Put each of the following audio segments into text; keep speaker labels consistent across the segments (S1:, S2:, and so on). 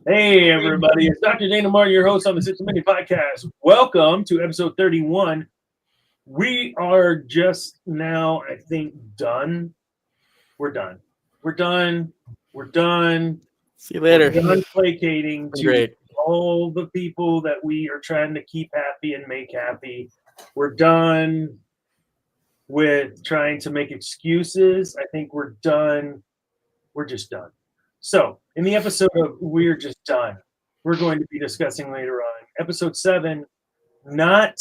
S1: Hey, everybody. It's Dr. Dana Martin, your host on the System Mini Podcast. Welcome to episode 31. We are just now, I think, done. We're done. We're done. We're done.
S2: See you later.
S1: We're done placating to
S2: Great.
S1: all the people that we are trying to keep happy and make happy. We're done with trying to make excuses. I think we're done. We're just done. So, in the episode of We're Just Done, we're going to be discussing later on episode 7, not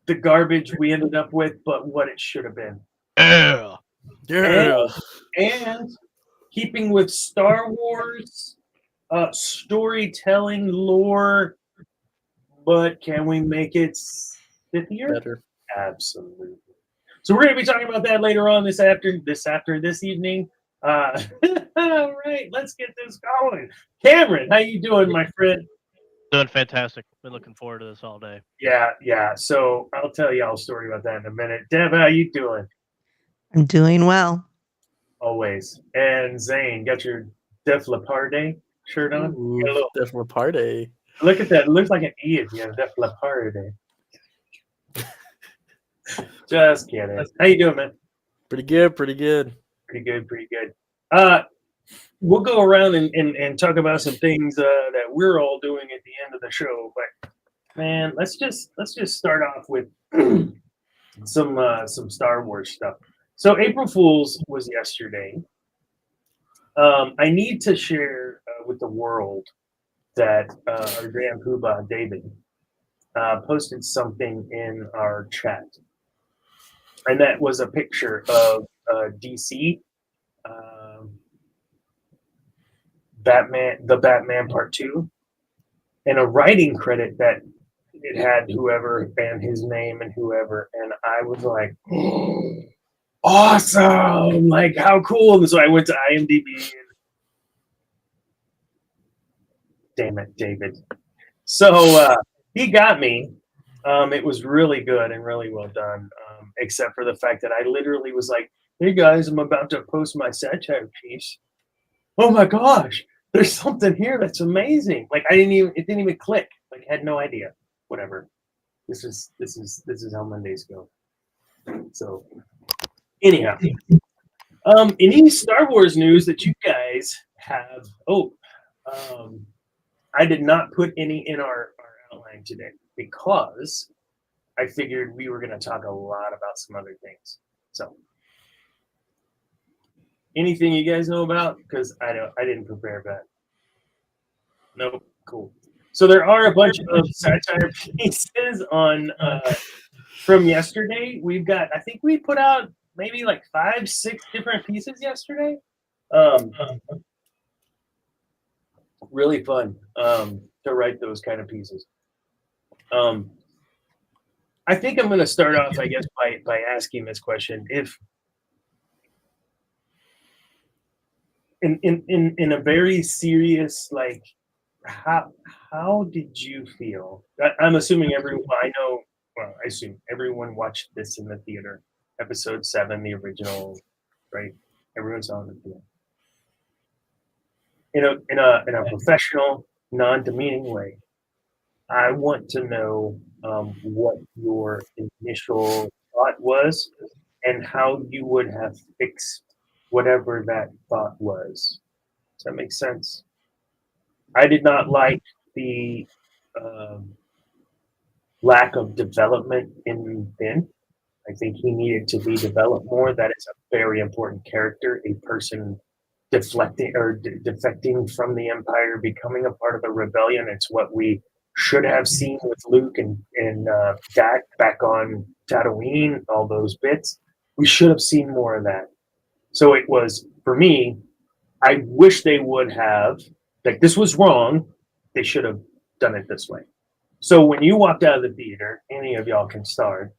S1: the garbage we ended up with, but what it should have been.
S2: Yeah.
S1: And keeping with Star Wars storytelling lore, but can we make it Sithier?
S2: Better.
S1: Absolutely. So we're going to be talking about that later on this evening. All right, let's get this going. Cameron, how you doing, my friend?
S3: Doing fantastic. Been looking forward to this all day.
S1: Yeah. So I'll tell you all a story about that in a minute. Deb, how you doing?
S4: I'm doing well.
S1: Always. And Zane, got your Def Leppard shirt on?
S2: Ooh,
S1: Got a little-
S2: Def Leppard.
S1: Look at that. It looks like an E if you have Def Leppard. Just kidding. How you doing, man?
S2: Pretty good.
S1: Pretty good. We'll go around and talk about some things that we're all doing at the end of the show. But man, let's just start off with some Star Wars stuff. So April Fool's was yesterday. I need to share with the world that our grand poobah David posted something in our chat, and that was a picture of DC. The Batman Part 2, and a writing credit that it had whoever and his name and whoever, and I was like, oh, awesome! Like, how cool! And so I went to IMDb and damn it, David. So he got me. It was really good and really well done, except for the fact that I literally was like, hey guys, I'm about to post my satire piece. Oh my gosh, there's something here that's amazing. Like it didn't even click. Like, had no idea. Whatever. This is how Mondays go. So anyhow, any Star Wars news that you guys have? I did not put any in our outline today because I figured we were going to talk a lot about some other things. So anything you guys know about? Because I didn't prepare that. Nope. Cool. So there are a bunch of satire pieces on from yesterday. We've got, I think we put out maybe like 5-6 different pieces yesterday. Really fun to write those kind of pieces. I think I'm going to start off, I guess, by asking this question: if in a very serious, like, how did you feel? I'm assuming everyone. I assume everyone watched this in the theater. Episode 7, the original, right? Everyone saw it in the theater. In a professional, non-demeaning way, I want to know what your initial thought was and how you would have fixed whatever that thought was. Does that make sense? I did not like the lack of development in Ben. I think he needed to be developed more. That is a very important character, a person deflecting or defecting from the Empire, becoming a part of the rebellion. It's what we should have seen with Luke and Dak back on Tatooine, all those bits. We should have seen more of that. So it was, for me, I wish they would have, like, this was wrong. They should have done it this way. So when you walked out of the theater, any of y'all can start,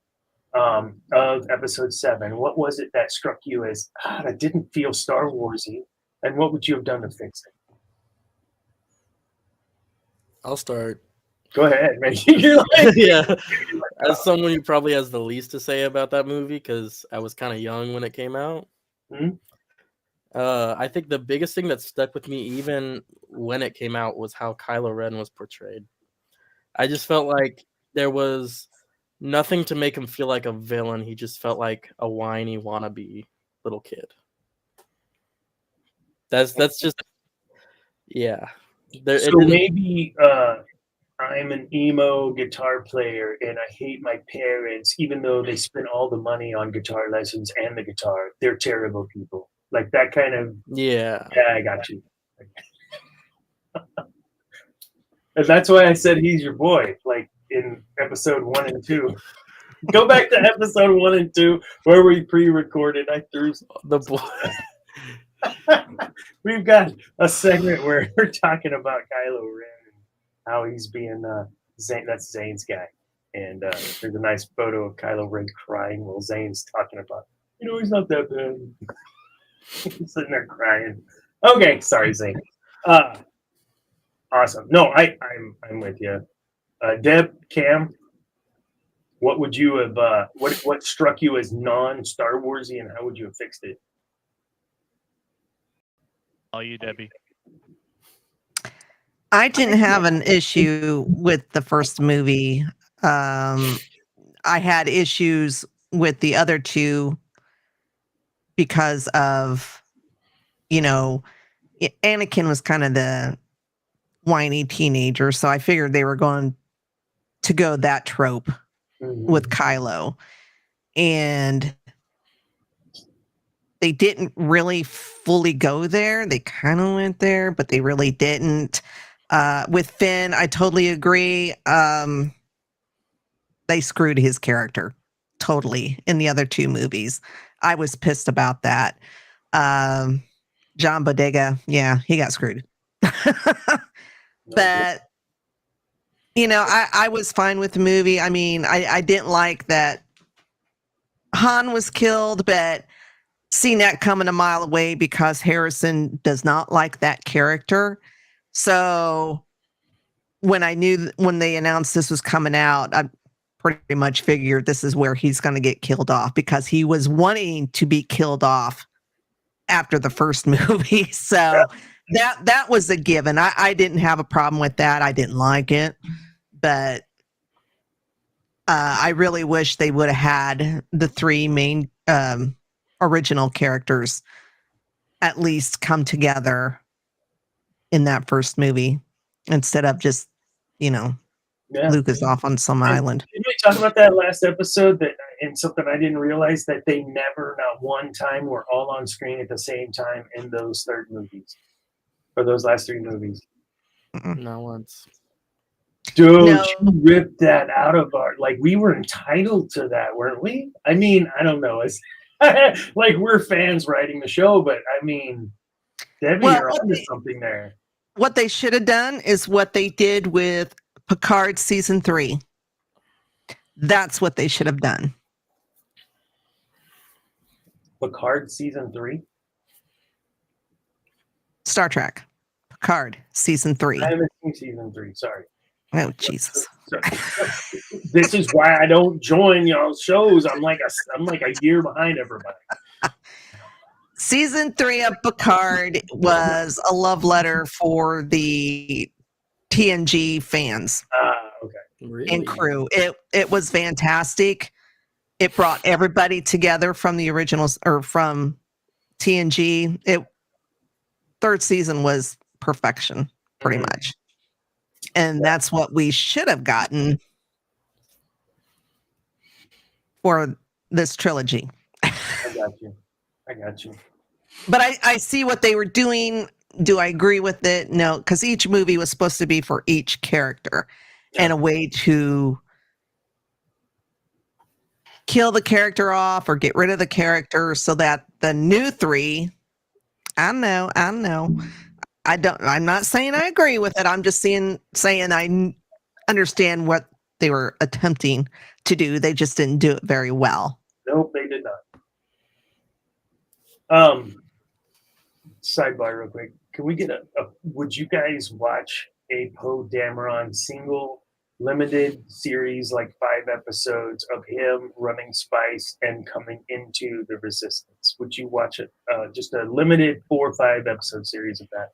S1: of episode 7, what was it that struck you as, that didn't feel Star Warsy, and what would you have done to fix it?
S2: I'll start.
S1: Go ahead, man. You're like,
S2: Yeah. As someone who probably has the least to say about that movie, because I was kind of young when it came out.
S1: Mhm.
S2: I think the biggest thing that stuck with me, even when it came out was how Kylo Ren was portrayed. I just felt like there was nothing to make him feel like a villain. He just felt like a whiny wannabe little kid. That's just yeah.
S1: So maybe I'm an emo guitar player and I hate my parents, even though they spent all the money on guitar lessons and the guitar. They're terrible people. Like that kind of.
S2: Yeah,
S1: I got you. And that's why I said he's your boy, like in episode 1 and 2. Go back to episode 1 and 2 where we pre-recorded. I threw
S2: the boy.
S1: We've got a segment where we're talking about Kylo Ren and how he's being Zane. That's Zane's guy, and there's a nice photo of Kylo Ren crying while Zane's talking about, he's not that bad. He's sitting there crying. Okay, sorry, Zane. Awesome. No, I'm with you. Deb, Cam, what would you have? What struck you as non-Star Warsy, and how would you have fixed it?
S3: All you, Debbie.
S4: I didn't have an issue with the first movie. I had issues with the other two because of, Anakin was kind of the whiny teenager, so I figured they were going to go that trope with Kylo. And they didn't really fully go there. They kind of went there, but they really didn't. With Finn, I totally agree. They screwed his character totally in the other two movies. I was pissed about that. John Bodega, yeah, he got screwed. But, I was fine with the movie. I mean, I didn't like that Han was killed, but seen that coming a mile away because Harrison does not like that character. So when they announced this was coming out, I pretty much figured this is where he's going to get killed off because he was wanting to be killed off after the first movie. So that was a given. I didn't have a problem with that. I didn't like it, but I really wish they would have had the three main original characters at least come together in that first movie instead of just, Luke is off on some island.
S1: Didn't we talk about that last episode? And something I didn't realize, that they never, not one time, were all on screen at the same time in those third movies, or those last three movies.
S2: Not once.
S1: Dude,
S4: No.
S1: you ripped that out of we were entitled to that, weren't we? I mean, I don't know. It's like we're fans writing the show, but I mean, Debbie, you're onto something there.
S4: What they should have done is what they did with Picard season 3. That's what they should have done.
S1: Picard season 3?
S4: Star Trek. Picard season 3.
S1: I haven't seen season 3, sorry.
S4: Oh, Jesus.
S1: This is why I don't join y'all's shows. I'm like a year behind everybody.
S4: Season 3 of Picard was a love letter for the TNG fans
S1: Okay.
S2: Really?
S4: and crew. It was fantastic. It brought everybody together from the originals or from TNG. Third season was perfection, pretty much. And that's what we should have gotten for this trilogy.
S1: I got you.
S4: But I see what they were doing. Do I agree with it? No, because each movie was supposed to be for each character and a way to kill the character off or get rid of the character so that the new three, I know. I'm not saying I agree with it. I'm just saying I understand what they were attempting to do. They just didn't do it very well.
S1: Nope, they did not. Sidebar real quick. Can we get would you guys watch a Poe Dameron single limited series, like 5 episodes of him running Spice and coming into the Resistance? Would you watch it? Just a limited 4 or 5 episode series of that.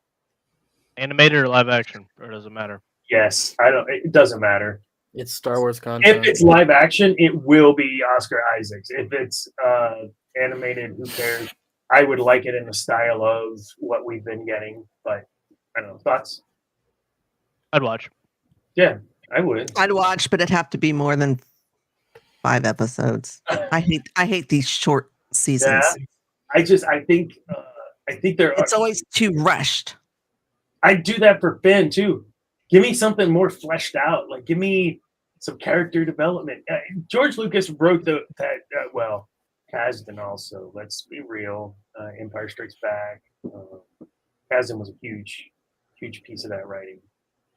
S3: Animated or live action, or does it matter?
S1: Yes, I don't. It doesn't matter.
S2: It's Star Wars
S1: If
S2: content.
S1: it's live action, it will be Oscar Isaacs. If it's animated, who cares? I would like it in the style of what we've been getting, but I don't know. Thoughts?
S3: I'd watch.
S1: Yeah, I would.
S4: I'd watch, but it'd have to be more than 5 episodes. I hate these short seasons.
S1: Yeah, I think there are.
S4: It's always too rushed.
S1: I do that for Finn too. Give me something more fleshed out. Like, give me some character development. George Lucas wrote well, Kasdan also. Let's be real. Empire Strikes Back. Kasdan was a huge piece of that writing.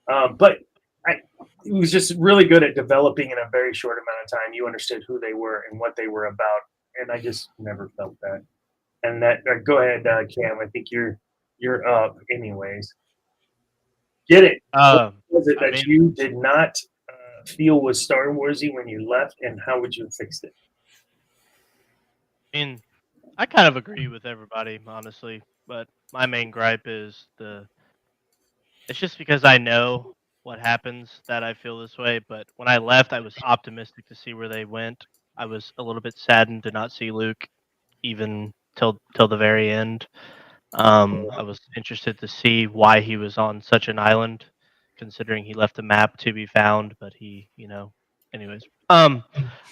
S1: But he was just really good at developing in a very short amount of time. You understood who they were and what they were about, and I just never felt that. And that. Go ahead, Cam. I think you're up, anyways. Get it? What was it that you did not feel was Star Warsy when you left, and how would you have fixed it?
S3: I mean, I kind of agree with everybody, honestly. But my main gripe is it's just because I know what happens that I feel this way. But when I left, I was optimistic to see where they went. I was a little bit saddened to not see Luke even till the very end. I was interested to see why he was on such an island, considering he left a map to be found, but he, anyways. I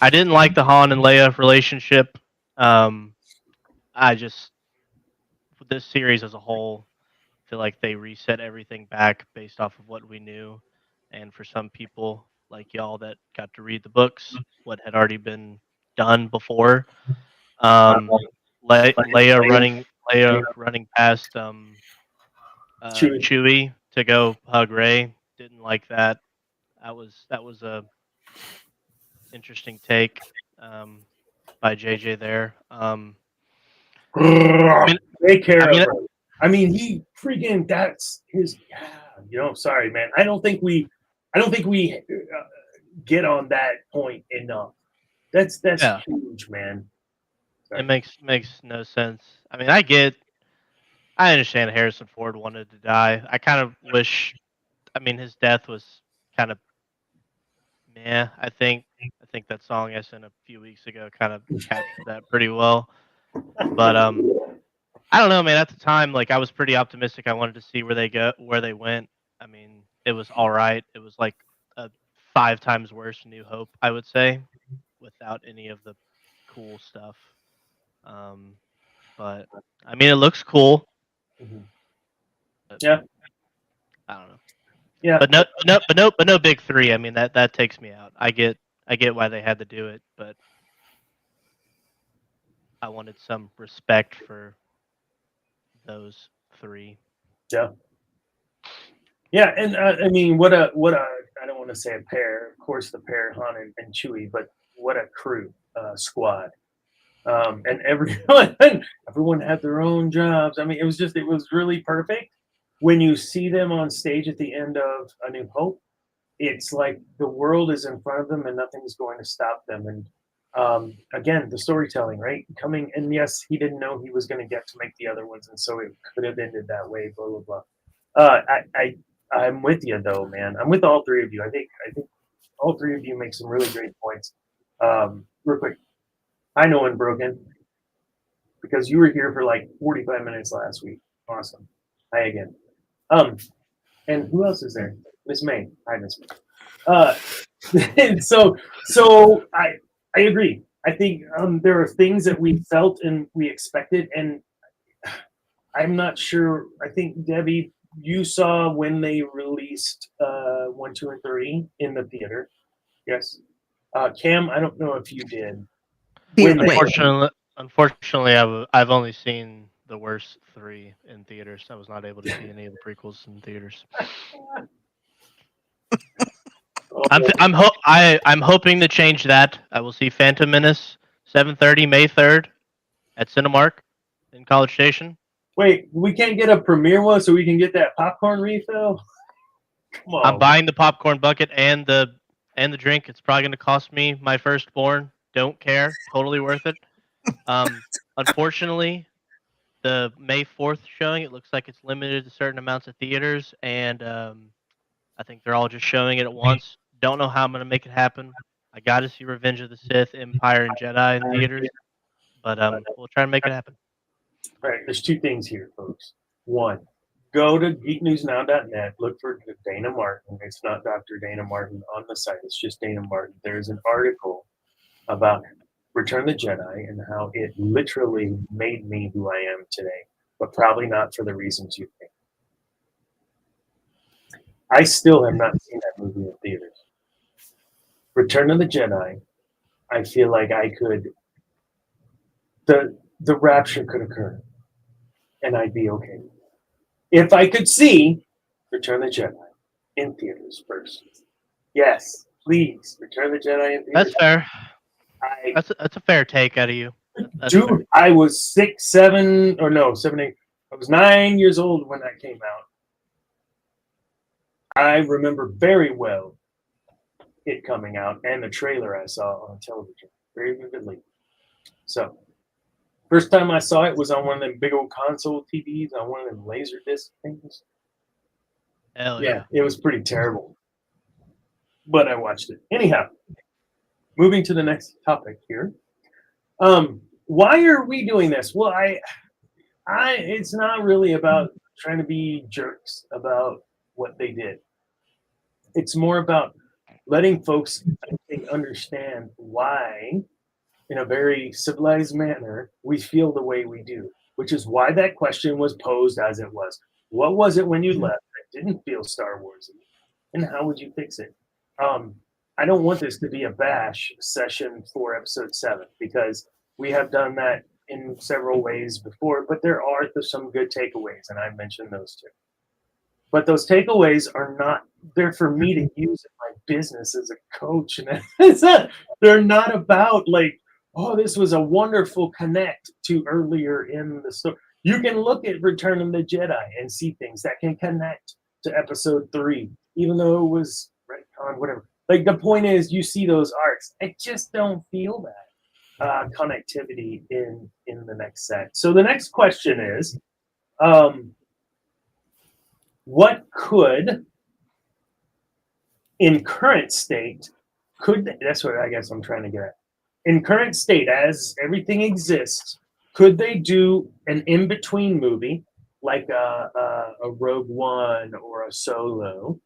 S3: didn't like the Han and Leia relationship. I just, this series as a whole, feel like they reset everything back based off of what we knew. And for some people like y'all that got to read the books, what had already been done before, Leia running past Chewie to go hug Rey. Didn't like that. That was a interesting take by JJ there.
S1: Take care of him. I mean, he freaking that's his. Sorry, man. I don't think we get on that point enough. That's huge, man.
S3: Sorry. It makes no sense. I mean, I understand Harrison Ford wanted to die. I kind of wish. I mean, his death was kind of meh. I think that song I sent a few weeks ago kind of captured that pretty well. But I don't know, man. At the time, like I was pretty optimistic. I wanted to see where they went. I mean, it was all right. It was like a 5 times worse New Hope, I would say, without any of the cool stuff. But I mean, it looks cool.
S1: Yeah.
S3: I don't know.
S1: Yeah.
S3: But no big 3. I mean, that takes me out. I get why they had to do it, but I wanted some respect for those 3.
S1: Yeah. Yeah, and I mean, what a I don't want to say a pair, of course, the pair Han and Chewie, but what a crew squad. And everyone had their own jobs. I mean, it was really perfect. When you see them on stage at the end of A New Hope, it's like the world is in front of them and nothing's going to stop them. And again, the storytelling, right? Coming, and yes, he didn't know he was going to get to make the other ones, and so it could have ended that way. Blah blah blah. I'm with you though, man. I'm with all 3 of you. I think all 3 of you make some really great points. Real quick, I know Unbroken because you were here for like 45 minutes last week. Awesome. Hi again. And who else is there? Miss May. Hi, Miss May. And so I agree. I think there are things that we felt and we expected, and I'm not sure. I think Debbie, you saw when they released 1, 2, and 3 in the theater. Yes. Cam, I don't know if you did.
S3: Unfortunately, I've only seen the worst 3 in theaters. I was not able to see any of the prequels in theaters. I'm hoping to change that. I will see Phantom Menace 7:30 May 3rd at Cinemark in College Station.
S1: Wait, we can't get a premiere one so we can get that popcorn refill? Come on.
S3: I'm buying the popcorn bucket and the drink. It's probably going to cost me my firstborn. Don't care. Totally worth it. Unfortunately, the May 4th showing. It looks like it's limited to certain amounts of theaters, and I think they're all just showing it at once. Don't know how I'm gonna make it happen. I got to see Revenge of the Sith, Empire, and Jedi in theaters, but we'll try and make it happen.
S1: All right, there's two things here, folks. One, go to geeknewsnow.net, look for Dana Martin. It's not Dr. Dana Martin on the site, it's just Dana Martin. There's an article about Return of the Jedi and how it literally made me who I am today, but probably not for the reasons you think. I still have not seen that movie in theaters. Return of the Jedi, I feel like I could, the rapture could occur and I'd be okay. If I could see Return of the Jedi in theaters first. Yes, please, Return of the Jedi in theaters.
S3: That's fair.
S1: I,
S3: That's a fair take out of you. That's
S1: dude,
S3: fair.
S1: I was 6, 7, or no, 7, 8. I was 9 years old when that came out. I remember very well it coming out and the trailer I saw on television very vividly. So, first time I saw it was on one of them big old console TVs on one of them laser disc things.
S3: Hell
S1: Yeah, it was pretty terrible. But I watched it. Anyhow, moving to the next topic here. Why are we doing this? Well, it's not really about trying to be jerks about what they did. It's more about letting folks, I think, understand why, in a very civilized manner, we feel the way we do, which is why that question was posed as it was. What was it when you left that didn't feel Star Wars-y, and how would you fix it? I don't want this to be a bash session for episode 7 because we have done that in several ways before, but there are some good takeaways, and I mentioned those too. But those takeaways are not there for me to use in my business as a coach, and they're not about like, oh, this was a wonderful connect to earlier in the story. You can look at Return of the Jedi and see things that can connect to episode 3, even though it was retcon, whatever. Like the point is, you see those arcs. I just don't feel that connectivity in the next set. So the next question is, what could, in current state, that's what I guess I'm trying to get at. In current state, as everything exists, could they do an in-between movie like a Rogue One or a Solo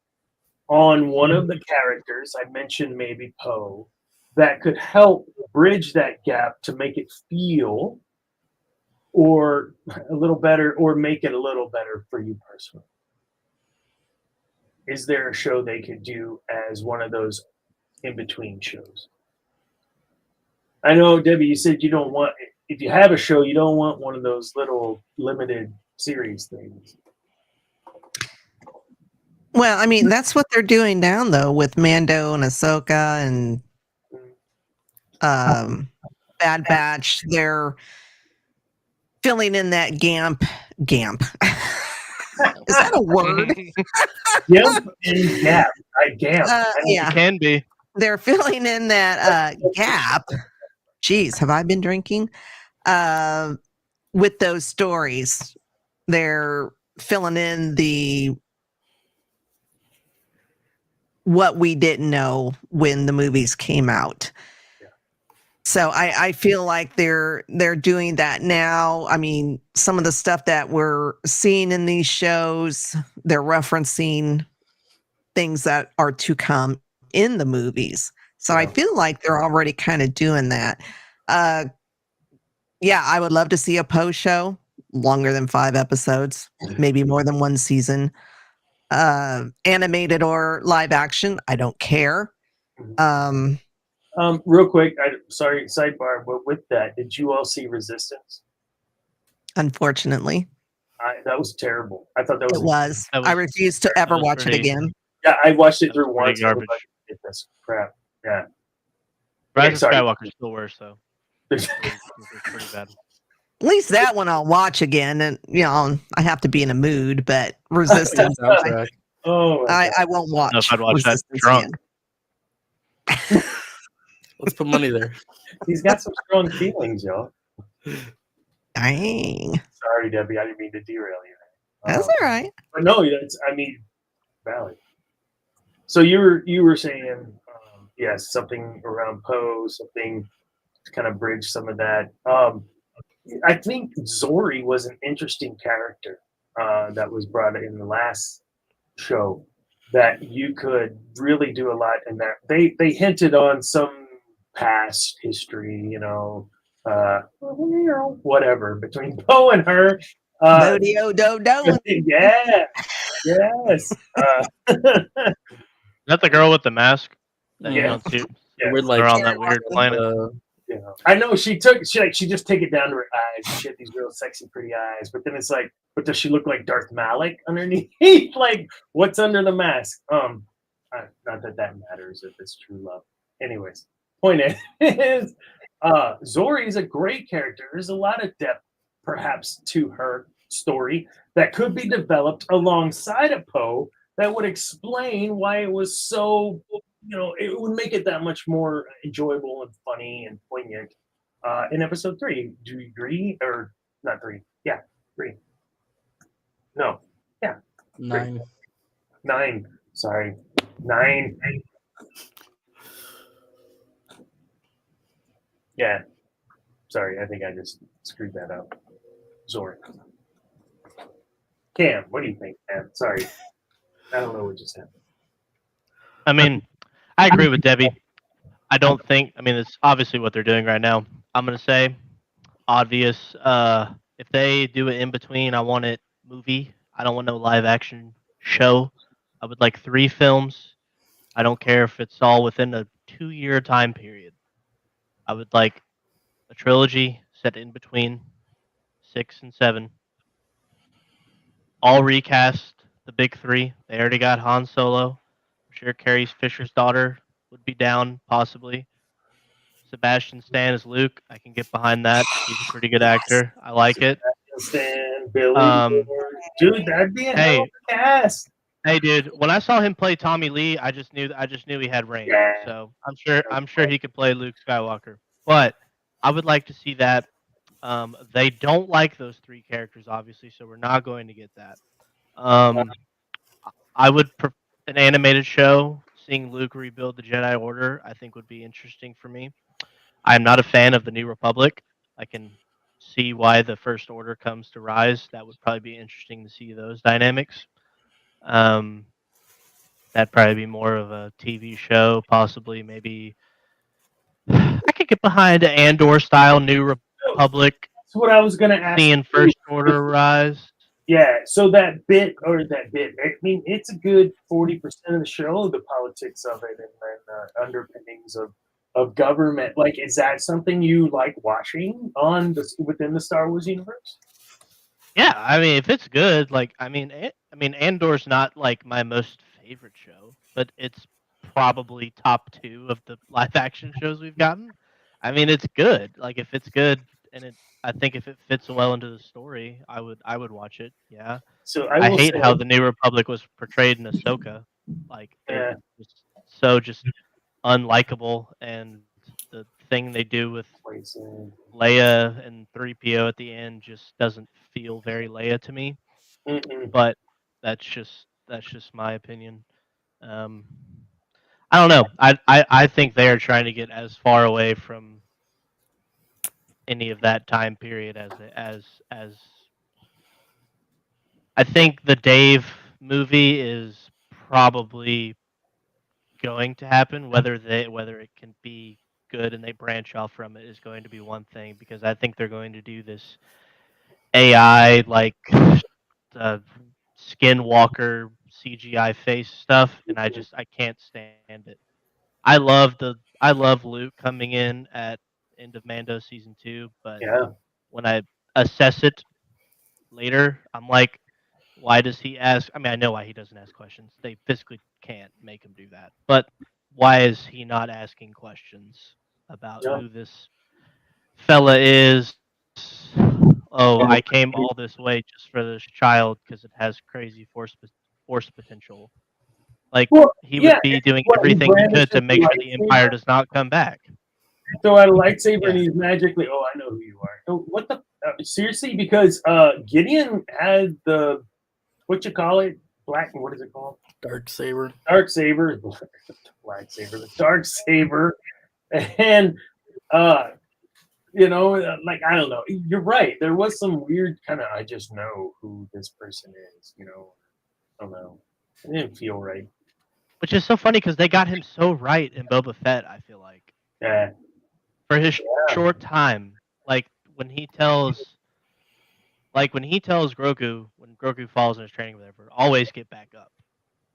S1: on one of the characters? I mentioned maybe Poe, that could help bridge that gap to make it feel or a little better, or make it a little better for you personally. Is there a show they could do as one of those in-between shows? I know, Debbie, you said you don't want, if you have a show, you don't want one of those little limited series things.
S4: Well, I mean, that's what they're doing now, though, with Mando and Ahsoka and Bad Batch. They're filling in that gamp. Is that a word?
S1: Yep, and gap.
S4: Yeah,
S3: It can be.
S4: they're filling in that gap. Jeez, have I been drinking? With those stories, they're filling in what we didn't know when the movies came out.
S1: Yeah.
S4: So I feel like they're doing that now. I mean, some of the stuff that we're seeing in these shows, they're referencing things that are to come in the movies. So I feel like they're already kind of doing that. Yeah, I would love to see a Poe show longer than 5 episodes, maybe more than one season. Animated or live action, I don't care.
S1: Real quick, sorry, sidebar, but with that, did you all see Resistance?
S4: Unfortunately,
S1: that was terrible. I thought that was.
S4: I refuse to ever watch it again.
S1: Yeah, I watched it through once.
S3: Garbage.
S1: This crap. Yeah.
S3: Rise of
S1: sorry.
S3: Skywalker is still worse, though. It's pretty bad.
S4: At least that one I'll watch again, and I have to be in a mood. But Resistance,
S2: Soundtrack.
S4: I won't watch.
S3: No, if I'd watch that
S4: Resistance
S3: drunk.
S4: again.
S2: Let's put money there.
S1: He's got some strong feelings, y'all.
S4: Dang.
S1: Sorry, Debbie, I didn't mean to derail you.
S4: That's all right.
S1: But no, valid. So you were saying, yes, something around Poe, something to kind of bridge some of that. I think Zori was an interesting character that was brought in the last show that you could really do a lot in that. They hinted on some past history, whatever between Poe and her.
S4: Do.
S1: Yeah, yes.
S3: Is that the girl with the mask that you
S1: Yeah.
S3: don't see?
S1: Yeah.
S2: We're like
S3: They're on that weird planet.
S1: I know she just take it down to her eyes. She had these real sexy, pretty eyes, but then it's like, but does she look like Darth Malik underneath? Like, what's under the mask? Not that matters if it's true love. Anyways, point is, Zori is a great character. There's a lot of depth, perhaps, to her story that could be developed alongside of Poe that would explain why it was so. It would make it that much more enjoyable and funny and poignant in episode 3. Do you agree? Or not 3? Yeah, 3. No. Yeah.
S2: 9.
S1: 9. Sorry. 9. Yeah. Sorry, I think I just screwed that up. Zori. Cam, what do you think, Cam? Sorry. I don't know what just happened.
S3: I mean, I agree with Debbie. I don't think. I mean, it's obviously what they're doing right now. I'm gonna say obvious. If they do it in between, I want it movie. I don't want no live action show. I would like 3 films. I don't care if it's all within a 2-year time period. I would like a trilogy set in between 6 and 7. All recast the big 3. They already got Han Solo. I'm sure Carrie Fisher's daughter would be down, possibly. Sebastian Stan as Luke. I can get behind that. He's a pretty good actor. I like it.
S1: Stan, Billy, dude, that'd be a hell of a cast.
S3: Hey, dude, when I saw him play Tommy Lee, I just knew he had range.
S1: Yeah.
S3: So I'm sure he could play Luke Skywalker. But I would like to see that. They don't like those 3 characters, obviously, so we're not going to get that. I would an animated show seeing Luke rebuild the Jedi Order. I think would be interesting for me. I'm not a fan of the New Republic. I can see why the First Order comes to rise. That would probably be interesting to see those dynamics. That'd probably be more of a TV show, possibly. Maybe I could get behind an Andor style New Republic.
S1: That's what I was gonna ask.
S3: Seeing First Order rise.
S1: Yeah, so I mean, it's a good 40% of the show, the politics of it, and then underpinnings of government. Like, is that something you like watching within the Star Wars universe?
S3: Yeah, I mean, if it's good, Andor's not like my most favorite show, but it's probably top 2 of the live action shows we've gotten. I mean, it's good. Like, if it's good, and I think if it fits well into the story, I would watch it. Yeah.
S1: So
S3: I hate how the New Republic was portrayed in Ahsoka. Like, they're just unlikable, and the thing they do with Leia and 3PO at the end just doesn't feel very Leia to me. But that's just my opinion. I don't know. I think they are trying to get as far away from any of that time period as I think the Dave movie is probably going to happen. Whether it can be good and they branch off from it is going to be one thing, because I think they're going to do this AI like skinwalker CGI face stuff, and I can't stand it. I love Luke coming in at end of Mando season 2, but when I assess it later, I'm like, why does he ask? I mean, I know why he doesn't ask questions. They physically can't make him do that. But why is he not asking questions about who this fella is? Oh, I came all this way just for this child because it has crazy force potential. Like, he would be doing everything he could to make sure the Empire does not come back.
S1: Throw out a lightsaber and he's magically, I know who you are. So what the? seriously, because Gideon had the what you call it, black. What is it called?
S2: Dark Saber.
S1: Dark saber, black saber, the dark saber, and like I don't know. You're right. There was some weird kind of I just know who this person is. I don't know. It didn't feel right.
S3: Which is so funny because they got him so right in Boba Fett. I feel like
S1: Yeah.
S3: for his
S1: Yeah.
S3: short time, like when he tells Grogu, when Grogu falls in his training, or whatever, always get back up,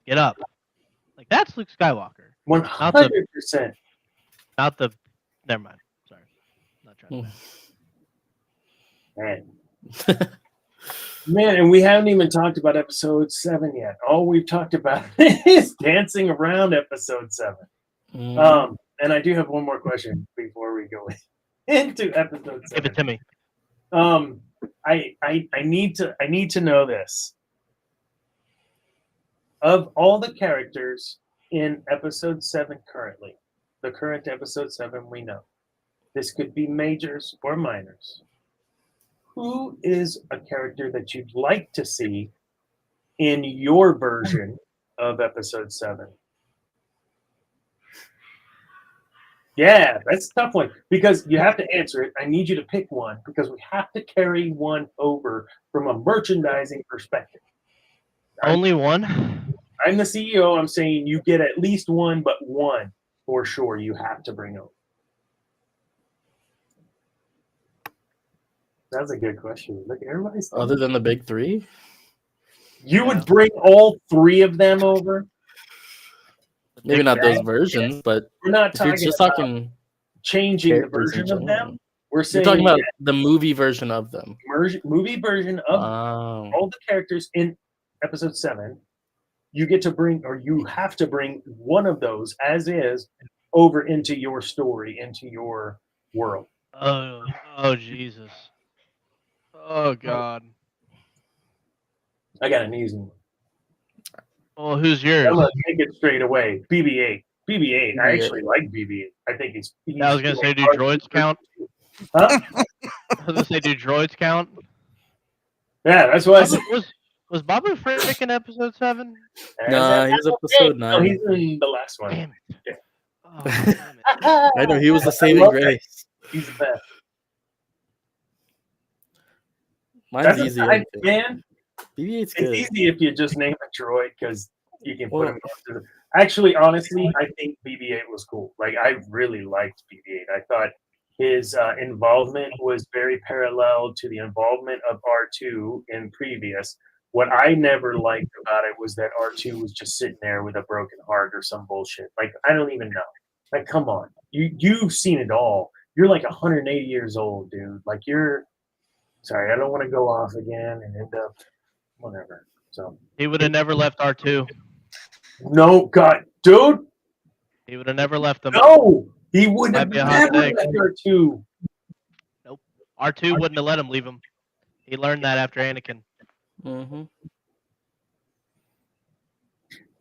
S3: get up. Like that's Luke Skywalker,
S1: 100%.
S3: not the. Never mind. Sorry, not trying to.
S1: Man. Man, and we haven't even talked about episode 7 yet. All we've talked about is dancing around episode 7. And I do have one more question before we go into episode 7.
S3: Give it to me.
S1: I need to know this. Of all the characters in episode 7 currently, the current episode 7 we know, this could be majors or minors. Who is a character that you'd like to see in your version of episode 7? Yeah, that's a tough one because you have to answer it. I need you to pick one because we have to carry one over from a merchandising perspective.
S3: Only one?
S1: I'm the CEO. I'm saying you get at least one, but one for sure you have to bring over. That's a good question. Look, everybody's
S2: Other than the big three?
S1: You would bring all 3 of them over?
S2: Maybe not those versions, but
S1: we're not
S2: if you're
S1: talking
S2: just
S1: about
S2: talking
S1: changing the
S2: characters in
S1: version of
S2: general.
S1: them. We're saying
S2: You're talking about the movie version of them.
S1: movie version of
S2: Oh.
S1: all the characters in episode 7. You get to bring, or you have to bring one of those as is over into your story, into your world.
S3: Oh Jesus. Oh God.
S1: I got an easy one.
S3: Oh, who's yours?
S1: I'm gonna take it straight away. BB-8. BB-8. I
S2: BB-8.
S1: actually like BB-8. I think he's
S3: I was gonna say, do droids count?
S1: Huh?
S3: I was gonna say, do droids count?
S1: Yeah, that's what I said.
S3: Was Babu Frick in episode 7?
S2: Nah, he was episode 9.
S1: No, he's in the last one.
S3: Damn it.
S1: Yeah.
S3: Oh, damn it.
S2: I know he was the saving
S1: love that.
S2: grace.
S1: He's the best.
S2: Mine's
S1: That's
S2: easy.
S1: a
S2: I
S1: type,
S2: think.
S1: man.
S2: BB-8's
S1: It's
S2: good.
S1: easy if you just name a droid because you can put
S2: Well-
S1: him into the. Actually, honestly, I think BB-8 was cool. Like, I really liked BB-8. I thought his involvement was very parallel to the involvement of R2 in previous. What I never liked about it was that R2 was just sitting there with a broken heart or some bullshit. Like, I don't even know. Like, come on. You've seen it all. You're like 180 years old, dude. Like, you're. Sorry, I don't want to go off again and end up whatever. So
S3: He would have never left R2.
S1: no, God, dude,
S3: He would have never left them.
S1: no, he would
S3: Might
S1: have
S3: be a hot
S1: never
S3: take.
S1: left R2.
S3: R2 wouldn't have let him leave him. He learned that after Anakin.
S2: Mm-hmm.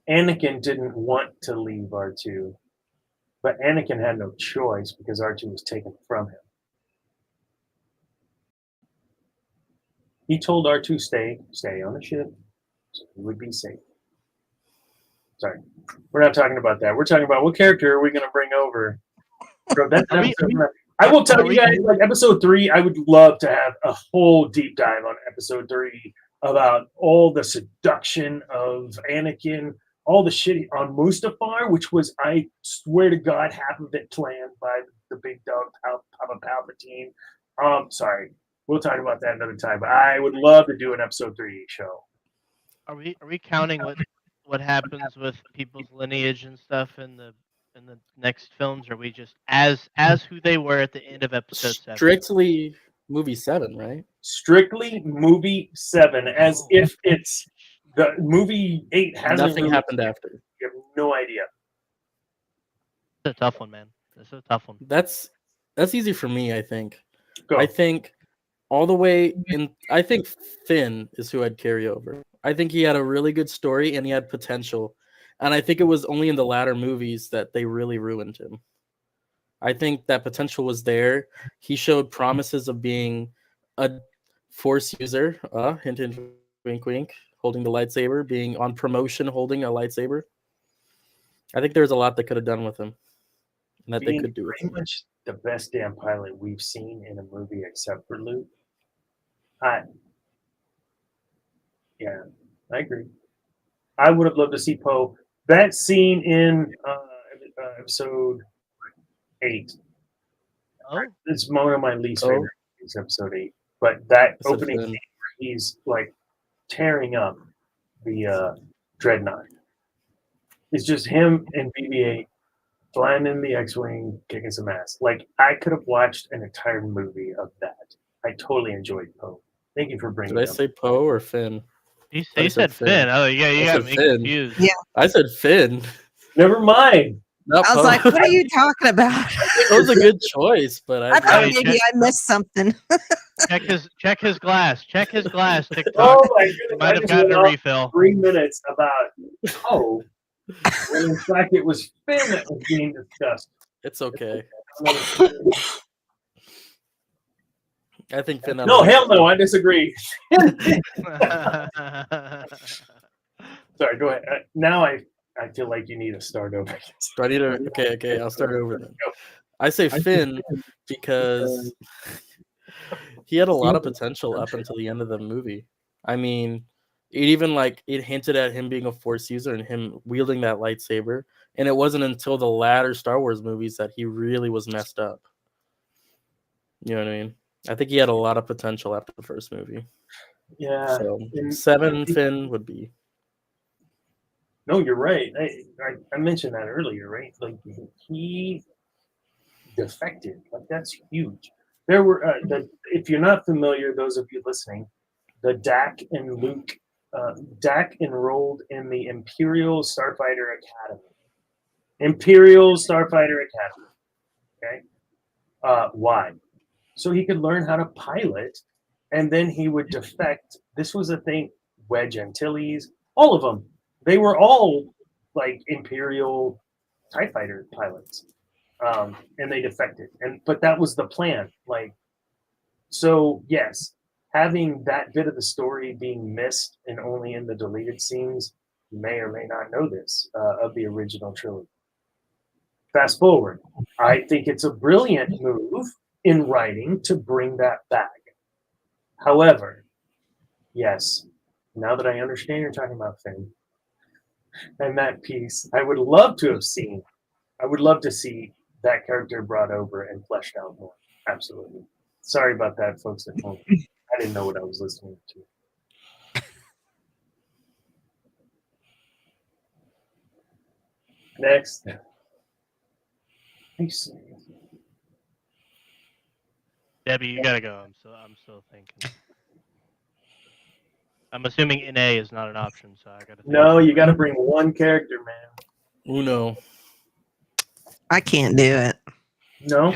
S1: Anakin didn't want to leave R2, but Anakin had no choice because R2 was taken from him. He told R2 stay on the ship, so he would be safe. Sorry, we're not talking about that. We're talking about what character are we going to bring over. Bro, that's
S3: Are we-
S1: episode. I will tell
S3: are
S1: you
S3: we-
S1: guys, like episode 3, I would love to have a whole deep dive on episode 3 about all the seduction of Anakin, all the shit on Mustafar, which was, I swear to God, half of it planned by the big dog Papa Palpatine. Sorry, we'll talk about that another time. But I would love to do an episode 3 show.
S3: Are we counting what happens with people's lineage and stuff in the next films? Or are we just as who they were at the end of episode 7?
S2: Strictly movie 7, right?
S1: Strictly movie 7, as if it's the movie 8 hasn't.
S2: Nothing
S1: really-
S2: happened after.
S1: You have no idea.
S3: It's a tough one, man. It's a tough one.
S2: That's easy for me, I think.
S1: Go.
S2: I think all the way in. I think Finn is who I'd carry over. I think he had a really good story and he had potential, and I think it was only in the latter movies that they really ruined him. I think that potential was there. He showed promises of being a Force user, hint, hint, wink, wink, holding the lightsaber, being on promotion, holding a lightsaber. I think there's a lot they could have done with him, and that they
S1: Being
S2: could do with
S1: pretty
S2: him.
S1: much the best damn pilot we've seen in a movie except for Luke. Yeah, I agree. I would have loved to see Poe. That scene in episode 8.
S3: Oh,
S1: It's one of my least
S2: Oh.
S1: favorite movies, episode 8. But that
S2: I said
S1: opening
S2: Finn.
S1: scene where he's like tearing up the dreadnought. It's just him and BB-8 flying in the X-wing, kicking some ass. Like I could have watched an entire movie of that. I totally enjoyed Poe. Thank you for bringing
S2: Did I
S1: it up.
S2: say Poe or Finn?
S3: you,
S2: I
S3: you
S2: said
S3: said
S2: Finn.
S3: Finn. Oh, yeah, you
S2: I
S3: got
S2: said
S3: me
S2: Finn.
S3: confused.
S4: Yeah.
S2: I said Finn.
S1: Never mind.
S2: Not
S4: I was
S2: Poe.
S4: like, what are you talking about?
S2: That was a good choice, but
S4: I
S2: I
S4: thought
S3: Hey,
S4: maybe I missed something.
S3: Check his glass. Check his glass. TikTok.
S1: Oh my
S3: You
S1: goodness!
S3: might
S1: I
S3: have
S1: just
S3: gotten
S1: went
S3: a
S1: off
S3: refill.
S1: 3 minutes about Poe, when in fact it was Finn that was being discussed.
S2: it's okay. I think Finn.
S1: No, hell no, I disagree. Sorry, go ahead. Now I feel like you need to start over.
S2: Do I need to? Okay, I'll start over then. I say Finn because he had a lot of potential up until the end of the movie. I mean, it hinted at him being a Force user and him wielding that lightsaber, and it wasn't until the latter Star Wars movies that he really was messed up. You know what I mean? I think he had a lot of potential after the first movie.
S1: Yeah.
S2: So
S1: and
S2: 7 Finn would be.
S1: No, you're right. I mentioned that earlier, right? Like he defected. Like that's huge. There were if you're not familiar, those of you listening, the Dak and Luke, Dak enrolled in the Imperial Starfighter Academy. Imperial Starfighter Academy. Okay. Why? So he could learn how to pilot, and then he would defect. This was a thing. Wedge Antilles, all of them. They were all like Imperial TIE fighter pilots, and they defected. But that was the plan. Like, so yes, having that bit of the story being missed and only in the deleted scenes, you may or may not know this of the original trilogy. Fast forward, I think it's a brilliant move in writing to bring that back. However, yes, now that I understand you're talking about Finn and that piece, I would love to see that character brought over and fleshed out more. Absolutely. Sorry about that, folks at home. I didn't know what I was listening to. Next.
S3: Debbie, you gotta go. I'm still thinking. I'm assuming NA is not an option, so I gotta. Think.
S1: No, you got to bring one character, man.
S2: Uno.
S4: I can't do it.
S1: No.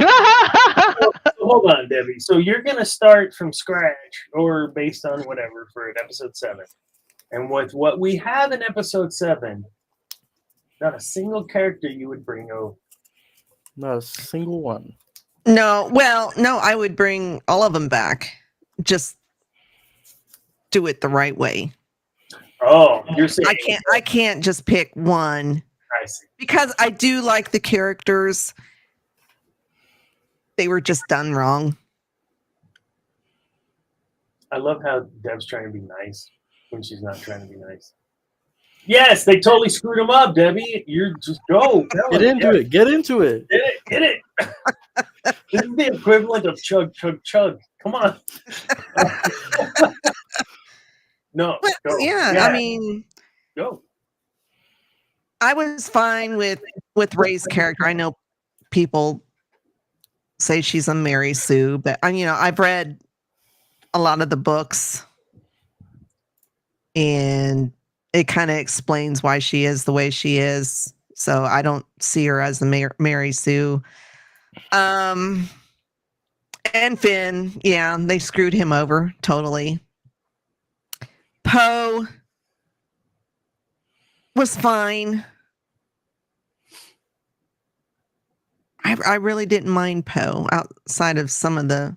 S1: Hold on, Debbie. So you're gonna start from scratch, or based on whatever, for an episode 7. And with what we have in episode 7, not a single character you would bring over.
S2: Not a single one.
S4: No, I would bring all of them back. Just do it the right way.
S1: Oh, you're saying
S4: I can't just pick one
S1: I see.
S4: because I do like the characters. They were just done wrong.
S1: I love how Deb's trying to be nice when she's not trying to be nice. Yes, they totally screwed him up, Debbie. You're just go.
S2: Get into it. Get into it.
S1: Get it. This is the equivalent of chug, chug, chug. Come on. No.
S4: But
S1: Go.
S4: yeah, I mean,
S1: Go.
S4: I was fine with Ray's character. I know people say she's a Mary Sue, but I've read a lot of the books, and it kind of explains why she is the way she is. So I don't see her as a Mary Sue. And Finn, yeah, they screwed him over totally. Poe was fine. I really didn't mind Poe outside of some of the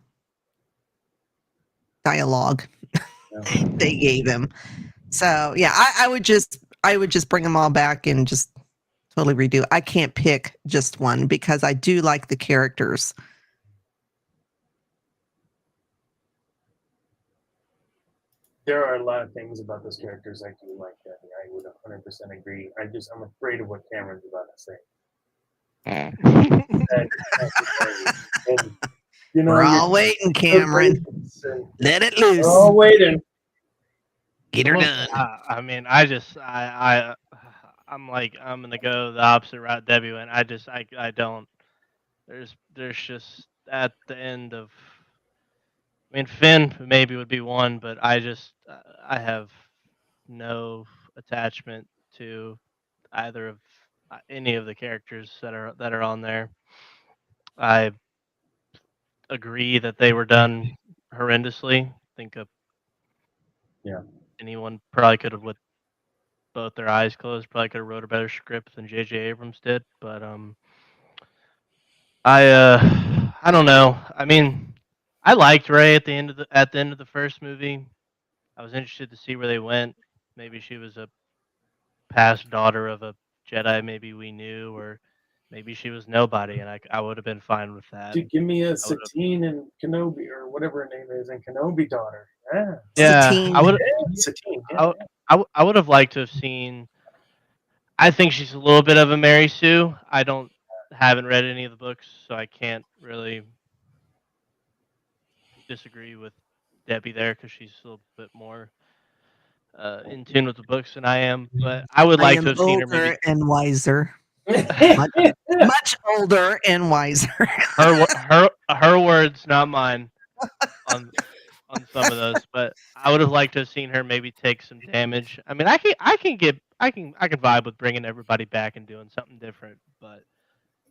S4: dialogue
S1: Yeah.
S4: they gave him. So yeah, I would just bring them all back and just totally redo. I can't pick just one because I do like the characters.
S1: There are a lot of things about those characters I do like. That I would 100% agree. I'm afraid of what Cameron's about to say. And, you know,
S4: We're
S1: you're
S4: all waiting, Cameron.
S1: and
S4: Let it
S1: we're
S4: loose.
S1: all waiting.
S4: Get her
S3: Look,
S4: done.
S3: I mean, I'm like, I'm gonna go the opposite route Debbie went. I don't. There's just at the end of. I mean, Finn maybe would be one, but I have no attachment to either of any of the characters that are on there. I agree that they were done horrendously. I think
S1: Yeah.
S3: anyone probably could have, with both their eyes closed, probably could have wrote a better script than J.J. Abrams did. But I don't know. I mean, I liked Rey at the end of the first movie. I was interested to see where they went. Maybe she was a past daughter of a Jedi maybe we knew, or maybe she was nobody, and I would have been fine with that.
S1: Dude, give me a
S3: would've-
S1: Satine and Kenobi, or whatever her name is, and Kenobi daughter. Yeah.
S3: Yeah,
S4: Satine.
S3: I would
S1: Satine.
S3: I, I would have liked to have seen. I think she's a little bit of a Mary Sue. Haven't read any of the books, so I can't really disagree with Debbie there because she's a little bit more in tune with the books than I am. But I would
S4: I
S3: like
S4: am
S3: to have seen her maybe.
S4: older and wiser.
S1: Yeah.
S4: Much older and wiser.
S3: Her words, not mine, on some of those. But I would have liked to have seen her maybe take some damage. I mean, I can vibe with bringing everybody back and doing something different. But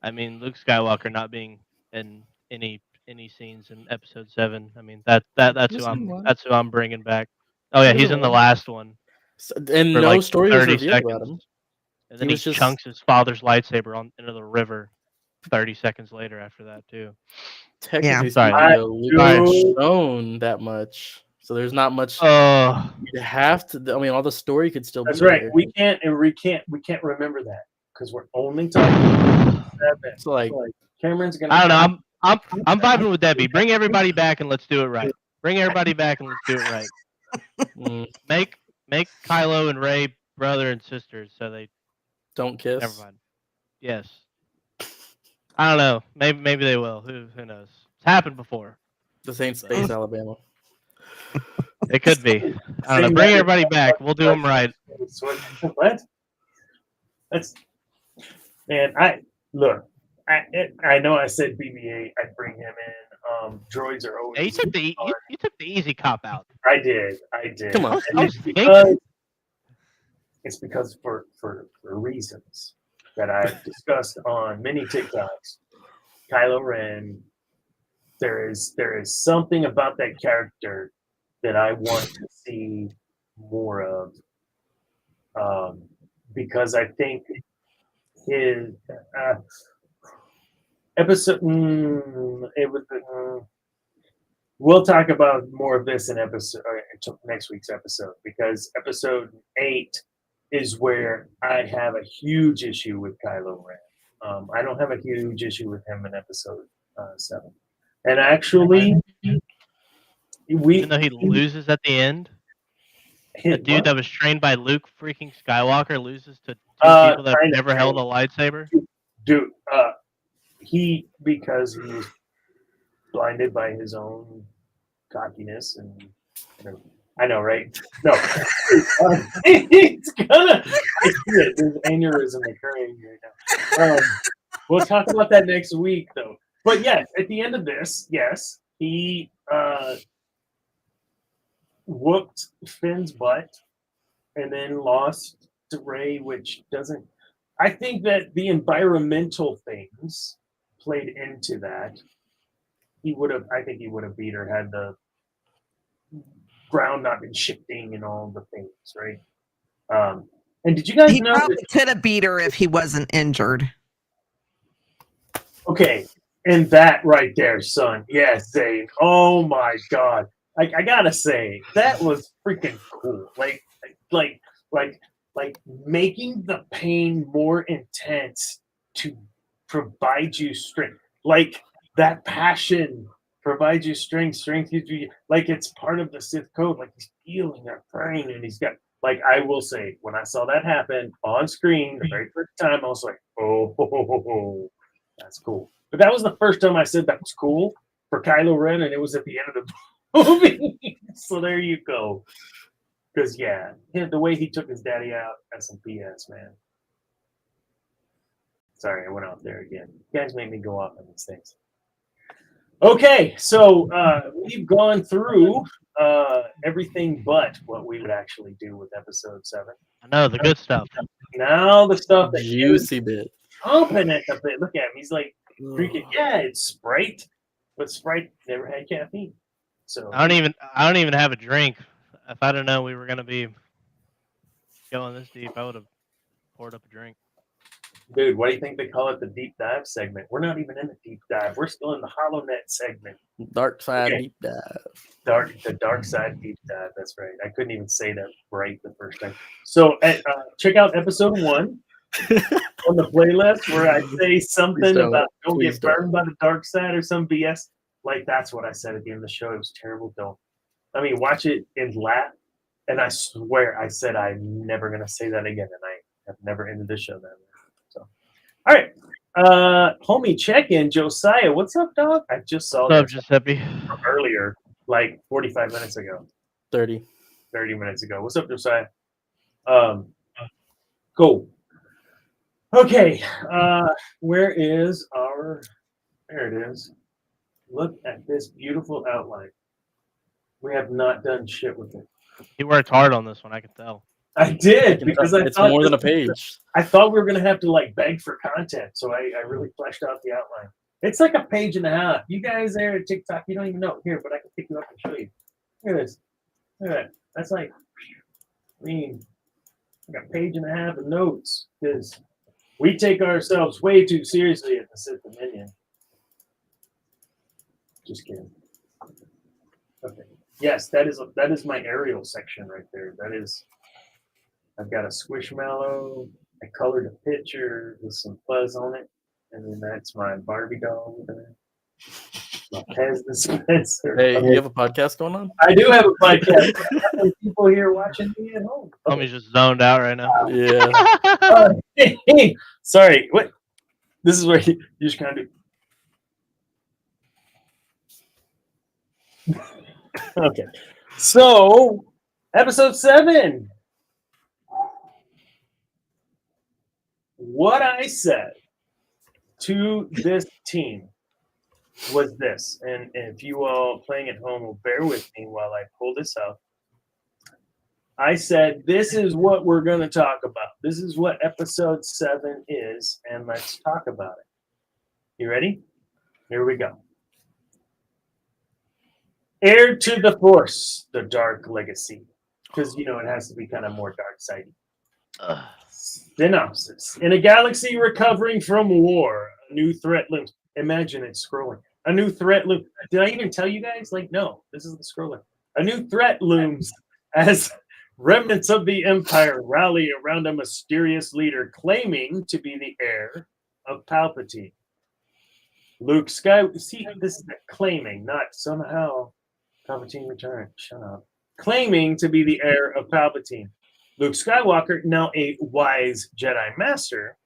S3: I mean, Luke Skywalker not being in any scenes in Episode VII. I mean, that's
S2: He's in one.
S3: who I'm bringing back. Oh yeah,
S2: He's
S3: he's
S2: in
S3: in the
S2: one.
S3: last one.
S2: And
S3: For
S2: no
S3: like
S2: story was
S3: 30
S2: revealed about
S3: seconds.
S2: him.
S3: And then
S2: He
S3: he
S2: was just-
S3: chunks his father's lightsaber into the river 30 seconds later after that, too.
S2: Technically
S3: Sorry.
S2: speaking, though, Luke
S1: I
S2: hasn't
S1: do-
S2: shown that much, so there's not much.
S3: Oh,
S2: You have to. I mean, all the story could still.
S1: That's
S2: be
S1: right.
S2: there.
S1: We can't remember that because we're only talking about
S2: It's like
S1: Cameron's gonna.
S3: I don't know. I'm vibing with Debbie. Bring everybody back and let's do it right. Bring everybody back and let's do it right.
S2: mm,
S3: Make Kylo and Rey brother and sisters so they
S2: don't kiss.
S3: never mind. Yes. I don't know. Maybe they will. Who knows? It's happened before.
S2: This ain't Space Alabama.
S3: It could be. I don't know. Bring everybody back. We'll do them right.
S1: What? That's man. I know I said BB-8. I'd bring him in. Droids are always.
S3: Yeah, you took the easy cop out.
S1: I did.
S2: Come on.
S1: And
S3: I
S1: it's
S3: was
S1: because for reasons that I've discussed on many TikToks. Kylo Ren. There is something about that character that I want to see more of, because I think his episode. We'll talk about more of this in next week's episode, because episode 8 is where I have a huge issue with Kylo Ren. I don't have a huge issue with him in episode 7. And actually,
S3: Even though he loses at the end, the dude
S1: what?
S3: that was trained by Luke freaking Skywalker loses to two people that have
S1: kinda
S3: never held a lightsaber.
S1: Dude, because he was blinded by his own cockiness and I know, right? No, it's gonna. There's aneurysm occurring right now. We'll talk about that next week, though. But yes, at the end of this, yes, he whooped Finn's butt and then lost to Rey, which doesn't. I think that the environmental things played into that. I think he would have beat her had the ground not been shifting and all the things, right? And did you guys
S4: He
S1: know
S4: probably
S1: that?
S4: could have beat her if he wasn't injured.
S1: Okay, and that right there, son. Yes, Zane. Oh my God. I gotta say that was freaking cool. Like making the pain more intense to provide you strength. Like that passion provides you strength. Strength gives you like it's part of the Sith code. Like he's feeling that pain, and he's got. Like I will say, when I saw that happen on screen the very first time, I was like, "Oh, that's cool." But that was the first time I said that was cool for Kylo Ren, and it was at the end of the movie. So there you go. Because yeah, the way he took his daddy out, that's some BS, man. Sorry, I went out there again. You guys make me go off on these things. Okay, so we've gone through everything but what we would actually do with episode 7.
S3: I know the good stuff.
S1: Now the stuff that
S2: Juicy bit.
S1: pumping at the bit. Look at him. He's like freaking yeah, it's Sprite, but Sprite never had caffeine. So
S3: I don't even have a drink. If I'd have known we were gonna be going this deep, I would have poured up a drink.
S1: dude, why do you think they call it the deep dive segment? We're not even in the deep dive. We're still in the HoloNet segment.
S2: Dark side
S1: Okay.
S2: deep dive.
S1: The dark side deep dive. That's right. I couldn't even say that right the first time. So check out episode 1 on the playlist where I say something
S2: don't.
S1: about don't
S2: Please
S1: get burned by the dark side or some BS. Like that's what I said at the end of the show. It was terrible. Don't. I mean, watch it and laugh. And I swear I said I'm never gonna say that again, and I have never ended the show that way. So, all right, homie, check in, Josiah. What's up, dog? I just saw
S3: What's up,
S1: this
S3: Giuseppe?
S1: earlier, like 45 minutes ago,
S2: 30.
S1: 30 minutes ago. What's up, Josiah? Cool. Okay, where is our? There it is. Look at this beautiful outline. We have not done shit with it.
S3: He worked hard on this one, I can tell.
S1: I did because I
S2: It's
S1: thought
S2: more than a
S1: this-
S2: page.
S1: I thought we were gonna have to like beg for content, so I really fleshed out the outline. It's like a page and a half. You guys there at TikTok, you don't even know here, but I can pick you up and show you. Look at this. Look at that. That's like, I mean, like a page and a half of notes because we take ourselves way too seriously at the Sith Dominion. Just kidding. Okay. Yes, that is my aerial section right there. That is. I've got a Squishmallow. I colored a picture with some fuzz on it, and then that's my Barbie doll. My Pez dispenser.
S2: Hey,
S1: Okay.
S2: you have a podcast going on?
S1: I do have a podcast. I got some people here watching me at home.
S3: Homie's just zoned out right now.
S2: Yeah.
S1: Sorry, what? This is where you just kind of do. Okay, so episode 7. What I said to this team was this, and if you all playing at home will bear with me while I pull this up. I said, this is what we're going to talk about. This is what episode 7 is, and let's talk about it. You ready? Here we go. Heir to the Force, the Dark Legacy. Because, it has to be kind of more dark-sided. Synopsis. In a galaxy recovering from war, a new threat looms. Imagine it scrolling. A new threat looms. Did I even tell you guys? No, this is the scroller. A new threat looms as remnants of the Empire rally around a mysterious leader claiming to be the heir of Palpatine. Luke Skywalker. See, this is claiming, not somehow Palpatine returned. Shut up. Claiming to be the heir of Palpatine. Luke Skywalker, now a wise Jedi Master,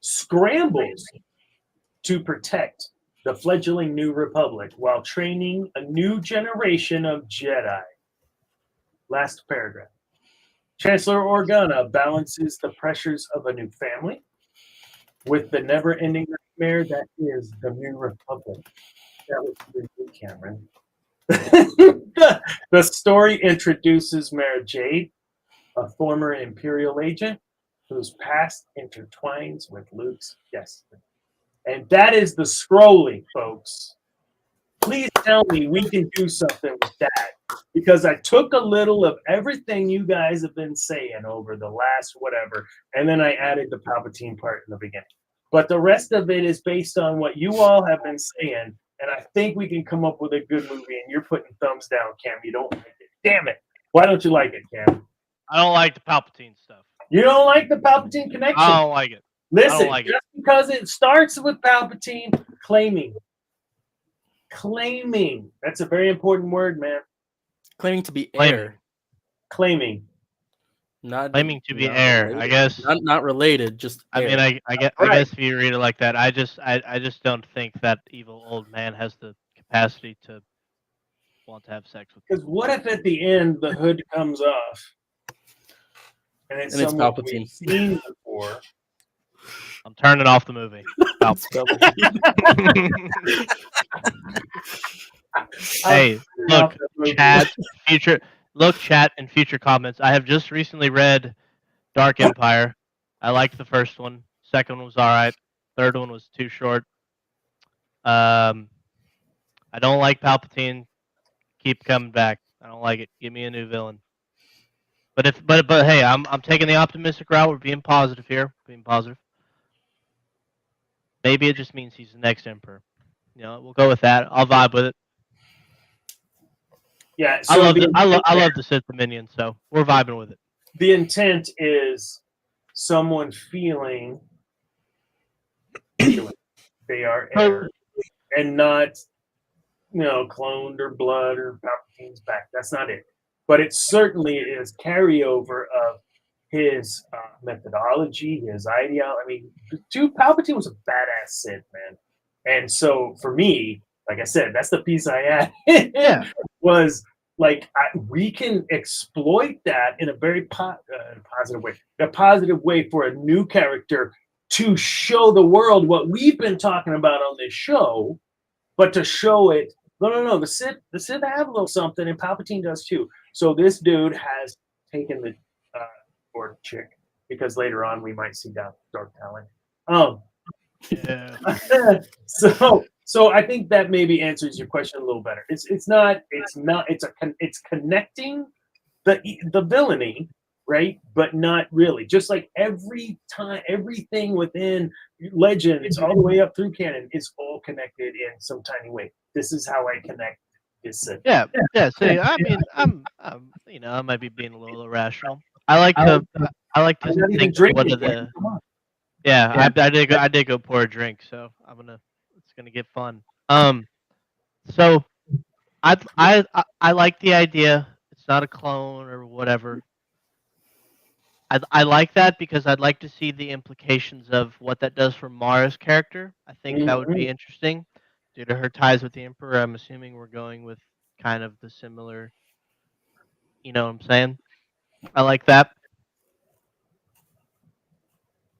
S1: scrambles to protect the fledgling New Republic while training a new generation of Jedi. Last paragraph. Chancellor Organa balances the pressures of a new family with the never-ending nightmare that is the New Republic. That was pretty good, Cameron. The story introduces Mara Jade, a former Imperial agent whose past intertwines with Luke's destiny. And that is the scrolling, folks. Please tell me we can do something with that. Because I took a little of everything you guys have been saying over the last whatever, and then I added the Palpatine part in the beginning. But the rest of it is based on what you all have been saying, and I think we can come up with a good movie. And you're putting thumbs down, Cam. You don't like it. Damn it! Why don't you like it, Cam?
S3: I don't like the Palpatine stuff.
S1: You don't like the Palpatine connection.
S3: I don't like it.
S1: Listen,
S3: like
S1: just because it starts with Palpatine claiming. That's a very important word, man.
S2: Claiming to be
S3: Claiming.
S2: heir.
S1: Claiming.
S2: Not
S3: Claiming to be
S2: not
S3: heir,
S2: related.
S3: I guess.
S2: Not related, just
S3: I
S2: heir.
S3: mean, I
S1: Right.
S3: guess if you read it like that, I just don't think that evil old man has the capacity to want to have sex with.
S1: Because what if at the end the hood comes off and it's
S2: And it's
S1: someone
S2: Palpatine.
S1: we've seen before?
S3: I'm turning off the movie. Hey, look, chat and future comments. I have just recently read Dark Empire. I liked the first one. Second one was all right. Third one was too short. I don't like Palpatine. Keep coming back. I don't like it. Give me a new villain. But hey, I'm taking the optimistic route. We're being positive here. Being positive. Maybe it just means he's the next emperor. You know, we'll go with that. I'll vibe with it.
S1: Yeah,
S3: I love the Sith Dominion, so we're vibing with it.
S1: The intent is someone feeling they are heir and not, cloned or blood or Palpatine's back. That's not it. But it certainly is carryover of his methodology, his ideology. I mean, Palpatine was a badass Sith, man. And so for me, like I said, that's the piece I had.
S3: Yeah.
S1: Was like we can exploit that in a very positive way. A positive way for a new character to show the world what we've been talking about on this show, but to show it. No. The Sith have a little something, and Palpatine does too. So this dude has taken the or chick, because later on we might see Dark Talon.
S3: Yeah.
S1: So I think that maybe answers your question a little better. It's connecting the villainy, right? But not really. Just like everything within Legends all the way up through canon is all connected in some tiny way. This is how I connect this.
S3: Yeah. See, I mean, I might be being a little irrational. I like to think what are the. Yeah, I did go pour a drink, so it's gonna get fun. So I like the idea. It's not a clone or whatever. I like that because I'd like to see the implications of what that does for Mara's character. I think that would be interesting due to her ties with the Emperor. I'm assuming we're going with kind of the similar. You know what I'm saying? I like that.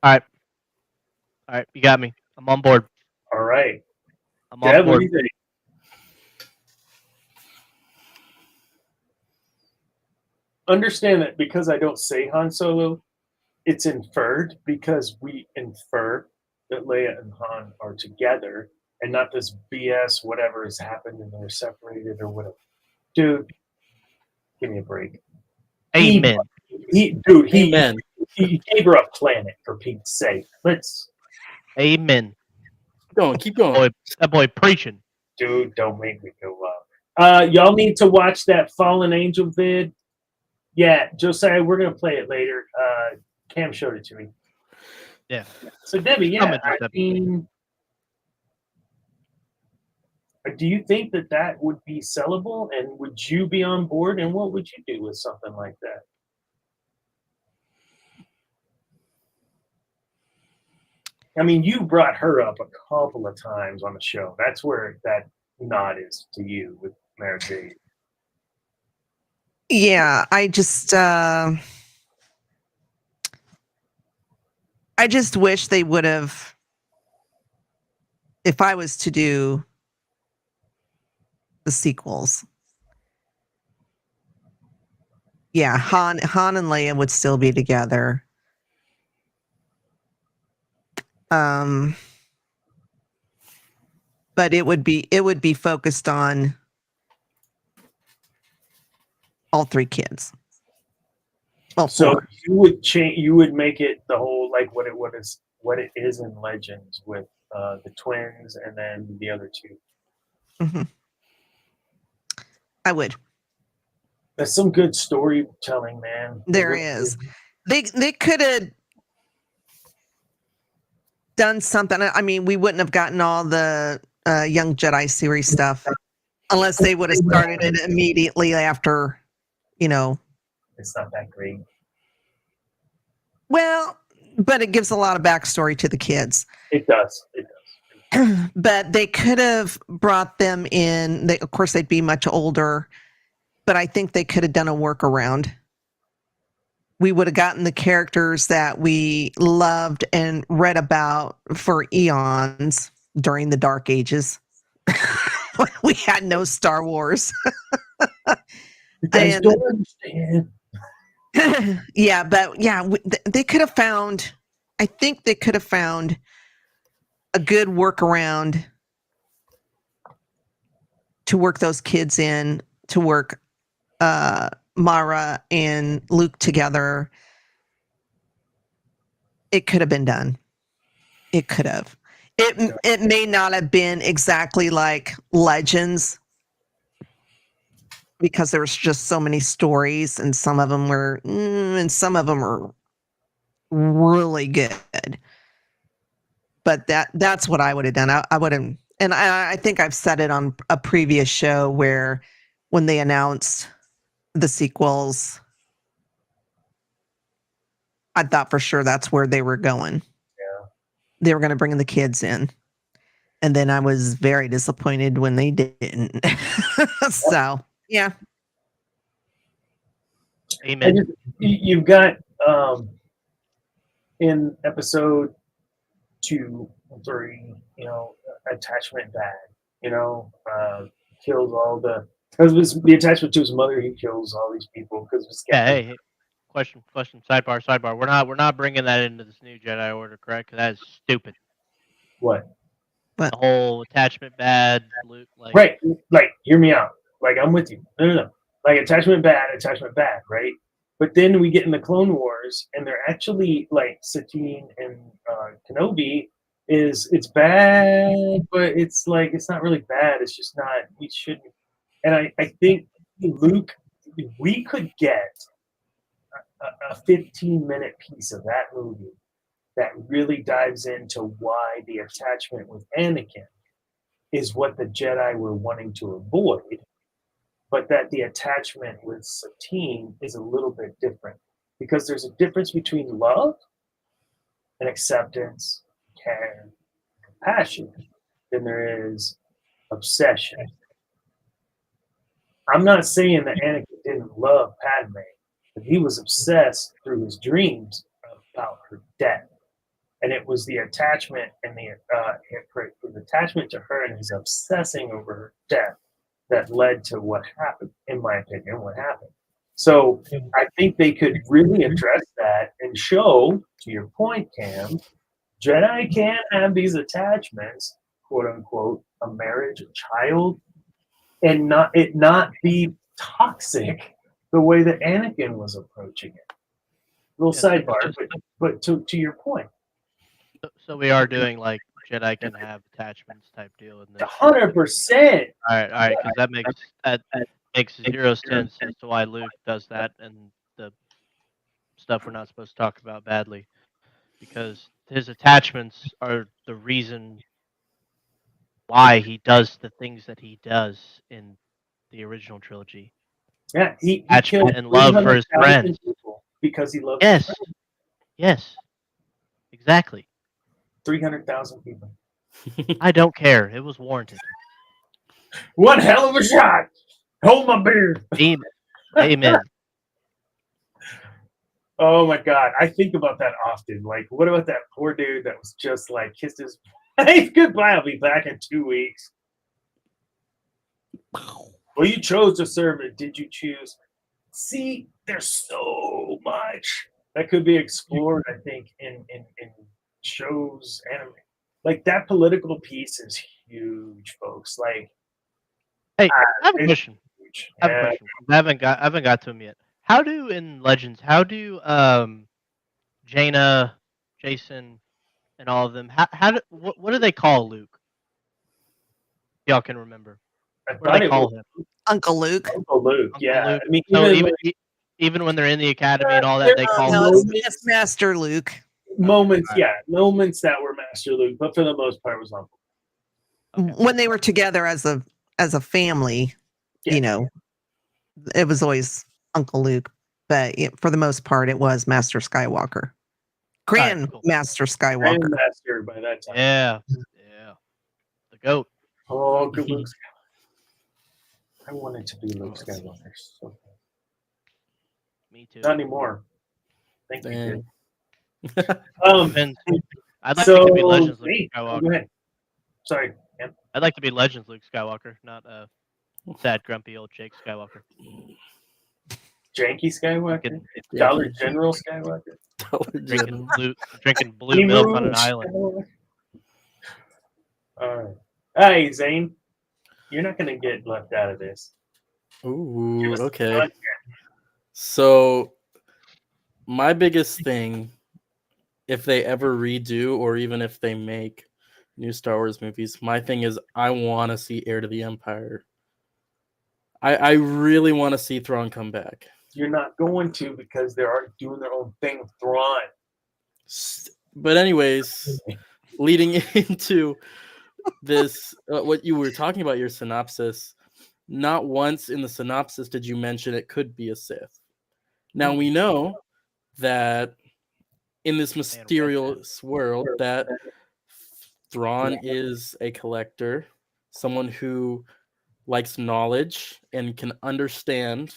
S3: All right, you got me. I'm on board.
S1: All right.
S3: I'm on
S1: Deb, what
S3: board.
S1: do you think? Understand that because I don't say Han Solo, it's inferred because we infer that Leia and Han are together and not this BS whatever has happened and they're separated or whatever. Dude, give me a break.
S3: Amen.
S1: He gave her a planet, for Pete's sake.
S3: Amen.
S2: Keep going.
S3: That boy preaching.
S1: Dude, don't make me go up. Y'all need to watch that Fallen Angel vid. Yeah, Josiah, we're gonna play it later. Cam showed it to me.
S3: Yeah.
S1: So Debbie, do you think that would be sellable, and would you be on board? And what would you do with something like that? I mean, you brought her up a couple of times on the show. That's where that nod is to you with Mara Jade.
S4: Yeah, I just wish they would have, if I was to do the sequels. Yeah, Han and Leia would still be together. But it would be focused on all three kids. Well,
S1: so
S4: four.
S1: you would make it the whole like what it is in Legends with the twins and then the other two.
S4: Mhm. I would.
S1: There's some good storytelling, man.
S4: There is. They could have done something. I mean, we wouldn't have gotten all the Young Jedi series stuff unless they would have started it immediately after, you know.
S1: It's not that great.
S4: Well, but it gives a lot of backstory to the kids.
S1: It does. It does.
S4: But they could have brought them in. Of course, they'd be much older, but I think they could have done a workaround. We would have gotten the characters that we loved and read about for eons during the Dark Ages. We had no Star Wars.
S1: You guys
S4: And-
S1: don't understand.
S4: Yeah, but yeah, they could have found, I think they could have found a good workaround to work those kids in, to work Mara and Luke together. It could have been done. It could have. It may not have been exactly like Legends, because there was just so many stories, and some of them were, and some of them were really good. But that's what I would have done. I would have, and I think I've said it on a previous show where when they announced the sequels, I thought for sure that's where they were going.
S1: Yeah.
S4: They were going to bring the kids in. And then I was very disappointed when they didn't. So, yeah.
S3: Amen.
S1: You've got in episode 2, 3, attachment bad. Kills all the. Because the attachment to his mother, he kills all these people because of his
S3: Yeah. Hey. Question. Sidebar. We're not bringing that into this new Jedi Order, correct? 'Cause that is stupid.
S1: What?
S3: The whole attachment bad, Luke. Like,
S1: Right. Like, hear me out. Like, I'm with you. No. Like, attachment bad, right? But then we get in the Clone Wars, and they're actually, like, Satine and Kenobi it's bad, but it's, like, it's not really bad. It's just not, we shouldn't. And I think Luke, we could get a 15-minute piece of that movie that really dives into why the attachment with Anakin is what the Jedi were wanting to avoid, but that the attachment with Satine is a little bit different, because there's a difference between love and acceptance, care, compassion, than there is obsession. I'm not saying that Anakin didn't love Padme, but he was obsessed through his dreams about her death. And it was the attachment and the attachment to her and his obsessing over her death that led to what happened, in my opinion, what happened. So I think they could really address that and show, to your point, Cam, Jedi can have these attachments, quote unquote, a marriage, a child, and not be toxic the way that Anakin was approaching it. Little sidebar, but to your point.
S3: So we are doing like Jedi can have attachments type deal in this.
S1: 100%.
S3: All right, because that makes zero sense as to why Luke does that and the stuff we're not supposed to talk about badly, because his attachments are the reason why he does the things that he does in the original trilogy.
S1: Yeah, he
S3: Attachment
S1: killed
S3: and love for his
S1: 300,000
S3: friends.
S1: people because he loved
S3: Yes,
S1: his friends.
S3: yes, exactly.
S1: 300,000 people.
S3: I don't care. It was warranted.
S1: One hell of a shot. Hold my beer.
S3: Amen.
S1: Oh my God, I think about that often. Like, what about that poor dude that was just like kissed his wife goodbye? I'll be back in 2 weeks. Well, you chose to serve it. Did you choose? See, there's so much that could be explored, I think, in shows, anime. Like, that political piece is huge, folks. Like,
S3: Hey, I have a
S1: it's
S3: question.
S1: huge.
S3: I have a
S1: Yeah.
S3: question. I haven't got to him yet. How do in Legends? How do Jaina, Jason, and all of them? What do they call Luke? Y'all can remember.
S1: I
S3: What
S1: thought
S3: do they
S1: it
S3: call
S1: was
S3: him?
S4: Uncle Luke.
S1: Uncle Luke.
S3: Uncle
S1: Yeah,
S3: Luke.
S1: I mean,
S3: So
S1: even
S3: even when they're in the academy and all
S1: there
S3: that, they
S1: are
S3: call
S4: No,
S3: him.
S4: it's Master Luke.
S1: moments,
S3: Okay.
S1: moments that were Master Luke, but for the most part, it was Uncle.
S3: Okay.
S4: When they were together as a family,
S1: Yeah.
S4: you know, it was always Uncle Luke. But for the most part, it was Master Skywalker. Grand
S3: cool.
S4: Master Skywalker.
S1: Grandmaster by that time.
S3: Yeah. Yeah. The goat.
S1: Oh, good Luke Skywalker. I wanted to be Luke Skywalker. So
S3: Me too.
S1: not anymore. Thank you.
S2: Damn.
S1: Kid.
S3: Depends. I'd like
S1: so
S3: to be Legends Luke
S1: Nate, go
S3: Skywalker.
S1: ahead. Sorry. Yeah.
S3: I'd like to be Legends Luke Skywalker, not sad, grumpy old Jake Skywalker.
S1: Janky Skywalker.
S3: Drinking,
S1: Dollar General Skywalker.
S3: drinking blue milk on an island.
S1: Skywalker. All right. Hey, Zane. You're not going to get left out of this. Give
S2: Ooh,
S1: us the
S2: okay.
S1: content.
S2: So my biggest thing, if they ever redo or even if they make new Star Wars movies, my thing is I want to see Heir to the Empire. I really want to see Thrawn come back.
S1: You're not going to because they're already doing their own thing with Thrawn.
S2: But anyways, leading into this, what you were talking about, your synopsis, not once in the synopsis did you mention it could be a Sith. Now we know that in this mysterious world that Thrawn is a collector, someone who likes knowledge and can understand.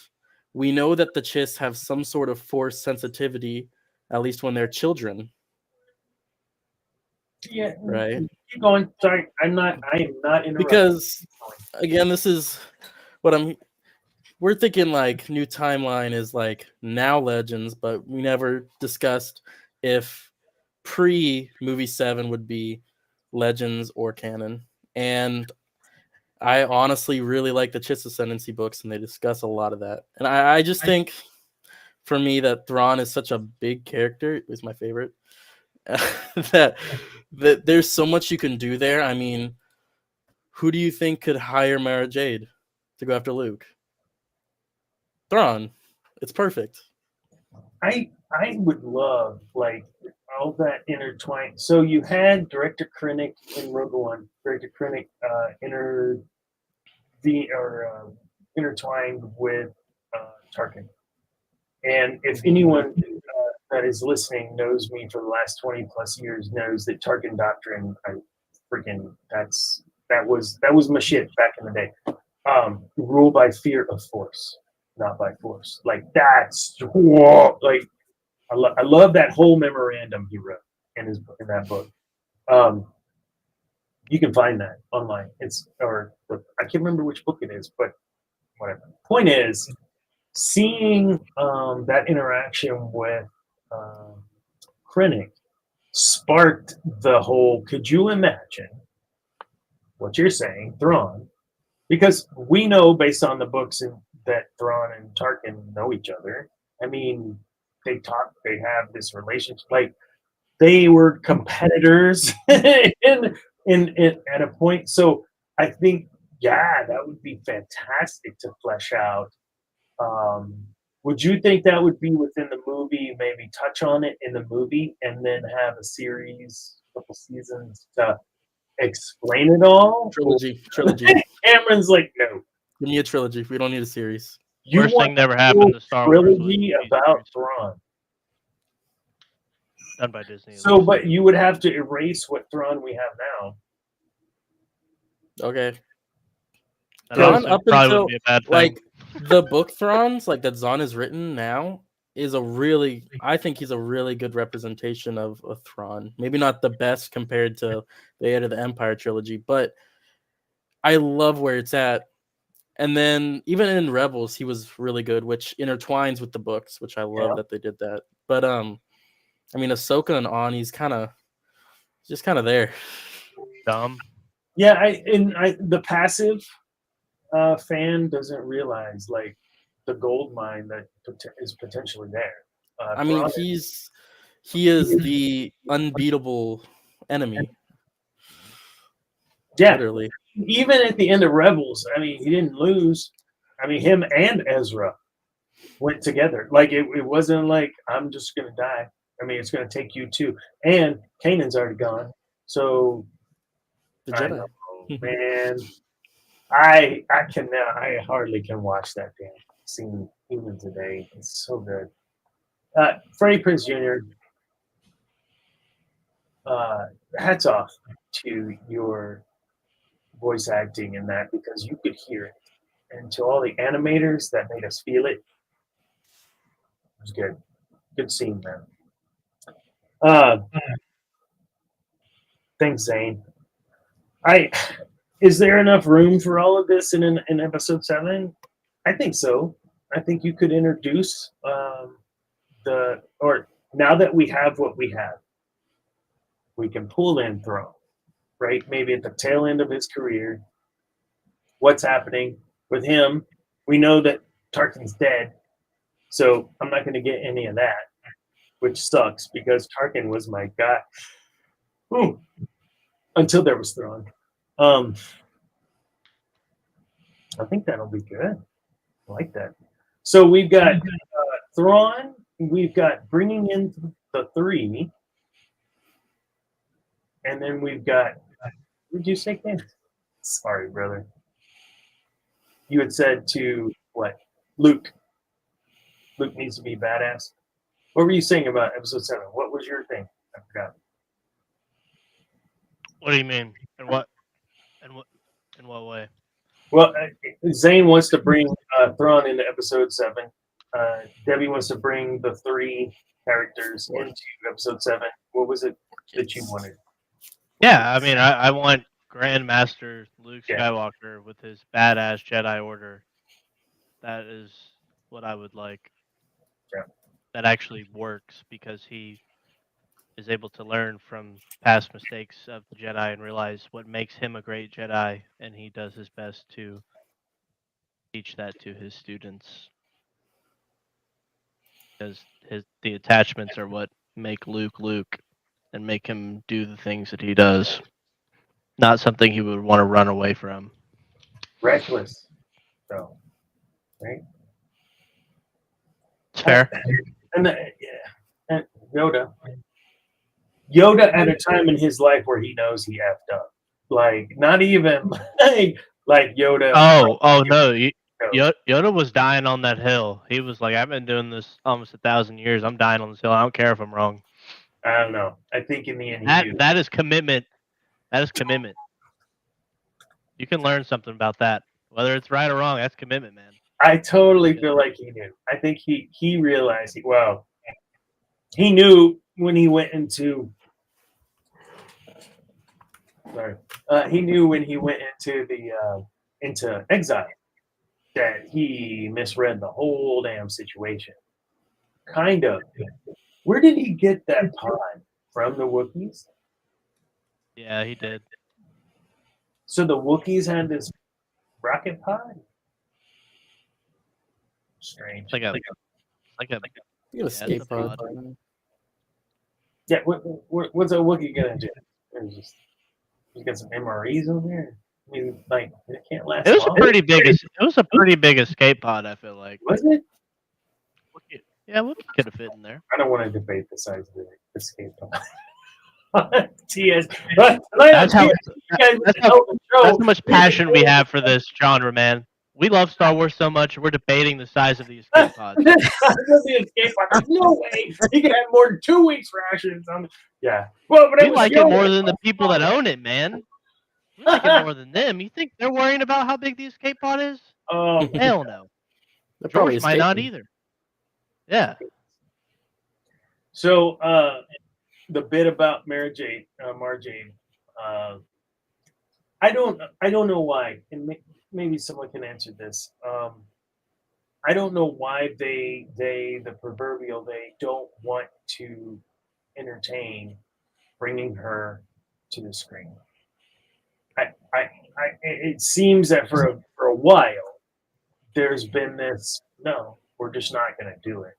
S2: We know that the Chiss have some sort of force sensitivity, at least when they're children.
S1: Yeah.
S2: Right.
S1: Keep going. Sorry, I am not interrupting.
S2: Because again, this is what we're thinking like new timeline is like now Legends, but we never discussed if pre movie 7 would be Legends or canon. And I honestly really like the Chiss Ascendancy books, and they discuss a lot of that. And I just think for me that Thrawn is such a big character, it was my favorite. that there's so much you can do there. I mean, who do you think could hire Mara Jade to go after Luke? Thrawn. It's perfect.
S1: I would love like all that intertwined. So you had Director Krennic in Rogue One. Director Krennic intertwined with Tarkin. And if anyone that is listening knows me for the last 20 plus years knows that Tarkin Doctrine, that was my shit back in the day. Rule by fear of force, not by force. Like that's like I love that whole memorandum he wrote in that book. You can find that online. I can't remember which book it is, but whatever. Point is, seeing that interaction with Krennic sparked the whole. Could you imagine what you're saying, Thrawn? Because we know based on the books that Thrawn and Tarkin know each other. I mean, they talk. They have this relationship. Like they were competitors at a point. So I think, that would be fantastic to flesh out. Would you think that would be within the movie? Maybe touch on it in the movie, and then have a series, couple seasons to explain it all.
S2: Trilogy.
S1: Cameron's like, no.
S2: Give me a trilogy. We don't need a series.
S3: Worst thing never happened to Star Wars.
S1: Trilogy about Thrawn.
S3: Done by Disney.
S1: So, but you would have to erase what Thrawn we have now.
S2: Okay.
S3: Thrawn
S2: up
S3: probably
S2: until
S3: wouldn't be a bad thing.
S2: like the book Thrawns, like that Zahn is written now, I think he's a really good representation of a Thrawn. Maybe not the best compared to the Heir to the Empire trilogy, but I love where it's at. And then even in Rebels, he was really good, which intertwines with the books, which I love that they did that. But I mean, Ahsoka and Ani's just kind of there.
S3: Dumb.
S1: Yeah, the passive fan doesn't realize like the gold mine that is potentially there.
S2: I mean, he is the unbeatable enemy.
S1: Yeah,
S2: Literally.
S1: even at the end of Rebels, I mean, he didn't lose. I mean, him and Ezra went together. Like it wasn't like I'm just gonna die. I mean, it's gonna take you too. And Kanan's already gone. So
S2: The
S1: I
S2: Jedi.
S1: know, man. I hardly can watch that damn scene even today. It's so good. Freddie Prinze Jr. Hats off to your voice acting in that because you could hear it, and to all the animators that made us feel it. It was good. Good scene, man. Thanks, Zane. Is there enough room for all of this in episode 7? I think so. I think you could introduce now that we have what we have, we can pull in Thrawn, right? Maybe at the tail end of his career. What's happening with him? We know that Tarkin's dead, so I'm not going to get any of that, which sucks because Tarkin was my guy. Ooh. Until there was Thrawn. I think that'll be good. I like that. So we've got Thrawn. We've got bringing in the 3. And then we've got, what did you say, Ken? Sorry, brother. You had said to, what? Luke. Luke needs to be badass. What were you saying about episode 7? What was your thing? I forgot.
S3: What do you mean? In what way?
S1: Well, Zane wants to bring Thrawn into episode 7. Debbie wants to bring the 3 characters into episode 7. What was it that you wanted?
S3: Yeah, I mean, I want Grandmaster Luke
S1: Yeah.
S3: Skywalker with his badass Jedi Order. That is what I would like.
S1: Yeah.
S3: That actually works because he is able to learn from past mistakes of the Jedi and realize what makes him a great Jedi, and he does his best to teach that to his students. Because the attachments are what make Luke Luke and make him do the things that he does. Not something he would want to run away from.
S1: Reckless. So, right?
S3: It's fair.
S1: And and Yoda. Yoda at a time in his life where he knows he effed up. Like, not even like Yoda.
S3: Oh no.
S1: Yoda.
S3: Yoda was dying on that hill. He was like, I've been doing this almost 1,000 years. I'm dying on this hill. I don't care if I'm wrong.
S1: I don't know. I think in the end he knew.
S3: That is commitment. That is commitment. You can learn something about that. Whether it's right or wrong, that's commitment, man.
S1: I totally feel like he knew. I think he realized he knew when he went into he knew when he went into exile that he misread the whole damn situation. Kind of. Where did he get that pod? From the Wookiees?
S3: Yeah, he did.
S1: So the Wookiees had this rocket pod? Strange.
S3: It's like a
S2: You got
S3: Yeah,
S2: escape
S3: it's a pod.
S2: pod.
S1: Yeah, what's a Wookiee gonna do? He's got some MREs over there. I mean, like, it can't last
S3: It was a
S1: long.
S3: pretty big escape pod, I feel like.
S1: Was it?
S3: Yeah, Wookiee could have fit in there.
S1: I don't want to debate the size of the escape pod. TS.
S3: That's how much passion we have for this genre, man. We love Star Wars so much, we're debating the size of the escape pods.
S1: The escape pod. There's no way he can have more than 2 weeks rations. Yeah. Well, but
S3: We like it more than the people that own it, man. We like it more than them. You think they're worrying about how big the escape pod is? Hell no.
S2: They're probably
S3: George might not
S2: escaping.
S3: either. Yeah.
S1: So the bit about Mara Jade, I don't know why, and maybe someone can answer this. I don't know why the proverbial they don't want to entertain bringing her to the screen. It seems that for a while there's been this, no, we're just not going to do it.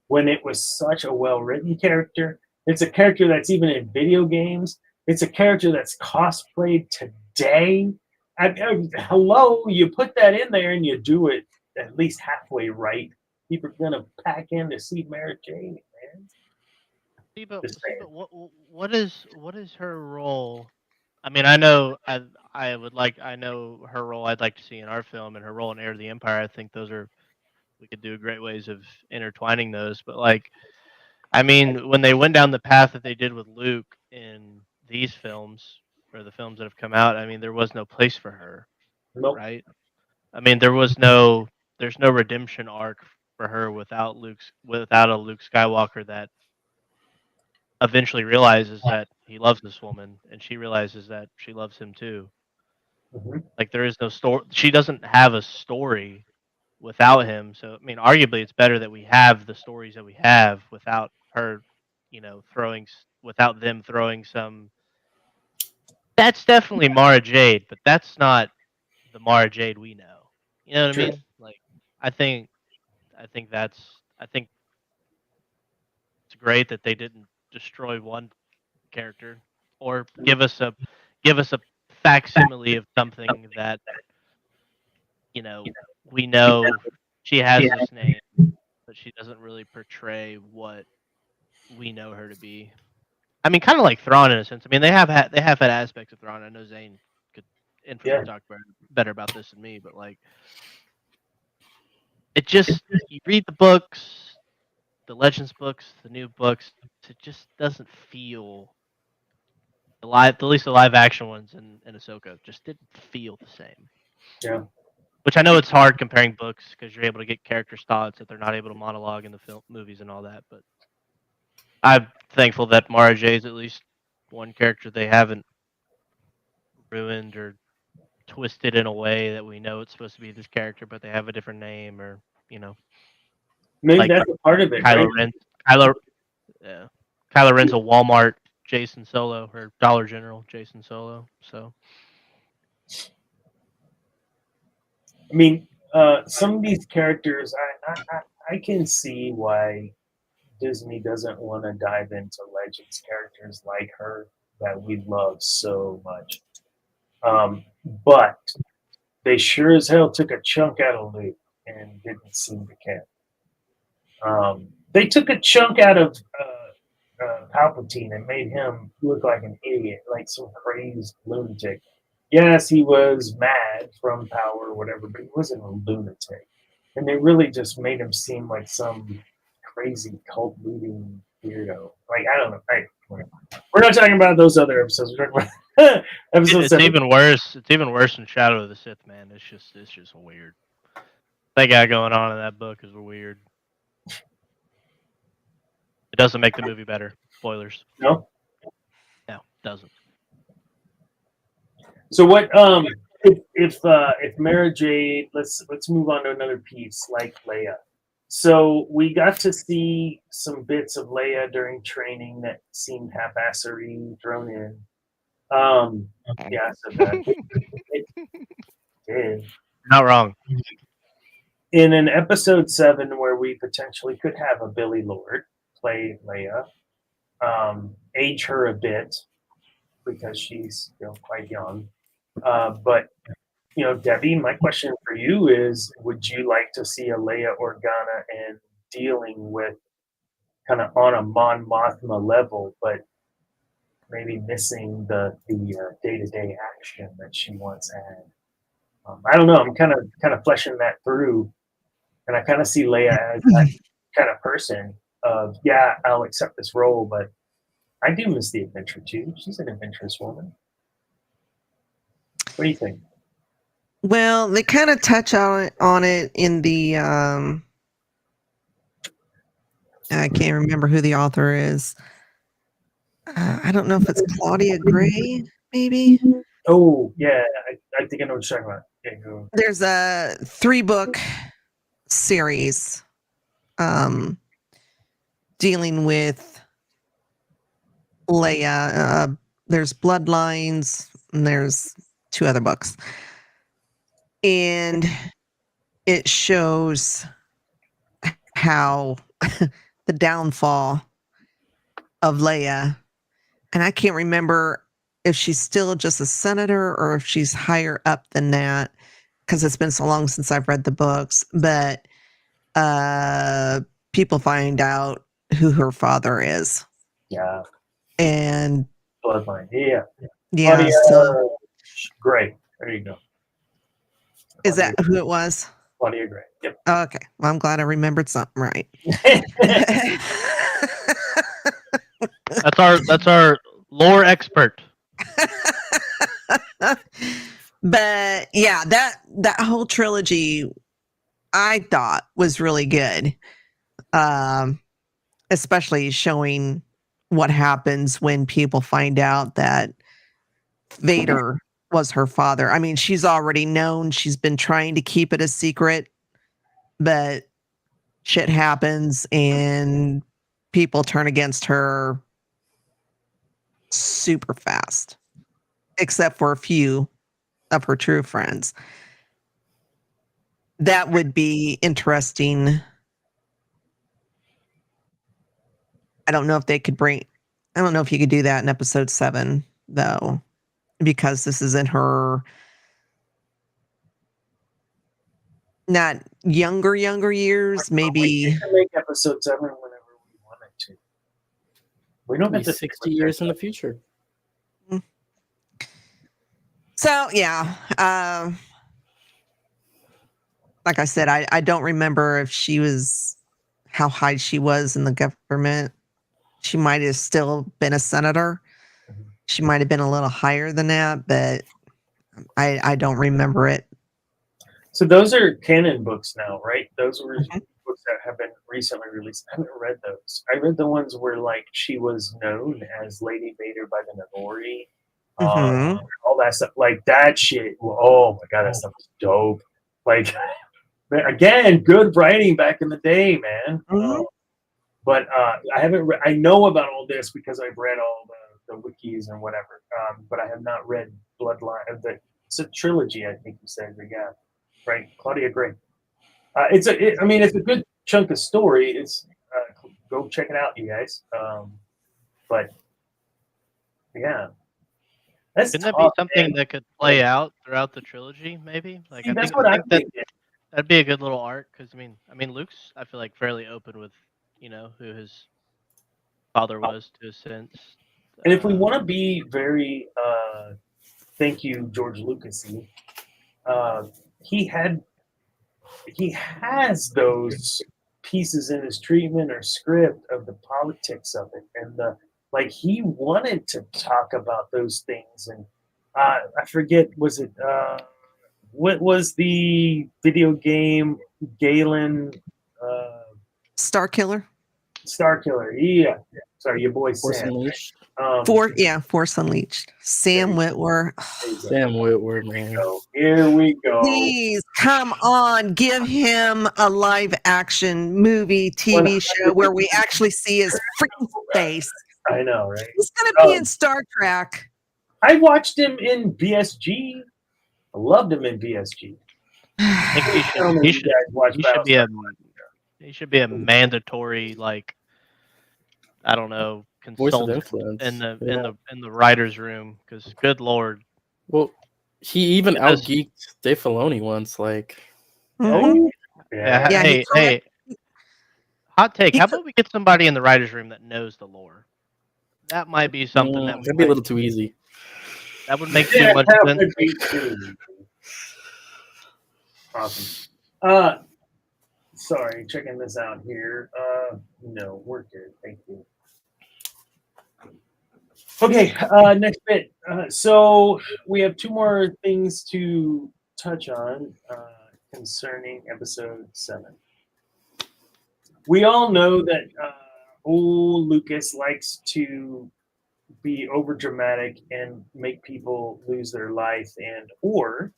S1: When it was such a well-written character, it's a character that's even in video games. It's a character that's cosplayed today. Hello, you put that in there and you do it at least halfway right. People are gonna pack in to see Mary Jane, man. Just saying.
S3: but what is her role? I mean, I know her role. I'd like to see in our film, and her role in Heir of the Empire. I think we could do great ways of intertwining those. But like, I mean, when they went down the path that they did with Luke in these films or the films that have come out, I mean, there was no place for her,
S1: Nope.
S3: right? I mean, there's no redemption arc for her without a Luke Skywalker that eventually realizes that he loves this woman, and she realizes that she loves him too.
S1: Mhm.
S3: Like there is no story. She doesn't have a story without him. So I mean, arguably, it's better that we have the stories that we have without her, without them throwing some. That's definitely Mara Jade, but that's not the Mara Jade we know. You know what
S1: True.
S3: I mean? Like, I think, I think it's great that they didn't destroy one character or give us a facsimile of something that you know we know she has this name, but she doesn't really portray what we know her to be. I mean, kind of like Thrawn in a sense. I mean, they have had aspects of Thrawn. I know Zane could infinitely
S1: Yeah.
S3: talk better about this than me, but like it just you read the books, the Legends books, the new books, it just doesn't feel at least the live action ones in Ahsoka just didn't feel the same.
S1: Yeah.
S3: Which I know it's hard comparing books because you're able to get characters' thoughts that they're not able to monologue in the film movies and all that. But I'm thankful that Mara Jade's at least one character they haven't ruined or twisted in a way that we know it's supposed to be this character, but they have a different name or
S1: Maybe
S3: like
S1: that's a part of it,
S3: Kylo
S1: right?
S3: Ren. Yeah, Kylo Ren's a Walmart Jason Solo or Dollar General Jason Solo. So
S1: I mean, some of these characters, I can see why Disney doesn't want to dive into Legends characters like her that we love so much. But they sure as hell took a chunk out of Luke and didn't seem to care. They took a chunk out of Palpatine and made him look like an idiot, like some crazed lunatic. Yes, he was mad from power or whatever, but he wasn't a lunatic. And they really just made him seem like some crazy cult leading weirdo. Like, I don't know. We're not talking about those other episodes. We're talking about episode
S3: it's
S1: 7.
S3: even worse. It's even worse than Shadow of the Sith, man. It's just weird. That guy going on in that book is weird. It doesn't make the movie better. Spoilers.
S1: No?
S3: No, it doesn't.
S1: So what if Mara Jade, let's move on to another piece like Leia. So we got to see some bits of Leia during training that seemed half-assery thrown in. Yeah, I said that. It did.
S3: Not wrong.
S1: In an episode 7 where we potentially could have a Billy Lord play Leia, age her a bit because she's quite young. But Debbie, my question for you is: would you like to see a Leia Organa and dealing with kind of on a Mon Mothma level, but maybe missing the day-to-day action that she once had? I don't know. I'm kind of fleshing that through, and I kind of see Leia as that kind of person of, yeah, I'll accept this role, but I do miss the adventure too. She's an adventurous woman. What do you think?
S4: Well, they kind of touch on it in the I can't remember who the author is. I don't know if it's Claudia Gray, maybe.
S1: Oh yeah, I think I know what you're talking about. Yeah, go.
S4: There's a 3-book series dealing with Leia. There's Bloodlines, and there's 2 other books. And it shows how the downfall of Leia, and I can't remember if she's still just a senator or if she's higher up than that, because it's been so long since I've read the books. But people find out who her father is.
S1: Yeah.
S4: And
S1: Bloodline. Yeah.
S4: yeah,
S1: Claudia
S4: so
S1: Gray. There you go.
S4: is that who it was?
S1: Claudia Gray. Yep.
S4: Oh, okay. Well, I'm glad I remembered something right.
S3: That's our lore expert.
S4: But yeah, that whole trilogy I thought was really good. Especially showing what happens when people find out that Vader was her father. I mean, she's already known, she's been trying to keep it a secret, but shit happens and people turn against her super fast, except for a few of her true friends. That would be interesting. I don't know if they could I don't know if you could do that in episode 7, though, because this is in her not younger years, maybe.
S1: We can make episode 7 whenever we wanted to. We don't
S2: Be
S1: have to
S2: 60 years in the future.
S4: So yeah, like I said, I don't remember if she was how high she was in the government. She might have still been a senator. She might have been a little higher than that, but I don't remember it.
S1: So those are canon books now, right? Those were books that have been recently released. I haven't read those. I read the ones where like she was known as Lady Vader by the Nagori. All that stuff, like that shit. Oh my god, that stuff was dope. Like, again, good writing back in the day, man. But I haven't. I know about all this because I've read all the wikis and whatever. But I have not read Bloodline. It's a trilogy, I think you said. But yeah, right, Claudia Gray. It's a good chunk of story. It's go check it out, you guys. But yeah.
S3: Couldn't that be something that could play out throughout the trilogy? Maybe, like, I think that'd be a good little arc. Because I mean, Luke's, I feel like, fairly open with, who his father was to a sense.
S1: And if we want to be very, thank you, George Lucasy, he has those pieces in his treatment or script of the politics of it and he wanted to talk about those things. And I forget, was it, what was the video game Galen?
S4: Starkiller?
S1: Starkiller, yeah. Sorry, your boy
S2: Force
S1: Sam.
S2: Unleashed.
S4: Force Unleashed. Sam Witwer.
S2: Sam Witwer, man.
S1: Here we go.
S4: Please, come on. Give him a live action movie, TV show where we actually see his freaking face.
S1: I know, right?
S4: He's going to be in Star Trek.
S1: I watched him in BSG. I loved him in BSG.
S3: I think he should be a mandatory, like, I don't know, consultant in the writer's room. Because good lord.
S2: Well, he even out-geeked Dave Filoni once, like.
S1: Oh,
S3: yeah. Hey. Hot take. How about we get somebody in the writer's room that knows the lore? That might be something that'd
S2: be a little too easy.
S3: That would make too much sense.
S1: Awesome. Sorry, checking this out here. No, we're good. Thank you. Okay, next bit. So we have 2 more things to touch on concerning episode 7. We all know that old Lucas likes to be over dramatic and make people lose their life or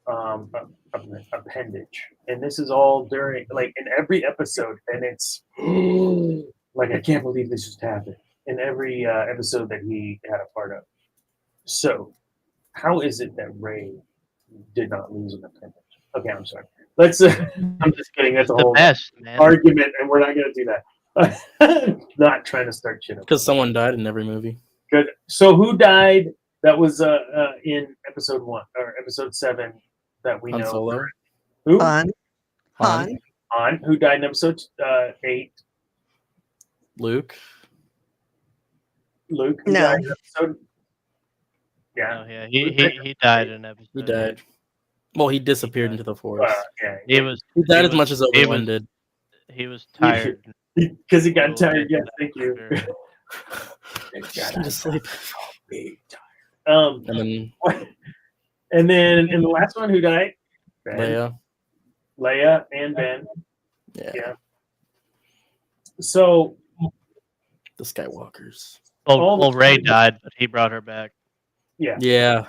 S1: appendage. And this is all during, like, in every episode, and it's like, I can't believe this just happened in every episode that he had a part of. So how is it that Rey did not lose an appendage? Okay, I'm sorry. Let's I'm just kidding. That's a whole argument, and we're not going to do that. Not trying to start shit up.
S2: Because someone died in every movie.
S1: Good. So who died That was in episode 1 or episode 7 that we
S2: Han
S1: know.
S2: Solo.
S1: Who?
S4: Han.
S2: Han.
S1: Han, who died in episode 8.
S2: Luke.
S1: Luke, who
S4: No.
S1: died in episode. Yeah.
S3: Oh, yeah, he died in episode.
S2: He died. Well, he disappeared into the forest.
S1: Yeah.
S3: He was.
S2: He died
S3: he
S2: as much as
S3: he
S2: Obi-Wan
S3: was-
S2: did.
S3: He was tired.
S1: Because he got
S3: Oh,
S1: tired.
S3: yeah,
S1: Yes, thank you.
S2: Just need to sleep.
S1: Big time.
S2: And then
S1: And then in the last one, who died? Ben.
S2: Leia.
S1: And Ben.
S2: Yeah.
S1: Yeah. So
S2: The Skywalkers.
S3: Well, Ray died, but he brought her back.
S1: yeah,
S2: Yeah.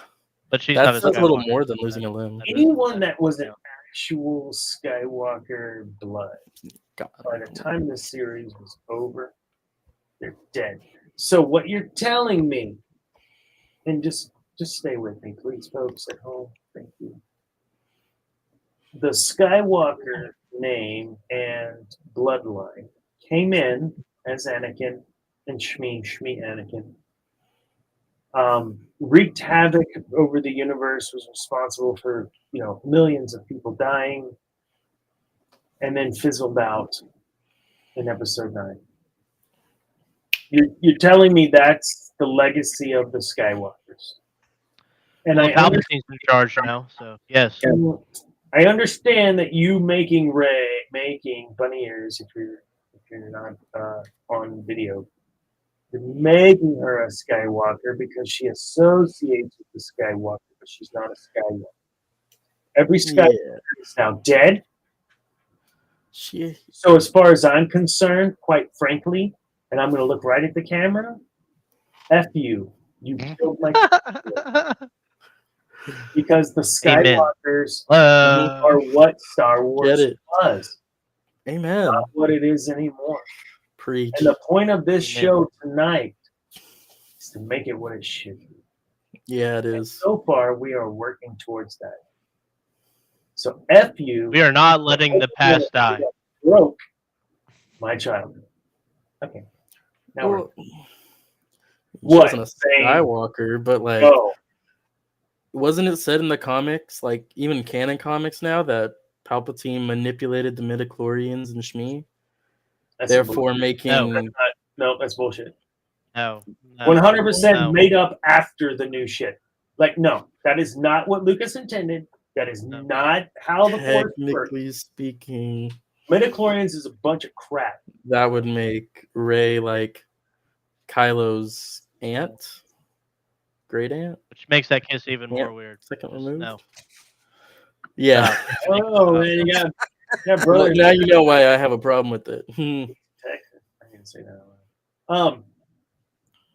S3: But she's
S2: That's
S3: not
S2: a little
S3: Skywalker.
S2: more than losing a limb.
S1: anyone that was an actual Skywalker blood,
S2: God.
S1: by the time the series was over, they're dead. So what you're telling me, and just stay with me, please, folks at home. Thank you. The Skywalker name and bloodline came in as Anakin and Shmi Anakin. Wreaked havoc over the universe, was responsible for millions of people dying, and then fizzled out in episode 9. You're telling me that's the legacy of the Skywalkers, and
S3: Well,
S1: I
S3: Palpatine's in charge now, so yes.
S1: I understand that you making bunny ears if you're not on video. You're making her a Skywalker because she associates with the Skywalker, but she's not a Skywalker. Every Skywalker is now dead.
S2: She.
S1: So as far as I'm concerned, quite frankly, and I'm going to look right at the camera, F you. You killed my because the Skywalkers are what Star Wars was.
S2: Amen.
S1: Not what it is anymore.
S2: Preach.
S1: And the point of this show tonight is to make it what it should be.
S2: Yeah, it
S1: And
S2: is.
S1: so far, we are working towards that. So F you.
S3: We are not letting the past die.
S1: Broke my childhood. Okay. Now
S2: Well,
S1: we're
S2: she
S1: what?
S2: wasn't a Skywalker, but like,
S1: Go.
S2: wasn't it said in the comics, like even canon comics now, that Palpatine manipulated the midichlorians and Shmi,
S1: That's
S2: therefore
S1: bullshit.
S2: making
S1: No, that's bullshit.
S3: No.
S1: 100% made up after the new shit. Like, no, that is not what Lucas intended. That is not how the Force works.
S2: technically speaking,
S1: Midichlorians is a bunch of crap.
S2: that would make Rey like Kylo's aunt, great aunt,
S3: Which makes that kiss even
S2: Yeah.
S3: more weird.
S2: second removed.
S3: No.
S2: Yeah.
S1: Oh, man, you got
S2: Well,
S1: brother.
S2: now you know why I have a problem with it.
S1: I didn't say that out loud.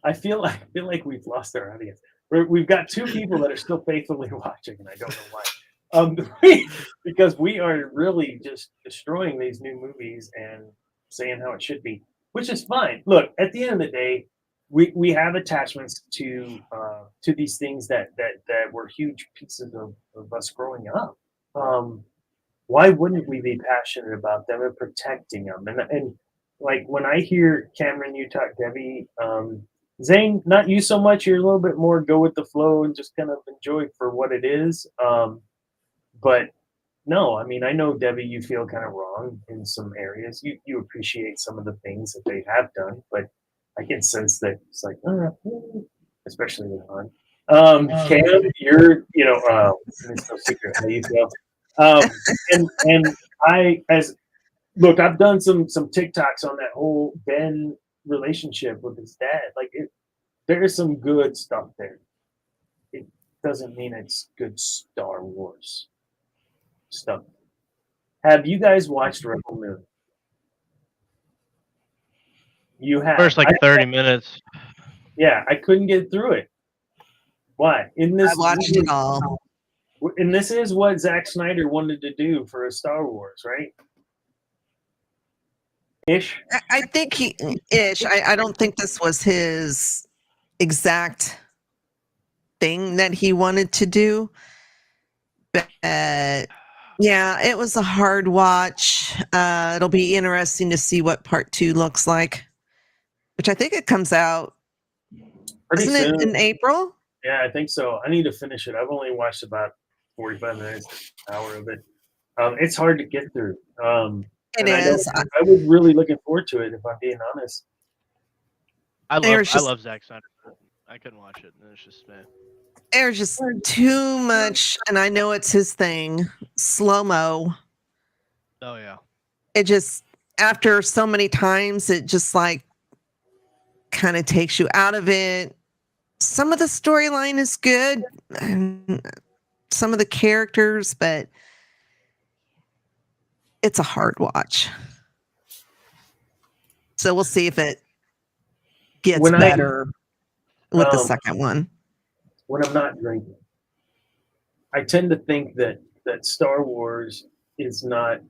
S1: I feel like we've lost our audience. We've got 2 people that are still faithfully watching, and I don't know why. Because we are really just destroying these new movies and saying how it should be, which is fine. Look, at the end of the day, we have attachments to these things that were huge pieces of us growing up. Why wouldn't we be passionate about them and protecting them? And like when I hear Cameron, you talk, Debbie, Zane, not you so much. You're a little bit more go with the flow and just kind of enjoy for what it is. But no, I mean, I know, Debbie, you feel kind of wrong in some areas. You appreciate some of the things that they have done, but I can sense that it's like, especially with Han. Cam, you're, it's no secret how you feel. And look, I've done some TikToks on that whole Ben relationship with his dad. Like, there is some good stuff there. It doesn't mean it's good Star Wars stuff. Have you guys watched Rebel Moon? You have.
S3: First, 30 minutes.
S1: Yeah, I couldn't get through it. Why?
S4: I watched it all.
S1: And this is what Zack Snyder wanted to do for a Star Wars, right? Ish.
S4: I think I don't think this was his exact thing that he wanted to do. But yeah, it was a hard watch. It'll be interesting to see what part 2 looks like, which I think it comes out.
S1: Pretty
S4: Isn't
S1: soon.
S4: it in April?
S1: Yeah, I think so. I need to finish it. I've only watched about 45 minutes, an hour of it. It's hard to get through.
S4: It
S1: And I know
S4: is.
S1: I was really looking forward to it, if I'm being honest.
S4: There's
S3: I
S4: just
S3: love Zack Snyder. But I couldn't watch it. And it's just man.
S4: there's just too much, and I know it's his thing. Slow mo.
S3: Oh yeah.
S4: It just after so many times, it just like kind of takes you out of it. Some of the storyline is good, and some of the characters, but it's a hard watch. So we'll see if it gets
S1: When I-
S4: better with the
S1: Um,
S4: second one.
S1: When I'm not drinking, I tend to think that Star Wars is not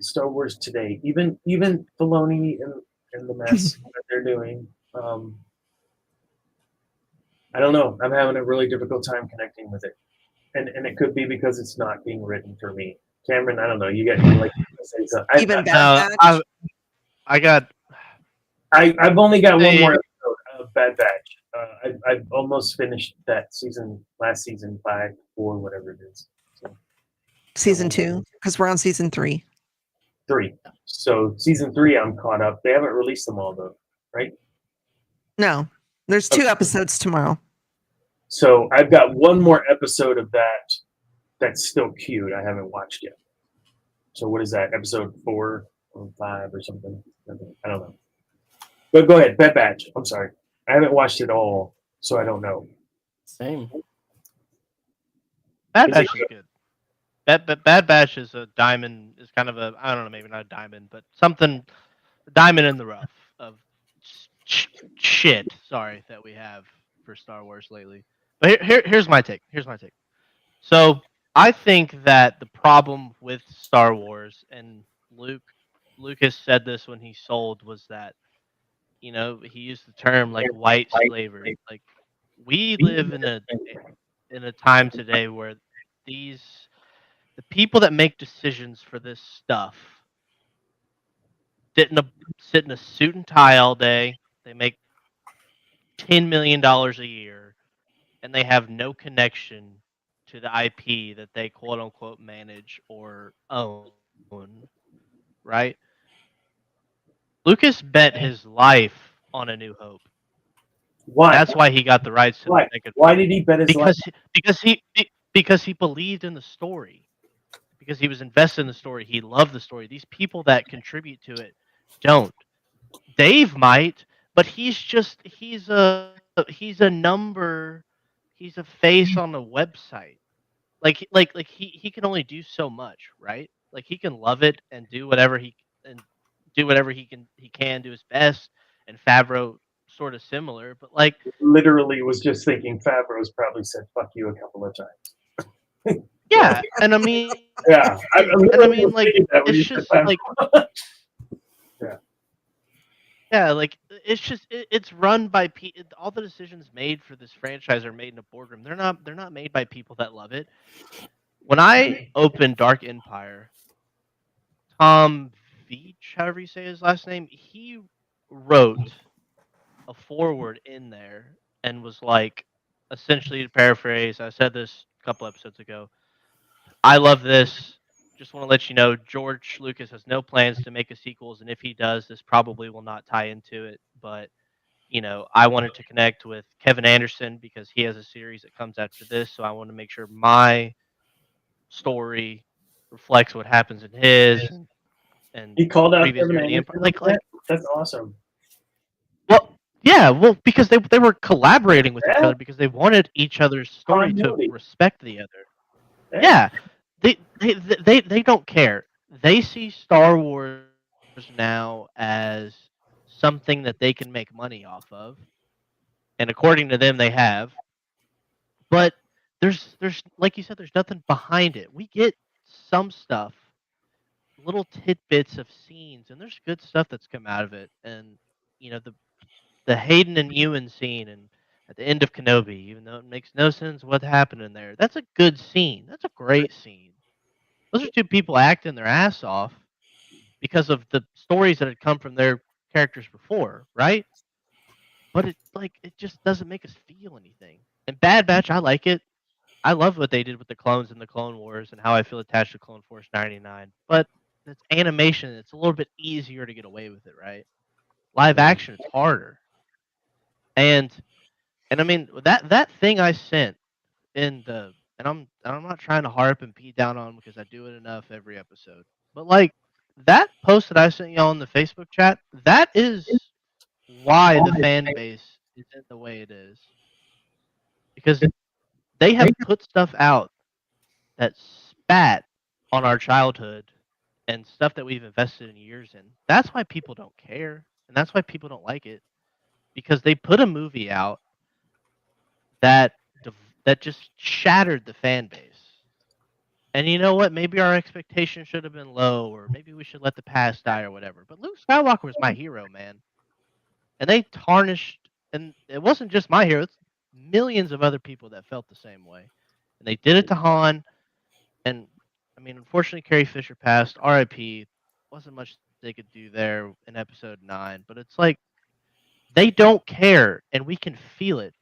S1: Star Wars today. Even Filoni and the mess that they're doing. I don't know. I'm having a really difficult time connecting with it, and it could be because it's not being written for me. Cameron, I don't know. You get like say something.
S4: Even Bad
S3: No,
S4: Batch.
S3: I got
S1: I've only got one
S3: Hey.
S1: more episode of Bad Batch. I've almost finished that last season 5, 4, whatever it is. So,
S4: Season 2, because we're on season 3.
S1: 3. So season 3, I'm caught up. They haven't released them all though, right?
S4: No, there's 2
S1: Okay.
S4: episodes tomorrow.
S1: So I've got one more episode of that that's still queued. I haven't watched yet. So what is that? Episode 4 or 5 or something? I don't know. But go ahead, Bad Batch. I'm sorry. I haven't watched it all, so I don't know.
S2: Same.
S3: Bad
S1: Is
S3: Batch
S1: it-
S3: is good. Bad Batch is a diamond. Is kind of a I don't know, maybe not a diamond, but something diamond in the rough of shit. Sorry that we have for Star Wars lately. But here's my take. Here's my take. So I think that the problem with Star Wars, and Lucas said this when he sold, was that he used the term like white slavery. Like we live in a time today where the people that make decisions for this stuff sit in a suit and tie all day. They make $10 million a year, and they have no connection to the IP that they quote unquote manage or own. Right? Lucas bet his life on A New Hope.
S1: Why?
S3: That's why he got the rights to
S1: Why?
S3: the second
S1: Why
S3: one.
S1: did he bet his life?
S3: Because he believed in the story. Because he was invested in the story. He loved the story. These people that contribute to it don't. Dave might, but he's a number. He's a face on a website. Like he can only do so much, right? Like he can love it and do whatever he can do his best. And Favreau sort of similar, but like
S1: Literally was just thinking Favreau's probably said "fuck you" a couple of times.
S3: yeah, and I mean
S1: Yeah,
S3: and I mean like it's just like
S1: Yeah.
S3: yeah, like it's run by all the decisions made for this franchise are made in a boardroom. They're not made by people that love it. When I opened Dark Empire, Tom Veach, however you say his last name, he wrote a foreword in there and was like, essentially to paraphrase, I said this a couple episodes ago. I love this. Just want to let you know, George Lucas has no plans to make a sequels, and if he does, this probably will not tie into it. But I wanted to connect with Kevin Anderson because he has a series that comes after this, so I want to make sure my story reflects what happens in his and
S1: He called out
S3: previous
S1: Kevin
S3: era of the
S1: Anderson.
S3: Empire. Like
S1: That's awesome.
S3: well, yeah, well, because they were collaborating with each
S1: Yeah.
S3: other because they wanted each other's story
S1: Continuity.
S3: to respect the other. Yeah, they don't care. They see Star Wars now as something that they can make money off of, and according to them, they have. But there's like you said, there's nothing behind it. We get some stuff, little tidbits of scenes, and there's good stuff that's come out of it. And the Hayden and Ewan scene, and at the end of Kenobi, even though it makes no sense what happened in there, that's a good scene. That's a great scene. Those are two people acting their ass off because of the stories that had come from their characters before, right? But it just doesn't make us feel anything. And Bad Batch, I like it. I love what they did with the clones in the Clone Wars and how I feel attached to Clone Force 99. But it's animation. It's a little bit easier to get away with it, right? Live action, it's harder. And I mean that thing I sent in the I'm not trying to harp and pee down on because I do it enough every episode. But like that post that I sent y'all in the Facebook chat, that is why the fan base isn't the way it is. Because they have put stuff out that spat on our childhood and stuff that we've invested in years in. That's why people don't care, and that's why people don't like it, because they put a movie out that that just shattered the fan base. And you know what? Maybe our expectations should have been low, or maybe we should let the past die, or whatever. But Luke Skywalker was my hero, man, and they tarnished. And it wasn't just my hero; it's millions of other people that felt the same way. And they did it to Han. And I mean, unfortunately, Carrie Fisher passed. R.I.P. Wasn't much they could do there in Episode 9. But it's like they don't care, and we can feel it.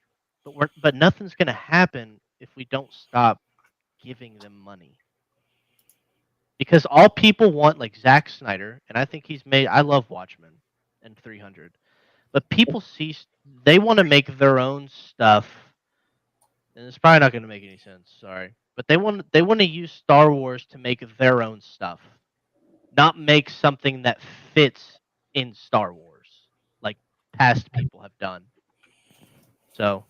S3: But nothing's gonna happen if we don't stop giving them money. Because all people want, like Zack Snyder, and I think he's made. I love Watchmen and 300, but people they want to make their own stuff, and it's probably not going to make any sense. Sorry, but they want to use Star Wars to make their own stuff, not make something that fits in Star Wars, like past people have done. So,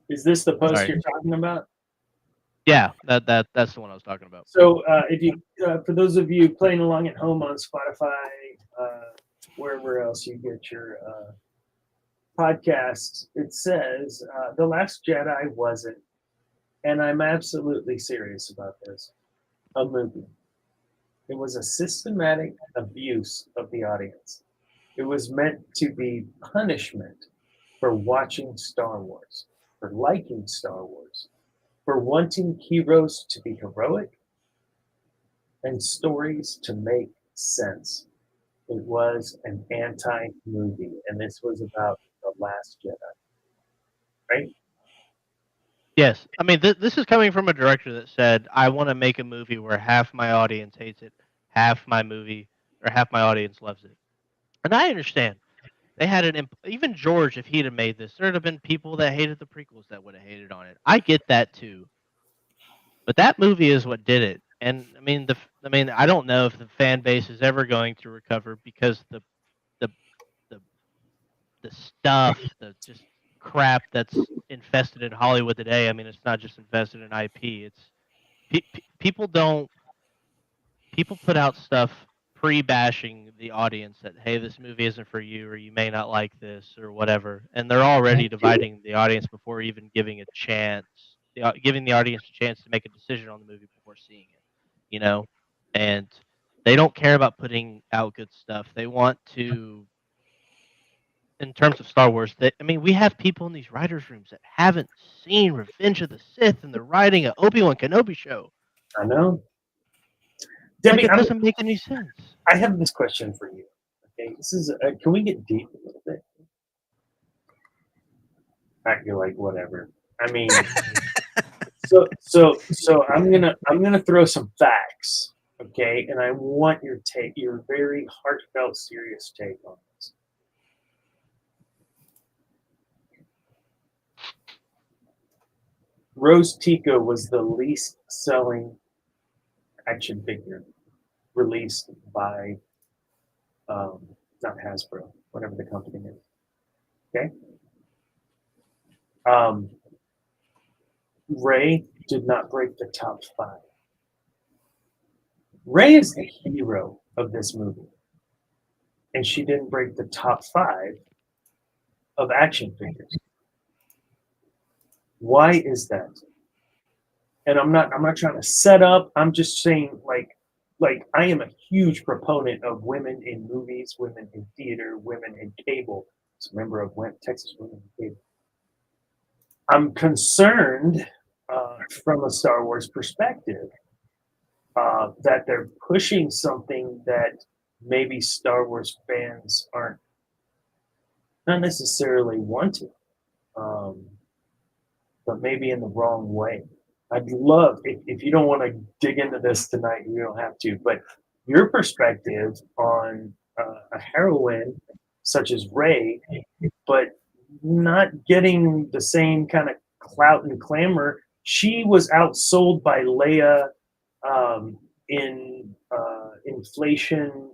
S1: Is this the post
S3: Sorry.
S1: you're talking about?
S3: yeah, that's the one I was talking about.
S1: So if you, for those of you playing along at home on Spotify, wherever else you get your podcasts, it says The Last Jedi wasn't, and I'm absolutely serious about this, a movie. It was a systematic abuse of the audience. It was meant to be punishment for watching Star Wars, for liking Star Wars, for wanting heroes to be heroic and stories to make sense. It was an anti-movie, and this was about The Last Jedi, right?
S3: Yes, I mean this is coming from a director that said, "I want to make a movie where half my audience hates it, half my audience loves it." And I understand. They had even George, if he'd have made this, there'd have been people that hated the prequels that would have hated on it. I get that too. But that movie is what did it. And I mean I don't know if the fan base is ever going to recover because the stuff, the just crap that's infested in Hollywood today. I mean, it's not just infested in IP. It's people put out stuff pre-bashing the audience that, hey, this movie isn't for you, or you may not like this, or whatever, and they're already dividing the audience before even giving giving the audience a chance to make a decision on the movie before seeing it, and they don't care about putting out good stuff. They want to, in terms of Star Wars, we have people in these writers' rooms that haven't seen Revenge of the Sith, and they're writing an Obi-Wan Kenobi show.
S1: I know.
S3: Debbie,
S1: Debbie,
S3: it doesn't make any sense.
S1: I have this question for you. Okay, this is. Can we get deep a little bit? You're like whatever. I mean, so I'm gonna throw some facts, okay? And I want your take, your very heartfelt, serious take on this. Rose Tico was the least selling action figure released by not Hasbro, whatever the company is. Okay. Rey did not break the top 5. Rey is the hero of this movie, and she didn't break the top 5 of action figures. Why is that? And I'm not trying to set up. I'm just saying, like I am a huge proponent of women in movies, women in theater, women in cable. As a member of Texas Women in Cable. I'm concerned from a Star Wars perspective that they're pushing something that maybe Star Wars fans aren't not necessarily wanting. But but maybe in the wrong way. I'd love, if you don't want to dig into this tonight, you don't have to, but your perspective on a heroine such as Rey, but not getting the same kind of clout and clamor. She was outsold by Leia in inflation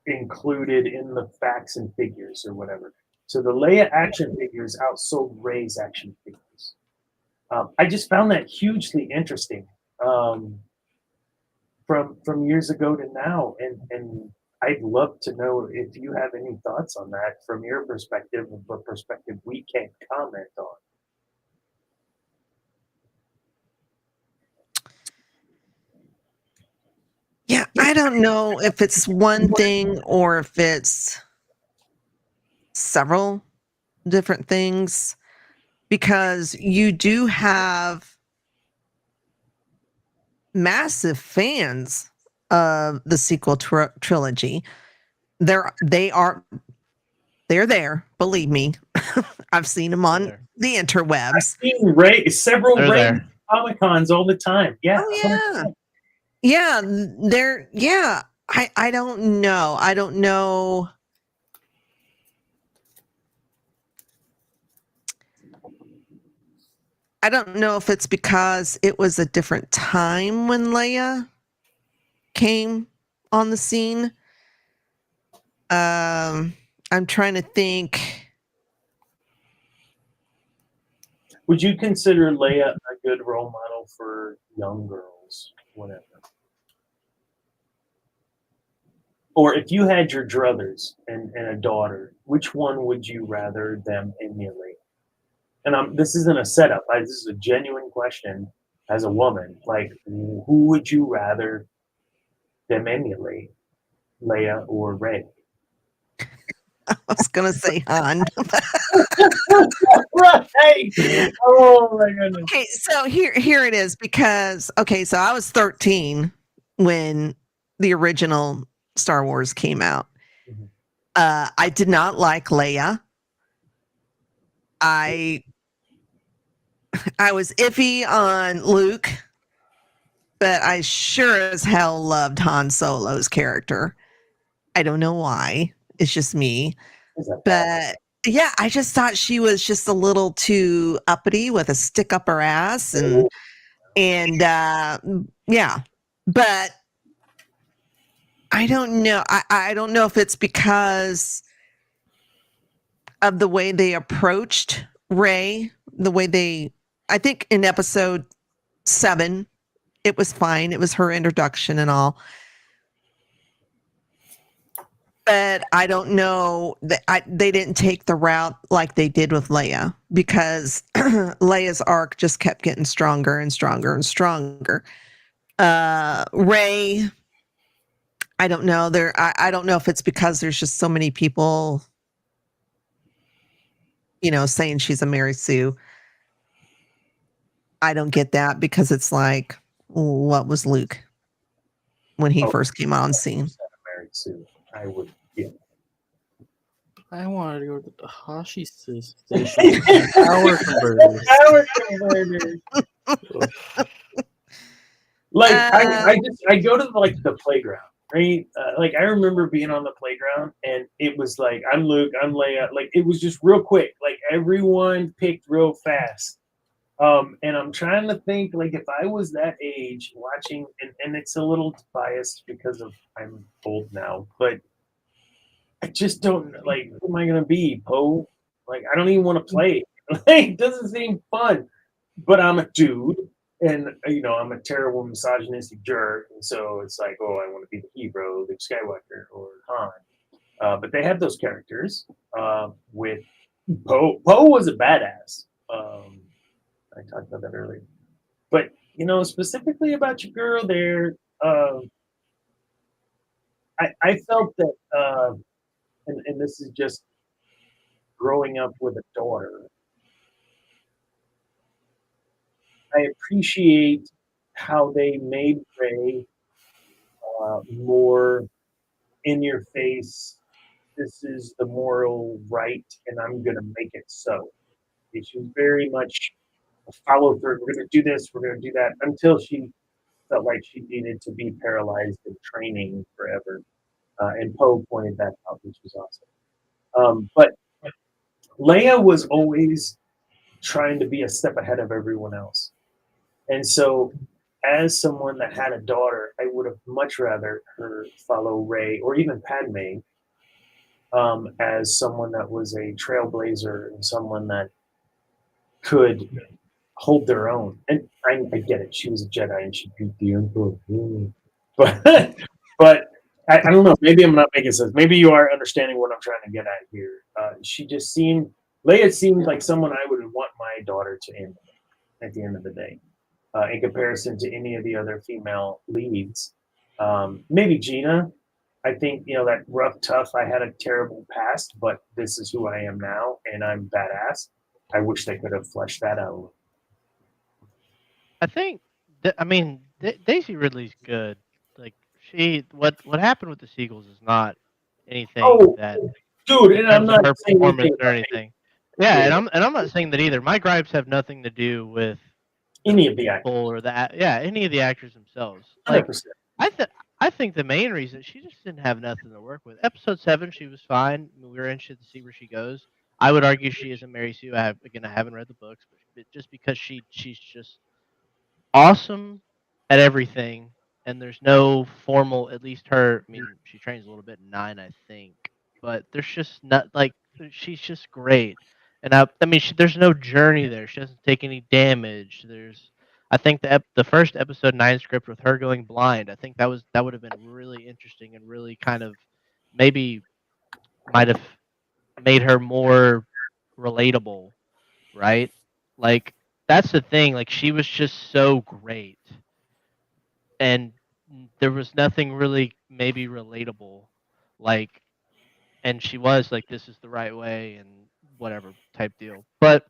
S1: included in the facts and figures or whatever. So the Leia action figures outsold Rey's action figures. I just found that hugely interesting from years ago to now, and I'd love to know if you have any thoughts on that from your perspective, a perspective we can't comment on.
S4: Yeah, I don't know if it's one thing or if it's several different things, because you do have massive fans of the sequel trilogy. They're there, believe me. I've seen them on
S3: There.
S4: the interwebs.
S1: I've seen several
S3: They're
S1: Ray
S3: there.
S1: Comic Cons all the time. Yeah.
S4: Oh yeah. Yeah, I don't know. I don't know. I don't know if it's because it was a different time when Leia came on the scene. I'm trying to think.
S1: Would you consider Leia a good role model for young girls, whatever? Or if you had your druthers and a daughter, which one would you rather them emulate? And this isn't a setup. This is a genuine question as a woman. Like, who would you rather them emulate, Leia or Rey?
S4: I was gonna say Han.
S1: Right. Oh my goodness.
S4: Okay, so here it is, because so I was 13 when the original Star Wars came out.
S1: Mhm.
S4: I did not like Leia. I was iffy on Luke, but I sure as hell loved Han Solo's character. I don't know why. It's just me.
S1: Is that
S4: But yeah, I just thought she was just a little too uppity with a stick up her ass, and yeah. But I don't know. I don't know if it's because of the way they approached Rey, I think in episode 7, it was fine. It was her introduction and all. But I don't know that they didn't take the route like they did with Leia, because Leia's arc just kept getting stronger and stronger and stronger. Rey, I don't know. I don't know if it's because there's just so many people, saying she's a Mary Sue. I don't get that, because it's like, what was Luke when he first came on scene?
S1: Married Sue? I would. Yeah.
S2: I wanted to go to the Hashi station. Power converters.
S1: Power converters. Like I go to the playground, right? Like I remember being on the playground, and it was like, I'm Luke, I'm Leia. Like it was just real quick. Like everyone picked real fast. And I'm trying to think, like, if I was that age watching, and it's a little biased because I'm old now, but I just don't, like, who am I gonna be, Poe? Like, I don't even want to play. Like, it doesn't seem fun. But I'm a dude, and I'm a terrible misogynistic jerk, and so it's like, oh, I want to be the hero, Luke Skywalker or Han. But they have those characters. With Poe. Poe was a badass. I talked about that earlier. But, specifically about your girl there, I felt that, and this is just growing up with a daughter, I appreciate how they made Rey more in your face. This is the moral right, and I'm going to make it so. She was very much follow through. We're going to do this. We're going to do that until she felt like she needed to be paralyzed in training forever. And Poe pointed that out, which was awesome. But Leia was always trying to be a step ahead of everyone else. And so, as someone that had a daughter, I would have much rather her follow Rey or even Padme as someone that was a trailblazer and someone that could hold their own. And I get it. She was a Jedi and she beat the Emperor. But I don't know. Maybe I'm not making sense. Maybe you are understanding what I'm trying to get at here. Leia seemed like someone I would want my daughter to emulate at the end of the day, in comparison to any of the other female leads. Maybe Gina. I think, that rough, tough, I had a terrible past, but this is who I am now, and I'm badass. I wish they could have fleshed that out.
S3: I think, Daisy Ridley's good. Like, what happened with the sequels is not anything that,
S1: dude,
S3: in
S1: and I'm
S3: terms of
S1: not
S3: her
S1: saying
S3: performance
S1: anything
S3: or
S1: about
S3: anything. Yeah, and I'm not saying that either. My gripes have nothing to do with
S1: any of the actors.
S3: or any of the actors themselves.
S1: 100%.
S3: I think the main reason she just didn't have nothing to work with. Episode 7, she was fine. We were interested to see where she goes. I would argue she isn't Mary Sue. I haven't read the books, but just because she's just awesome at everything, and there's no formal. At least her. I mean, she trains a little bit in 9, I think, but there's just not like she's just great. And there's no journey there. She doesn't take any damage. I think the first episode 9 script with her going blind. I think that would have been really interesting and really kind of maybe might have made her more relatable, right? Like that's the thing. Like she was just so great, and there was nothing really maybe relatable, like, and she was like, "This is the right way," and whatever type deal. But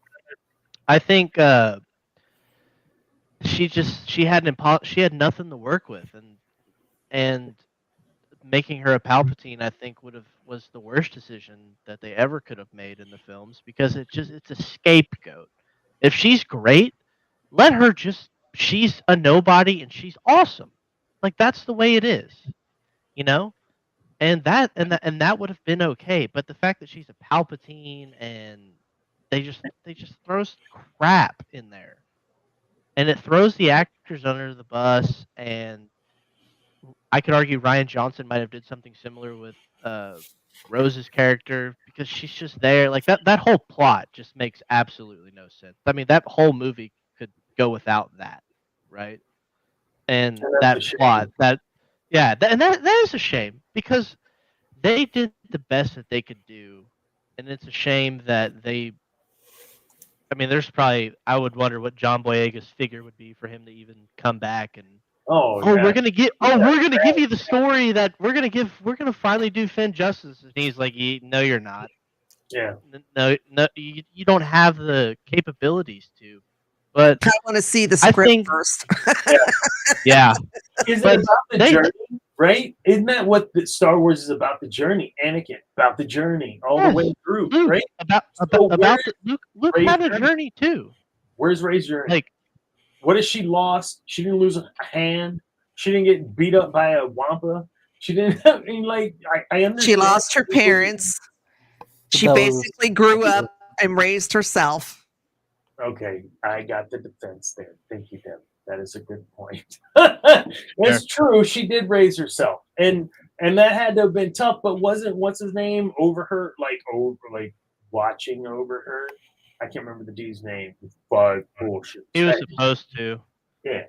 S3: I think she had nothing to work with, and making her a Palpatine, I think was the worst decision that they ever could have made in the films because it's a scapegoat. If she's great, let her she's a nobody and she's awesome. Like that's the way it is, you know? And that would have been okay, but the fact that she's a Palpatine and they just throws crap in there. And it throws the actors under the bus, and I could argue Ryan Johnson might have did something similar with Rose's character because she's just there. Like that whole plot just makes absolutely no sense. I mean, that whole movie could go without that, right? And that plot, that is a shame because they did the best that they could do, and it's a shame that they. I mean, I would wonder what John Boyega's figure would be for him to even come back and. We're gonna give you the story that we're gonna finally do Finn justice, and he's like, no, you're not.
S1: Yeah.
S3: No, you don't have the capabilities to. But
S4: I want to see the script first.
S3: Yeah.
S1: Is it about the journey, right? Isn't that what Star Wars is about? The journey, Anakin, about the journey all the way through,
S3: Luke,
S1: right?
S3: Luke had a journey too.
S1: Where's Rey's journey?
S3: Like,
S1: what if she lost? She didn't lose a hand. She didn't get beat up by a wampa. She didn't. I understand.
S4: She lost her parents. She basically grew up and raised herself.
S1: Okay, I got the defense there. Thank you, Deb. That is a good point. It's true. She did raise herself, and that had to have been tough. But wasn't what's his name over her, watching over her? I can't remember the dude's name. But bullshit.
S3: He was supposed to.
S1: Yeah.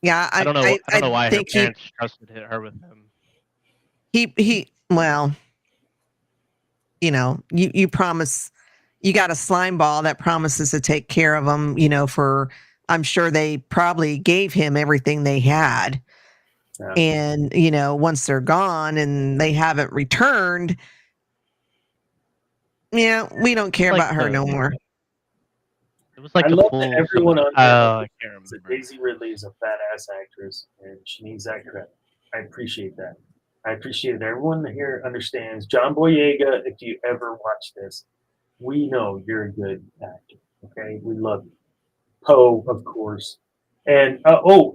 S4: Yeah,
S3: I don't know why her parents trusted her with him.
S4: Well, you promise. You got a slime ball that promises to take care of him. I'm sure they probably gave him everything they had. Yeah. And, once they're gone and they haven't returned, yeah, we don't care about her no more.
S3: It was like
S1: I love that everyone on I can't remember. Daisy Ridley is a badass actress, and she needs that credit. I appreciate that. I appreciate it. Everyone here understands. John Boyega, if you ever watch this, we know you're a good actor. Okay, we love you. Poe, of course, and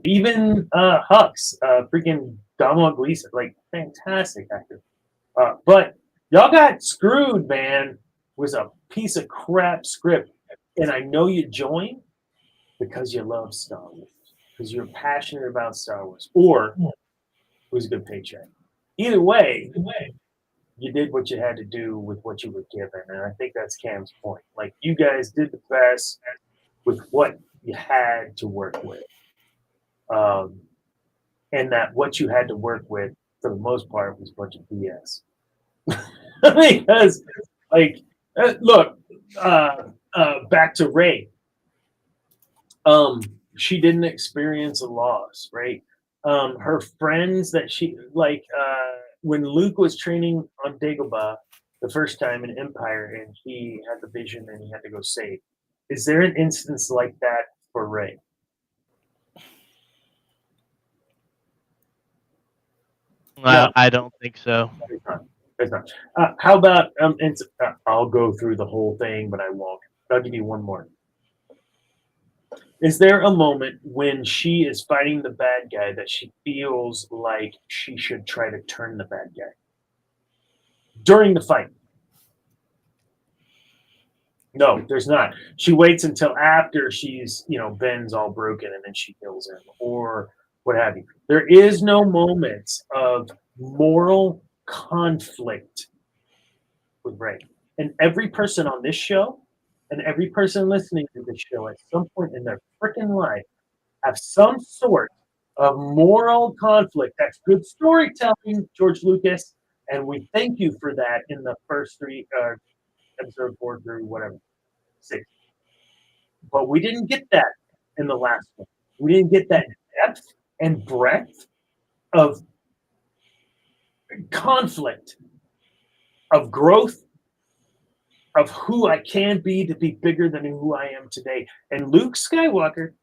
S1: even Hux, freaking Donald Gleason, like fantastic actor. But y'all got screwed, man. Was a piece of crap script, and I know you joined because you love Star Wars, because you're passionate about Star Wars, or it was a good paycheck. Either way, you did what you had to do with what you were given, and I think that's Cam's point. Like you guys did the best with what you had to work with, and that what you had to work with for the most part was a bunch of BS. Because, like, look, back to Rey. She didn't experience a loss, right? Her friends that she like when Luke was training on Dagobah the first time in Empire, and he had the vision and he had to go save. Is there an instance like that for Rey?
S3: Well, I don't think so.
S1: There's not. There's not. How about I'll go through the whole thing, but I won't. I'll give you one more. Is there a moment when she is fighting the bad guy that she feels like she should try to turn the bad guy during the fight? No, there's not. She waits until after she's, Ben's all broken and then she kills him or what have you. There is no moments of moral conflict with Rey. And every person on this show and every person listening to this show at some point in their freaking life have some sort of moral conflict. That's good storytelling, George Lucas, and we thank you for that in the first three episode 4 through whatever 6. But we didn't get that in the last one. We didn't get that depth and breadth of conflict, of growth, of who I can be to be bigger than who I am today. And Luke Skywalker,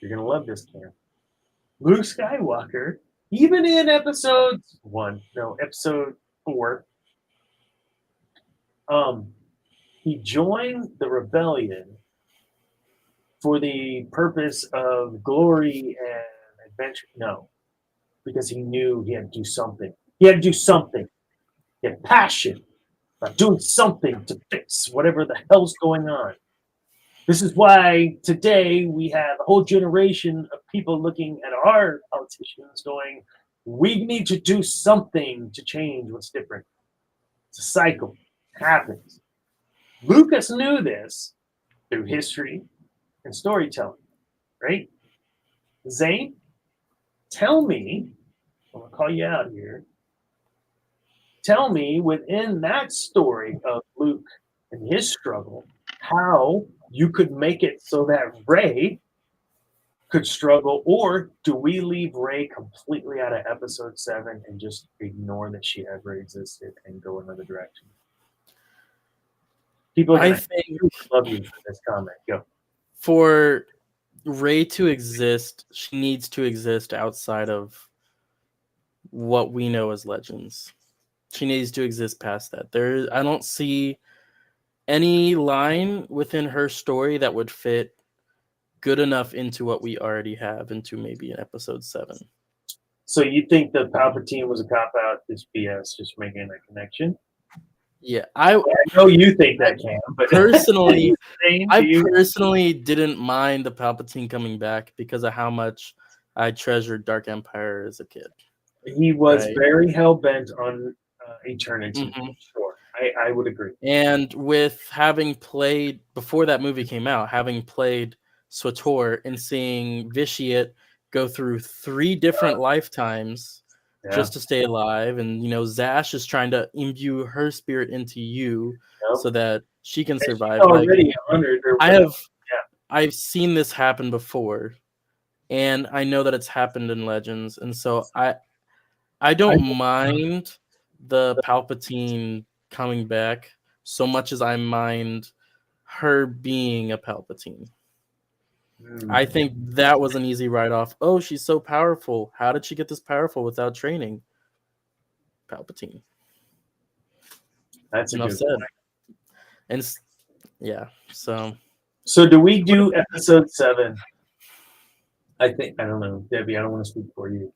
S1: you're going to love this, Cam. Luke Skywalker, even in episode 4, he joined the rebellion for the purpose of glory and adventure. No, because he knew he had to do something. He had to do something. He had passion about doing something to fix whatever the hell's going on. This is why today we have a whole generation of people looking at our politicians going, we need to do something to change what's different. It's a cycle. It happens. Lucas knew this through history and storytelling, right? Zane, tell me, I'm going to call you out here. Tell me within that story of Luke and his struggle, how you could make it so that Rey could struggle, or do we leave Rey completely out of episode 7 and just ignore that she ever existed and go another direction? People are gonna love you for this comment. Go.
S2: For Rey to exist, she needs to exist outside of what we know as legends. She needs to exist past that. I don't see any line within her story that would fit good enough into what we already have into maybe an episode 7.
S1: So you think that Palpatine was a cop-out, this BS, just making that connection?
S2: Yeah, I
S1: know you think that, Cam, but
S2: personally, personally didn't mind the Palpatine coming back because of how much I treasured Dark Empire as a kid.
S1: He was very hell-bent on eternity, sure. I would agree.
S2: And with having played, before that movie came out, having played SWTOR and seeing Vitiate go through 3 different lifetimes just to stay alive, and Zash is trying to imbue her spirit into you so that she can survive.
S1: Already honored or
S2: I've seen this happen before, and I know that it's happened in Legends, and so I don't mind the Palpatine coming back so much as I mind her being a Palpatine. I think that was an easy write-off. Oh, she's so powerful. How did she get this powerful without training? Palpatine.
S1: That's enough
S2: said. And yeah, so
S1: So do we do episode 7? I don't know, Debbie, I don't want to speak for you.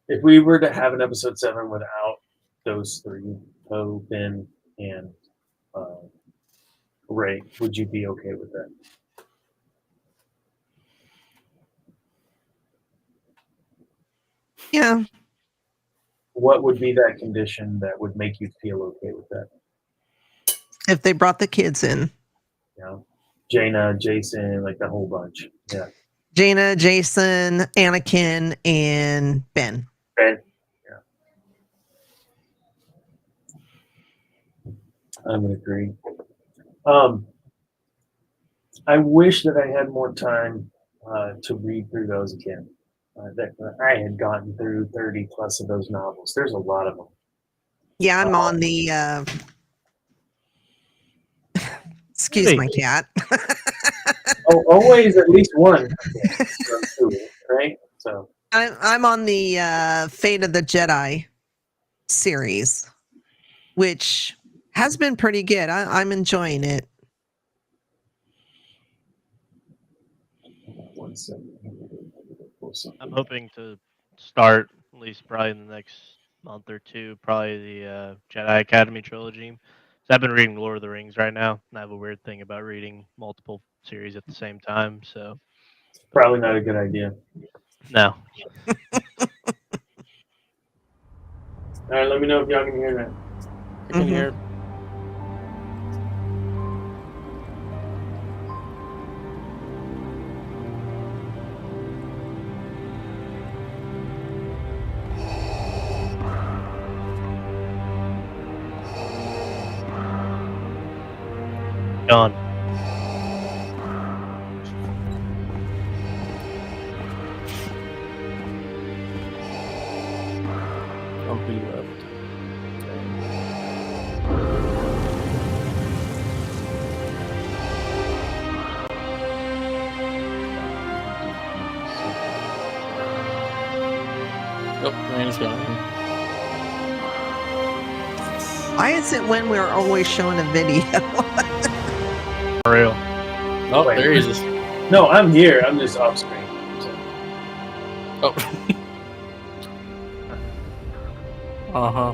S1: If we were to have an episode 7 without those 3, Poe, Ben, and Ray, would you be okay with that?
S4: Yeah.
S1: What would be that condition that would make you feel okay with that?
S4: If they brought the kids in.
S1: You know, Jaina, Jason, like the whole bunch. Yeah.
S4: Jaina, Jason, Anakin, and Ben.
S1: Ben. Yeah. I'm gonna agree. I wish that I had more time to read through those again. I had gotten through 30 plus of those novels. There's a lot of them.
S4: Yeah, I'm on the excuse
S3: Hey.
S4: my cat.
S1: Oh, always at least one, right? So
S4: I'm on the Fate of the Jedi series, which has been pretty good. I'm enjoying it.
S1: 1 second.
S3: I'm hoping to start at least probably in the next month or two, probably the Jedi Academy trilogy. So I've been reading Lord of the Rings right now, and I have a weird thing about reading multiple series at the same time. So
S1: Probably not a good idea.
S3: no,
S1: All right, let me know if y'all can hear that.
S2: I can
S4: Mhm.
S2: hear.
S3: John.
S2: Oh, he left. Oh, Ryan's gone.
S4: Why is it when we're always showing a video?
S3: For real.
S2: Oh,
S1: Wait.
S2: there he is.
S1: No, I'm here. I'm just off screen. So.
S2: Oh. Uh-huh.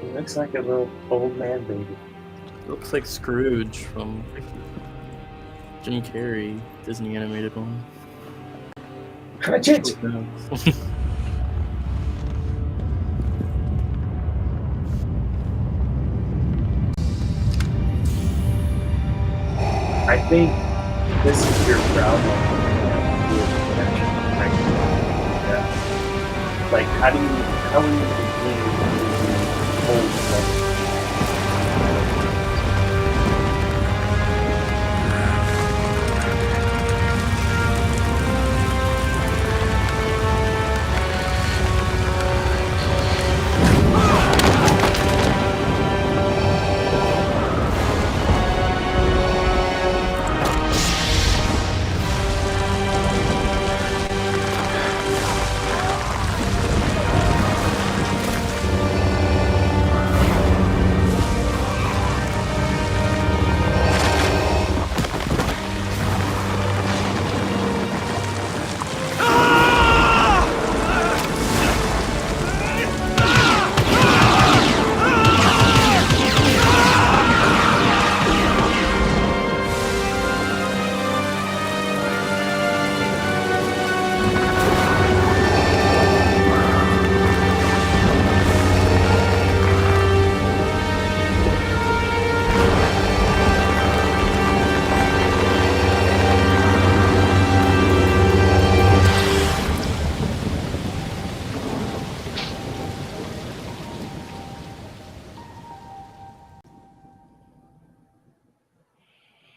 S1: He looks like a little old man baby.
S2: Looks like Scrooge from Jim Carrey, Disney animated one.
S1: Cratchit! I think this is your problem. Yeah. Like, how are you continuing to hold that?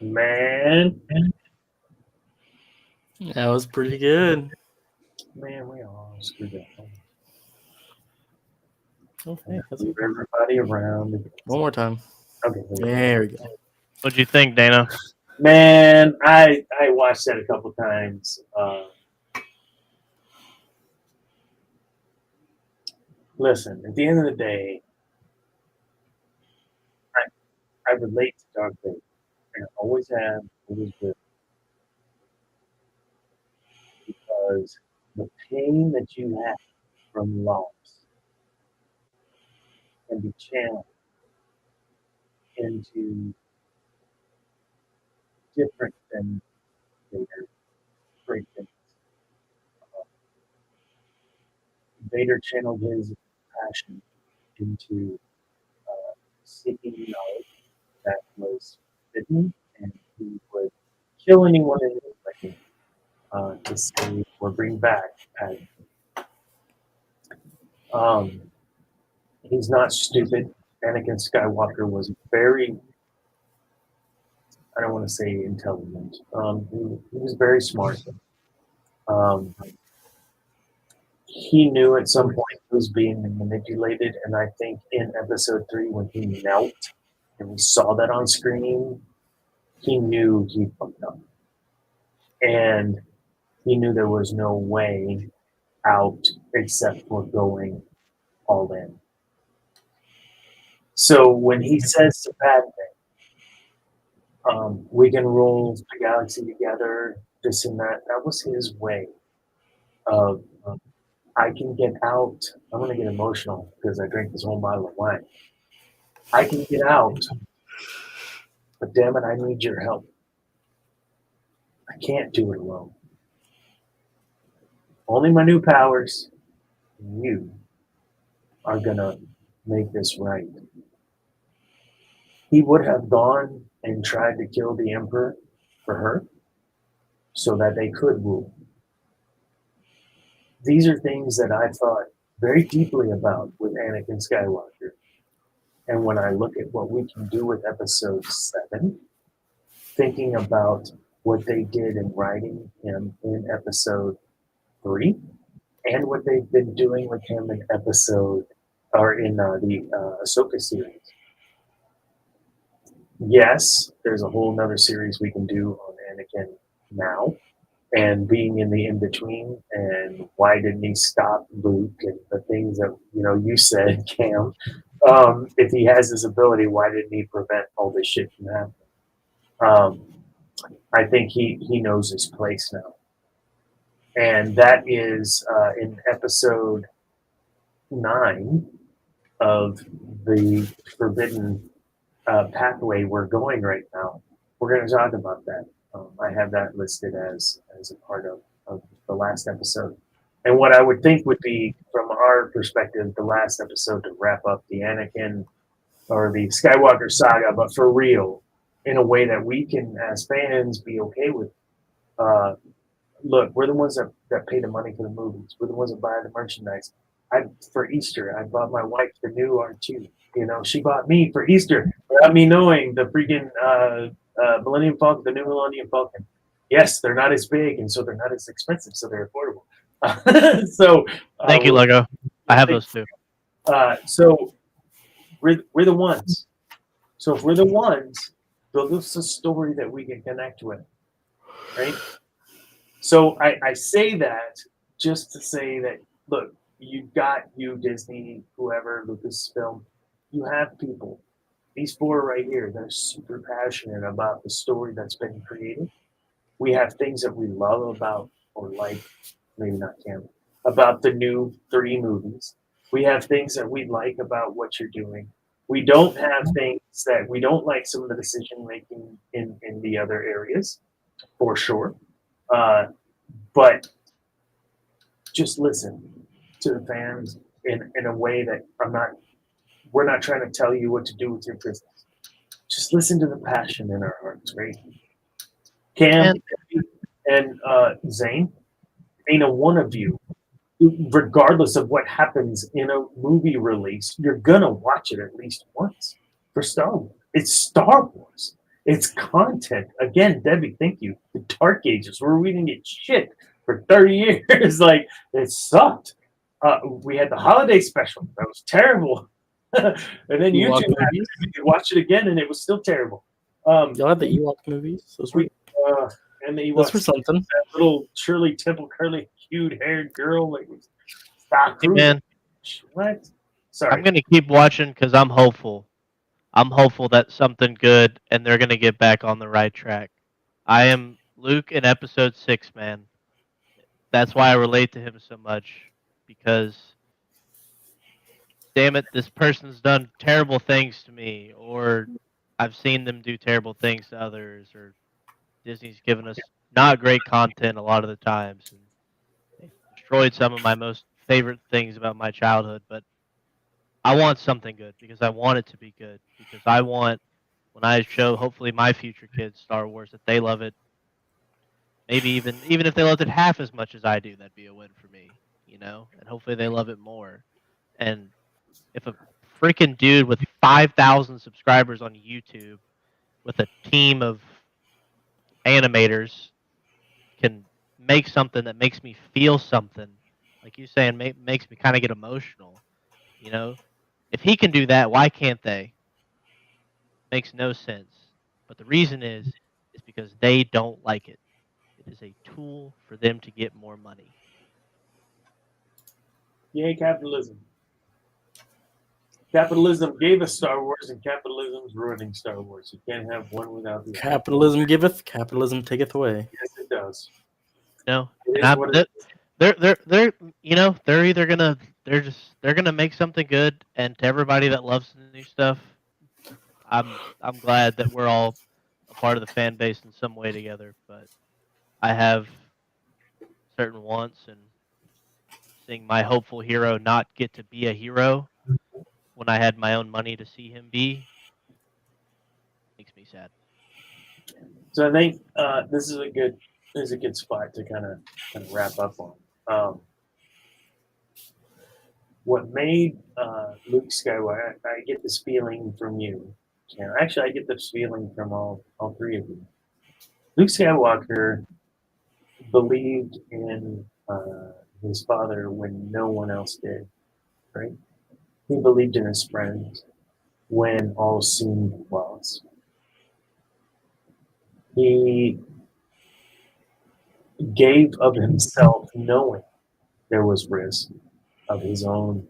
S1: Man,
S2: That was pretty good.
S1: man, we all screwed up.
S2: Okay, that's
S1: Move everybody around.
S2: one more time.
S1: Okay.
S2: There we go.
S3: What'd you think, Dana?
S1: Man, I watched that a couple times. listen, at the end of the day, I relate to Darth Vader, and I always have, always will, because the pain that you have from loss can be channeled into different than Vader great things. Vader channeled his passion into seeking knowledge that was hidden, and he would kill anyone in his way to save or bring back Padme. He's not stupid. Anakin Skywalker was very, I don't want to say intelligent. He was very smart. He knew at some point he was being manipulated, and I think in episode 3 when he knelt and we saw that on screen, he knew he fucked up. And he knew there was no way out except for going all in. So when he says to Padme, we can rule the galaxy together, this and that, that was his way of, I can get out. I'm going to get emotional because I drank this whole bottle of wine. I can get out, but damn it, I need your help. I can't do it alone. Only my new powers, and you, are going to make this right. He would have gone and tried to kill the Emperor for her so that they could rule. These are things that I thought very deeply about with Anakin Skywalker. And when I look at what we can do with episode 7, thinking about what they did in writing him in episode 3, and what they've been doing with him in episode, or in the Ahsoka series. Yes, there's a whole nother series we can do on Anakin now, and being in the in-between, and why didn't he stop Luke, and the things that, you said, Cam. If he has this ability, why didn't he prevent all this shit from happening? I think he knows his place now. And that is in episode 9 of the Forbidden pathway we're going right now. We're going to talk about that. I have that listed as a part of the last episode. And what I would think would be, from our perspective, the last episode to wrap up the Anakin or the Skywalker saga, but for real, in a way that we can, as fans, be okay with. Look, we're the ones that pay the money for the movies. We're the ones that buy the merchandise. For Easter, I bought my wife the new R2. She bought me for Easter without me knowing the freaking Millennium Falcon, the new Millennium Falcon. Yes, they're not as big, and so they're not as expensive, so they're affordable. So
S3: thank you, Lego. I have those too.
S1: So we're the ones. So if we're the ones, build us a story that we can connect with, right? So I say that just to say that, look, you Disney, whoever, Lucasfilm, you have people, these 4 right here, that are super passionate about the story that's been created. We have things that we love about, or like, maybe not Cam, about the new 3 movies. We have things that we like about what you're doing. We don't have things that we don't like, some of the decision making in the other areas, for sure. But just listen to the fans in a way that we're not trying to tell you what to do with your business. Just listen to the passion in our hearts, right? Cam and Zane, ain't a one of you, regardless of what happens in a movie release, you're gonna watch it at least once for Star Wars. It's Star Wars. It's content. Again, Debbie, thank you. The Dark Ages, where we didn't get shit for 30 years. Like, it sucked. We had the holiday special. That was terrible. And then YouTube had it. We could watch it again, and it was still terrible.
S2: Y'all had the Ewok movies? Those were,
S1: and the Ewoks,
S2: those were something.
S1: that little Shirley Temple, curly, cute-haired girl. Like,
S3: Hey, man,
S1: What? Sorry.
S3: I'm gonna keep watching because I'm hopeful. I'm hopeful that something good and they're gonna get back on the right track. I am Luke in episode 6, man. That's why I relate to him so much because damn it, this person's done terrible things to me, or I've seen them do terrible things to others, or Disney's given us not great content a lot of the times, and they've destroyed some of my most favorite things about my childhood. But I want something good because I want it to be good because I want when I show hopefully my future kids Star Wars that they love it. Maybe even if they loved it half as much as I do, that'd be a win for me, And hopefully they love it more. And if a freaking dude with 5,000 subscribers on YouTube with a team of animators can make something that makes me feel something, like you saying, makes me kind of get emotional, If he can do that, why can't they? Makes no sense. But the reason is because they don't like it. It is a tool for them to get more money.
S1: Yay, capitalism. Capitalism gave us Star Wars, and capitalism's ruining Star Wars. You can't have one without the other.
S2: Capitalism giveth, capitalism taketh away.
S1: Yes, it does.
S3: No,
S1: It
S3: and
S1: is what it is.
S3: they're gonna make something good, and to everybody that loves the new stuff, I'm glad that we're all a part of the fan base in some way together. But I have certain wants, and seeing my hopeful hero not get to be a hero when I had my own money to see him be makes me sad.
S1: So I think this is a good spot to kind of wrap up on. What made Luke Skywalker? I get this feeling from you. Actually, I get this feeling from all three of you. Luke Skywalker believed in his father when no one else did. Right? He believed in his friends when all seemed lost. He gave of himself knowing there was risk of his own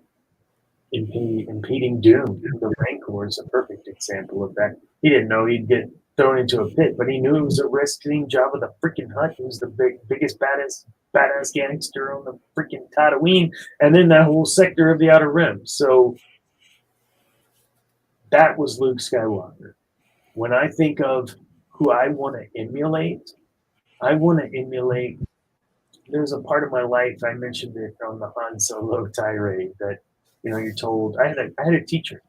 S1: impeding doom. The Rancor is a perfect example of that. He didn't know he'd get thrown into a pit, but he knew it was a risk seeing Jabba the freaking Hutt. He was the biggest badass gangster on the freaking Tatooine, and then that whole sector of the Outer Rim. So that was Luke Skywalker. When I think of who I want to emulate, there's a part of my life, I mentioned it on the Han Solo tirade, that you're told. I had a teacher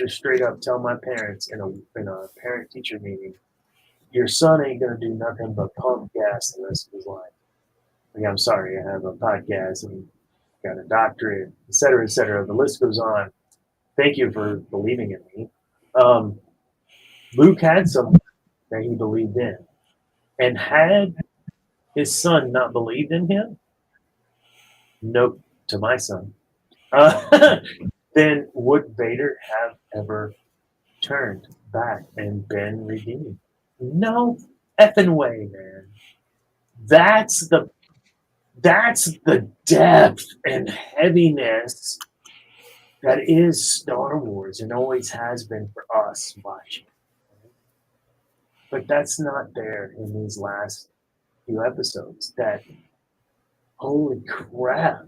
S1: straight up tell my parents in a parent teacher meeting, your son ain't gonna do nothing but pump gas the rest of his life. Like, I'm sorry, I have a podcast and got a doctorate, et cetera, et cetera. The list goes on. Thank you for believing in me. Luke had someone that he believed in, and had his son not believed in him, nope to my son, then would Vader have ever turned back and been redeemed? No effing way, man. That's the depth and heaviness that is Star Wars and always has been for us watching. But that's not there in these last few episodes. That holy crap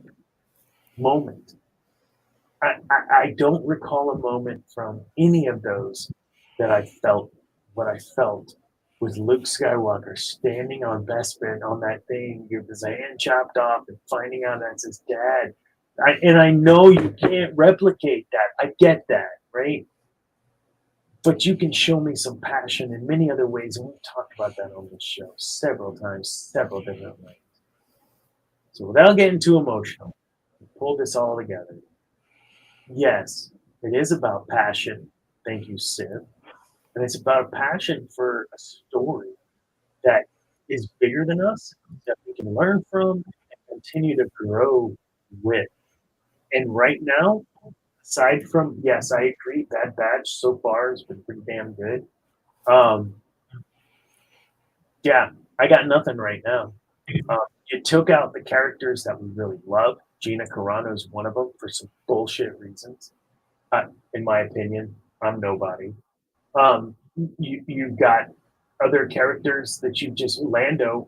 S1: moment. I don't recall a moment from any of those that I felt what I felt with Luke Skywalker standing on Bespin on that thing, get his hand chopped off and finding out that's his dad. I know you can't replicate that. I get that, right? But you can show me some passion in many other ways, and we've talked about that on this show several times, several different ways. So without getting too emotional, pull this all together. Yes, it is about passion. Thank you, Sith. And it's about a passion for a story that is bigger than us, that we can learn from and continue to grow with. And right now, aside from, yes, I agree, Bad Batch so far has been pretty damn good. Yeah, I got nothing right now. You took out the characters that we really love. Gina Carano's one of them for some bullshit reasons. In my opinion, I'm nobody. You've got other characters that you just Lando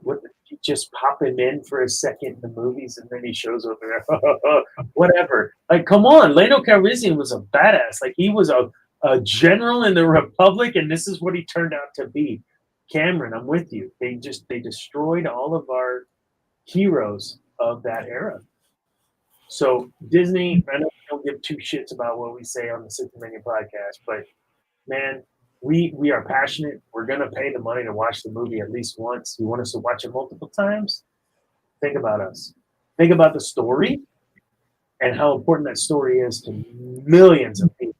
S1: you just pop him in for a second in the movies and then he shows up there. Whatever. Like, come on, Lando Calrissian was a badass. Like, he was a general in the Republic, and this is what he turned out to be. Cameron, I'm with you. They destroyed all of our heroes of that era. So Disney, I know we don't give two shits about what we say on the Sith Dominion podcast, but man, we are passionate. We're gonna pay the money to watch the movie at least once. You want us to watch it multiple times? Think about us. Think about the story and how important that story is to millions of people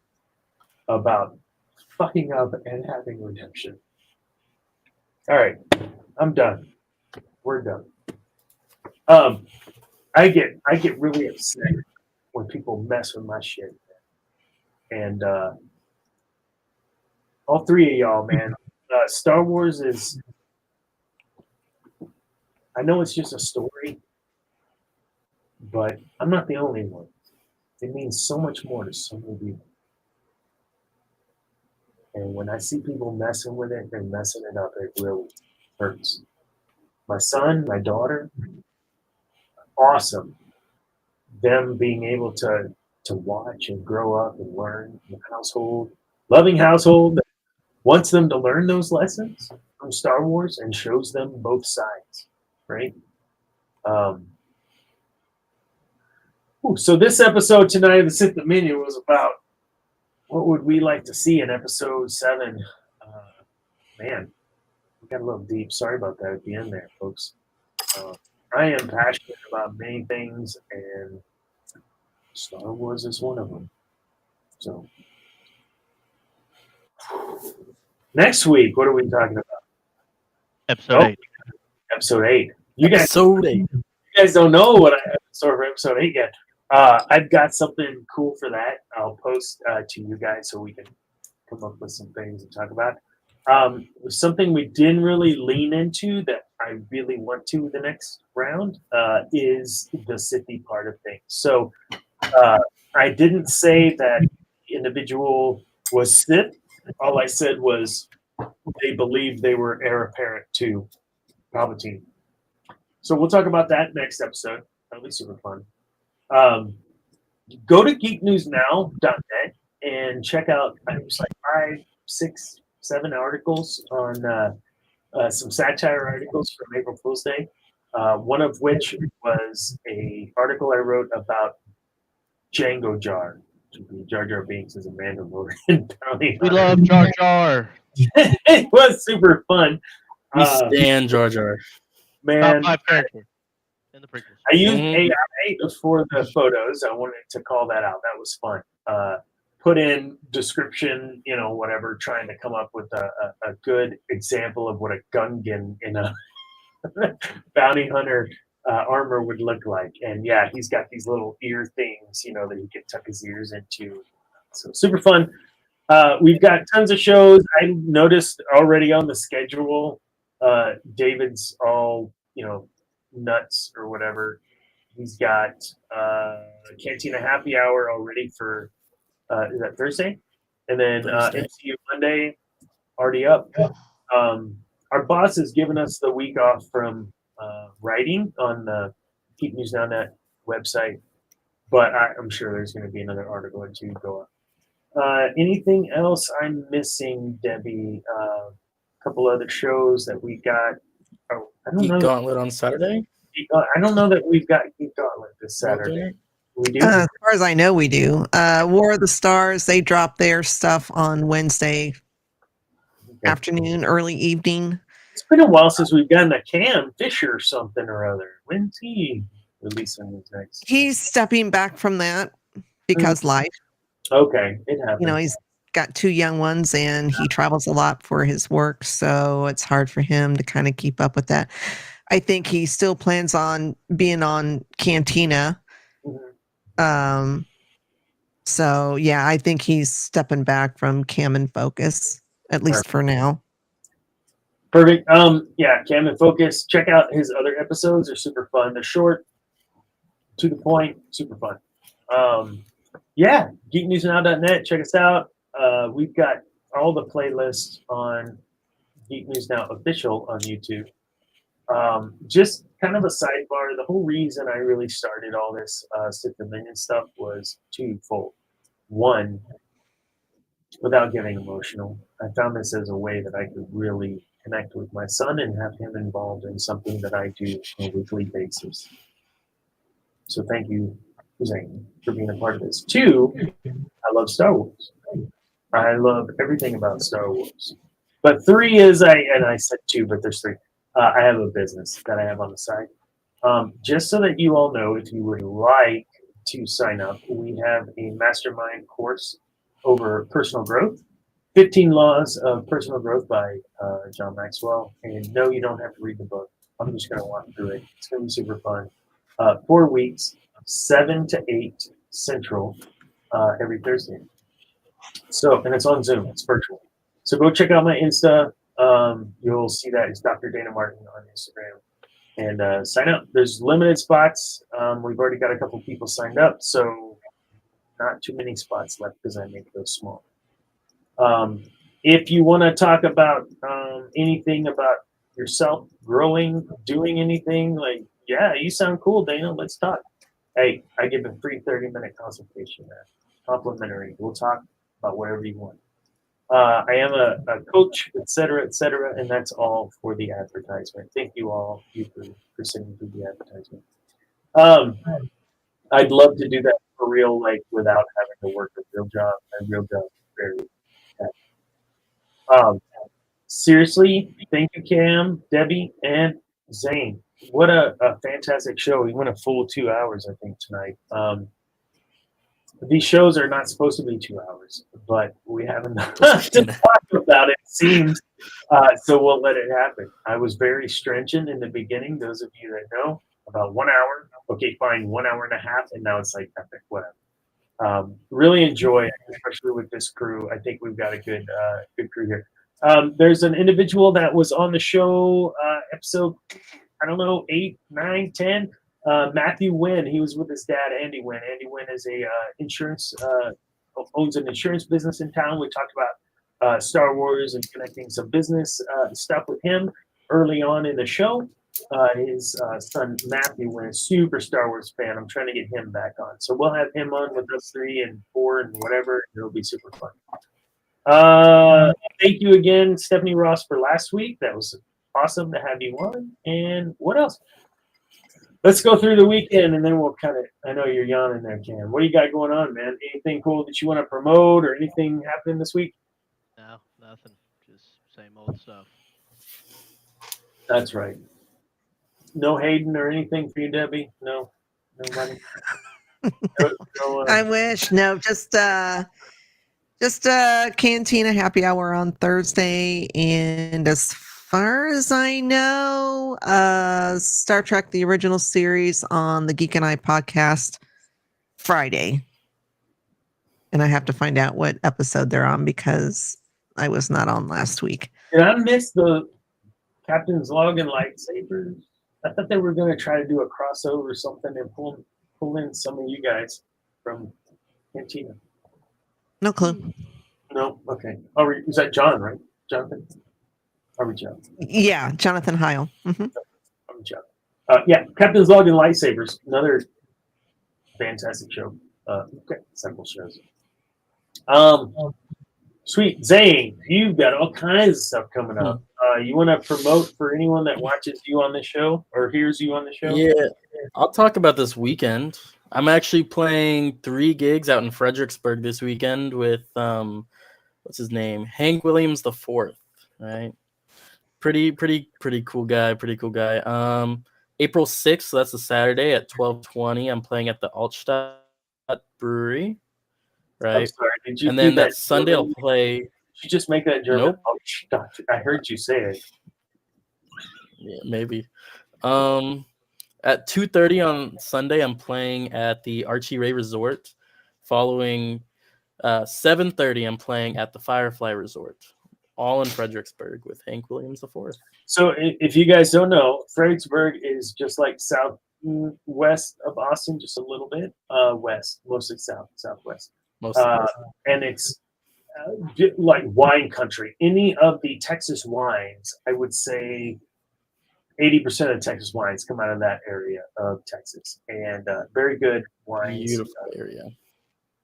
S1: about fucking up and having redemption. All right, I'm done. We're done. I get really upset when people mess with my shit. And all three of y'all, man. Star Wars is, I know it's just a story, but I'm not the only one. It means so much more to so many people. And when I see people messing with it and messing it up, it really hurts. My son, my daughter, awesome. Them being able to watch and grow up and learn in a household, loving household that wants them to learn those lessons from Star Wars and shows them both sides, right? So this episode tonight of the Sith Dominion was about what would we like to see in episode 7. Man, we got a little deep. Sorry about that at the end there, folks. I am passionate about many things, and Star Wars is one of them. So next week, what are we talking about?
S3: Episode 8.
S1: Episode 8. You guys don't know what I saw for episode 8 yet. I've got something cool for that. I'll post to you guys so we can come up with some things to talk about. Something we didn't really lean into that I really want to the next round is the Sithy part of things. So I didn't say that the individual was Sith. All I said was they believed they were heir apparent to Palpatine. So we'll talk about that next episode. That'll be super fun. Go to geeknewsnow.net and check out, it was like 5, 6, 7 articles on some satire articles from April Fool's Day. One of which was a article I wrote about Django Jar. Jar Jar Binks is a Mandalorian bounty hunter.
S3: We love Jar Jar.
S1: It was super fun.
S2: We stand Jar Jar.
S1: Man,
S3: Top 5 character in the prequels.
S1: I used AI for the photos. I wanted to call that out. That was fun. Put in description, whatever, trying to come up with a good example of what a Gungan in a bounty hunter armor would look like. And yeah, he's got these little ear things, that he can tuck his ears into. So super fun. We've got tons of shows. I noticed already on the schedule, David's all, nuts or whatever. He's got Cantina Happy Hour already for, is that Thursday? And then MCU Monday already up. Our boss has given us the week off from writing on the GeekNewsNow.net website, but I'm sure there's going to be another article or two go up. Anything else I'm missing, Debbie? A couple other shows that we got. Oh, I don't know.
S2: Gauntlet on Saturday?
S1: I don't know that we've got Geek Gauntlet this Saturday. We do?
S4: As far as I know, we do. War of the Stars, they drop their stuff on Wednesday afternoon, early evening.
S1: It's been a while since we've gotten a Cam Fisher something or other. When's he releasing his next?
S4: He's stepping back from that because life.
S1: Okay, it happens.
S4: He's got 2 young ones and he travels a lot for his work, so it's hard for him to kind of keep up with that. I think he still plans on being on Cantina. So yeah, I think he's stepping back from Cam and Focus, at least for now.
S1: Perfect. Yeah, Cam and Focus. Check out his other episodes. They're super fun. They're short, to the point, super fun. Yeah, geeknewsnow.net. Check us out. We've got all the playlists on Geek News Now official on YouTube. Just kind of a sidebar. The whole reason I really started all this Sith Dominion stuff was twofold. One, without getting emotional, I found this as a way that I could really connect with my son and have him involved in something that I do on a weekly basis. So thank you, Zane, for being a part of this. Two, I love Star Wars. I love everything about Star Wars. But three is, I said two, but there's three. I have a business that I have on the side. Just so that you all know, if you would like to sign up, we have a mastermind course over personal growth, 15 Laws of Personal Growth by John Maxwell. And no, you don't have to read the book. I'm just going to walk through it. It's going to be super fun. 4 weeks, 7 to 8 Central, every Thursday. So, and it's on Zoom. It's virtual. So go check out my Insta. You'll see that it's Dr. Dana Martin on Instagram. And sign up. There's limited spots. We've already got a couple people signed up, so not too many spots left because I make those small. If you want to talk about anything about yourself, growing, doing anything, like, yeah, you sound cool, Dana, let's talk. Hey, I give a free 30-minute consultation there. Complimentary. We'll talk about whatever you want. I am a coach, et cetera, and that's all for the advertisement. Thank you all for sitting through the advertisement. I'd love to do that for real, like without having to work a real job. My real job is very seriously, thank you, Cam, Debbie, and Zane. What a fantastic show. We went a full 2 hours, I think, tonight. These shows are not supposed to be 2 hours, but we haven't to talk about it, seems. So we'll let it happen. I was very stringent in the beginning. Those of you that know, about 1 hour. Okay, fine, 1 hour and a half, and now it's like epic, whatever. Really enjoy it, especially with this crew. I think we've got a good crew here. There's an individual that was on the show, episode, I don't know, 8, 9, 10. Matthew Wynn, he was with his dad, Andy Wynn. Andy Wynn is a owns an insurance business in town. We talked about Star Wars and connecting some business stuff with him early on in the show. His son Matthew Wynn, super Star Wars fan. I'm trying to get him back on. So we'll have him on with us 3 and 4 and whatever. It'll be super fun. Thank you again, Stephanie Ross, for last week. That was awesome to have you on. And what else? Let's go through the weekend, and then we'll kind of, I know you're yawning there, Cam. What do you got going on, man? Anything cool that you want to promote or anything happening this week?
S3: No, nothing. Just same old stuff.
S1: That's right. No Hayden or anything for you, Debbie? No? Nobody?
S4: I wish. No, just Cantina happy hour on Thursday, and as far as I know, Star Trek the original series on the Geek and I podcast Friday, and I have to find out what episode they're on because I was not on last week.
S1: Did I miss the Captain's Log and lightsabers? I thought they were going to try to do a crossover or something and pull in some of you guys from Cantina.
S4: No clue.
S1: No? Okay. Is that John, right? Jonathan? I'll reach out.
S4: Yeah, Jonathan Heil. Mm-hmm.
S1: I'll reach out. Yeah, Captain's Log and Lightsabers. Another fantastic show. Okay, simple shows. Sweet. Zane, you've got all kinds of stuff coming up. You want to promote for anyone that watches you on the show or hears you on the show?
S2: Yeah, I'll talk about this weekend. I'm actually playing 3 gigs out in Fredericksburg this weekend with what's his name? Hank Williams IV, right? Pretty cool guy. April 6th, so that's a Saturday at 12:20. I'm playing at the Altstadt Brewery, right?
S1: I'm sorry, did you
S2: and then
S1: do
S2: that Sunday
S1: German?
S2: I'll play.
S1: Did you just make that German?
S2: Nope.
S1: Oh, I heard you say it.
S2: Yeah, maybe. At 2:30 on Sunday, I'm playing at the Archie Ray Resort. Following 7:30, I'm playing at the Firefly Resort, all in Fredericksburg with Hank Williams IV.
S1: So if you guys don't know, Fredericksburg is just like west of Austin, just a little bit. West, mostly southwest.
S2: Most of us.
S1: And it's like wine country. Any of the Texas wines, I would say 80% of Texas wines come out of that area of Texas, and very good wines.
S2: Beautiful area.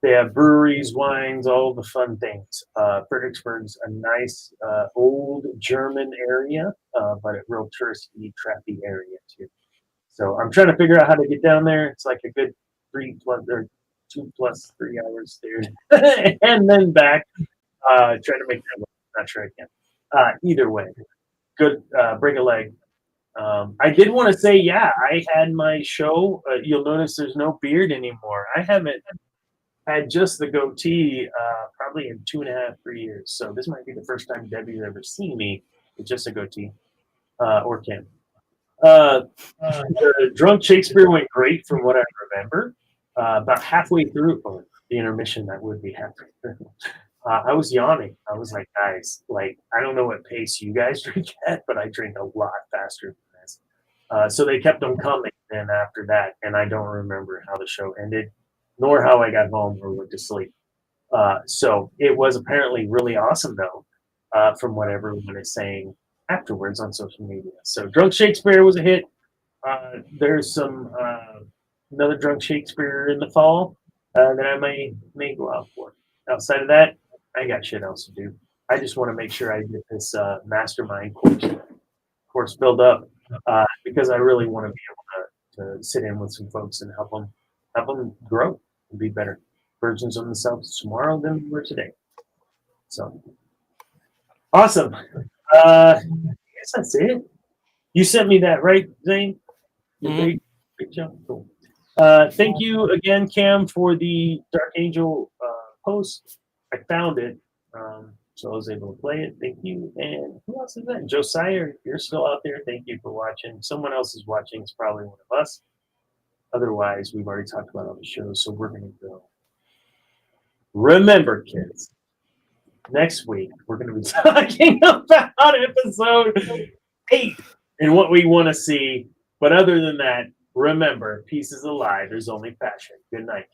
S1: They have breweries, wines, all the fun things. Fredericksburg's a nice old German area, but a real touristy, trappy area too. So I'm trying to figure out how to get down there. It's like a good 2 plus 3 hours there, and then back. Trying to make that work. Not sure I can. Either way, good. Break a leg. I did want to say, yeah, I had my show. You'll notice there's no beard anymore. I haven't had just the goatee probably in 2.5, 3 years. So this might be the first time Debbie's ever seen me with just a goatee, or Kim. The Drunk Shakespeare went great from what I remember. About halfway through, the intermission that would be halfway through. I was yawning. I was like, guys, like, I don't know what pace you guys drink at, but I drink a lot faster than this. So they kept them coming then after that, and I don't remember how the show ended, nor how I got home or went to sleep. So it was apparently really awesome, though, from what everyone is saying afterwards on social media. So Drunk Shakespeare was a hit. There's some another Drunk Shakespeare in the fall that I may go out for. Outside of that, I got shit else to do. I just want to make sure I get this mastermind course built up because I really want to be able to sit in with some folks and help them grow and be better versions of themselves tomorrow than we were today. So awesome. I guess that's it. You sent me that, right, Zane?
S2: Mhm.
S1: Big jump. Cool. Thank you again, Cam, for the Dark Angel post. I found it, so I was able to play it. Thank you. And who else is that? Josiah, you're still out there. Thank you for watching. Someone else is watching. It's probably one of us. Otherwise, we've already talked about all the shows, so we're going to go. Remember, kids, next week we're going to be talking about episode 8 and what we want to see. But other than that, remember, peace is alive. There's only passion. Good night.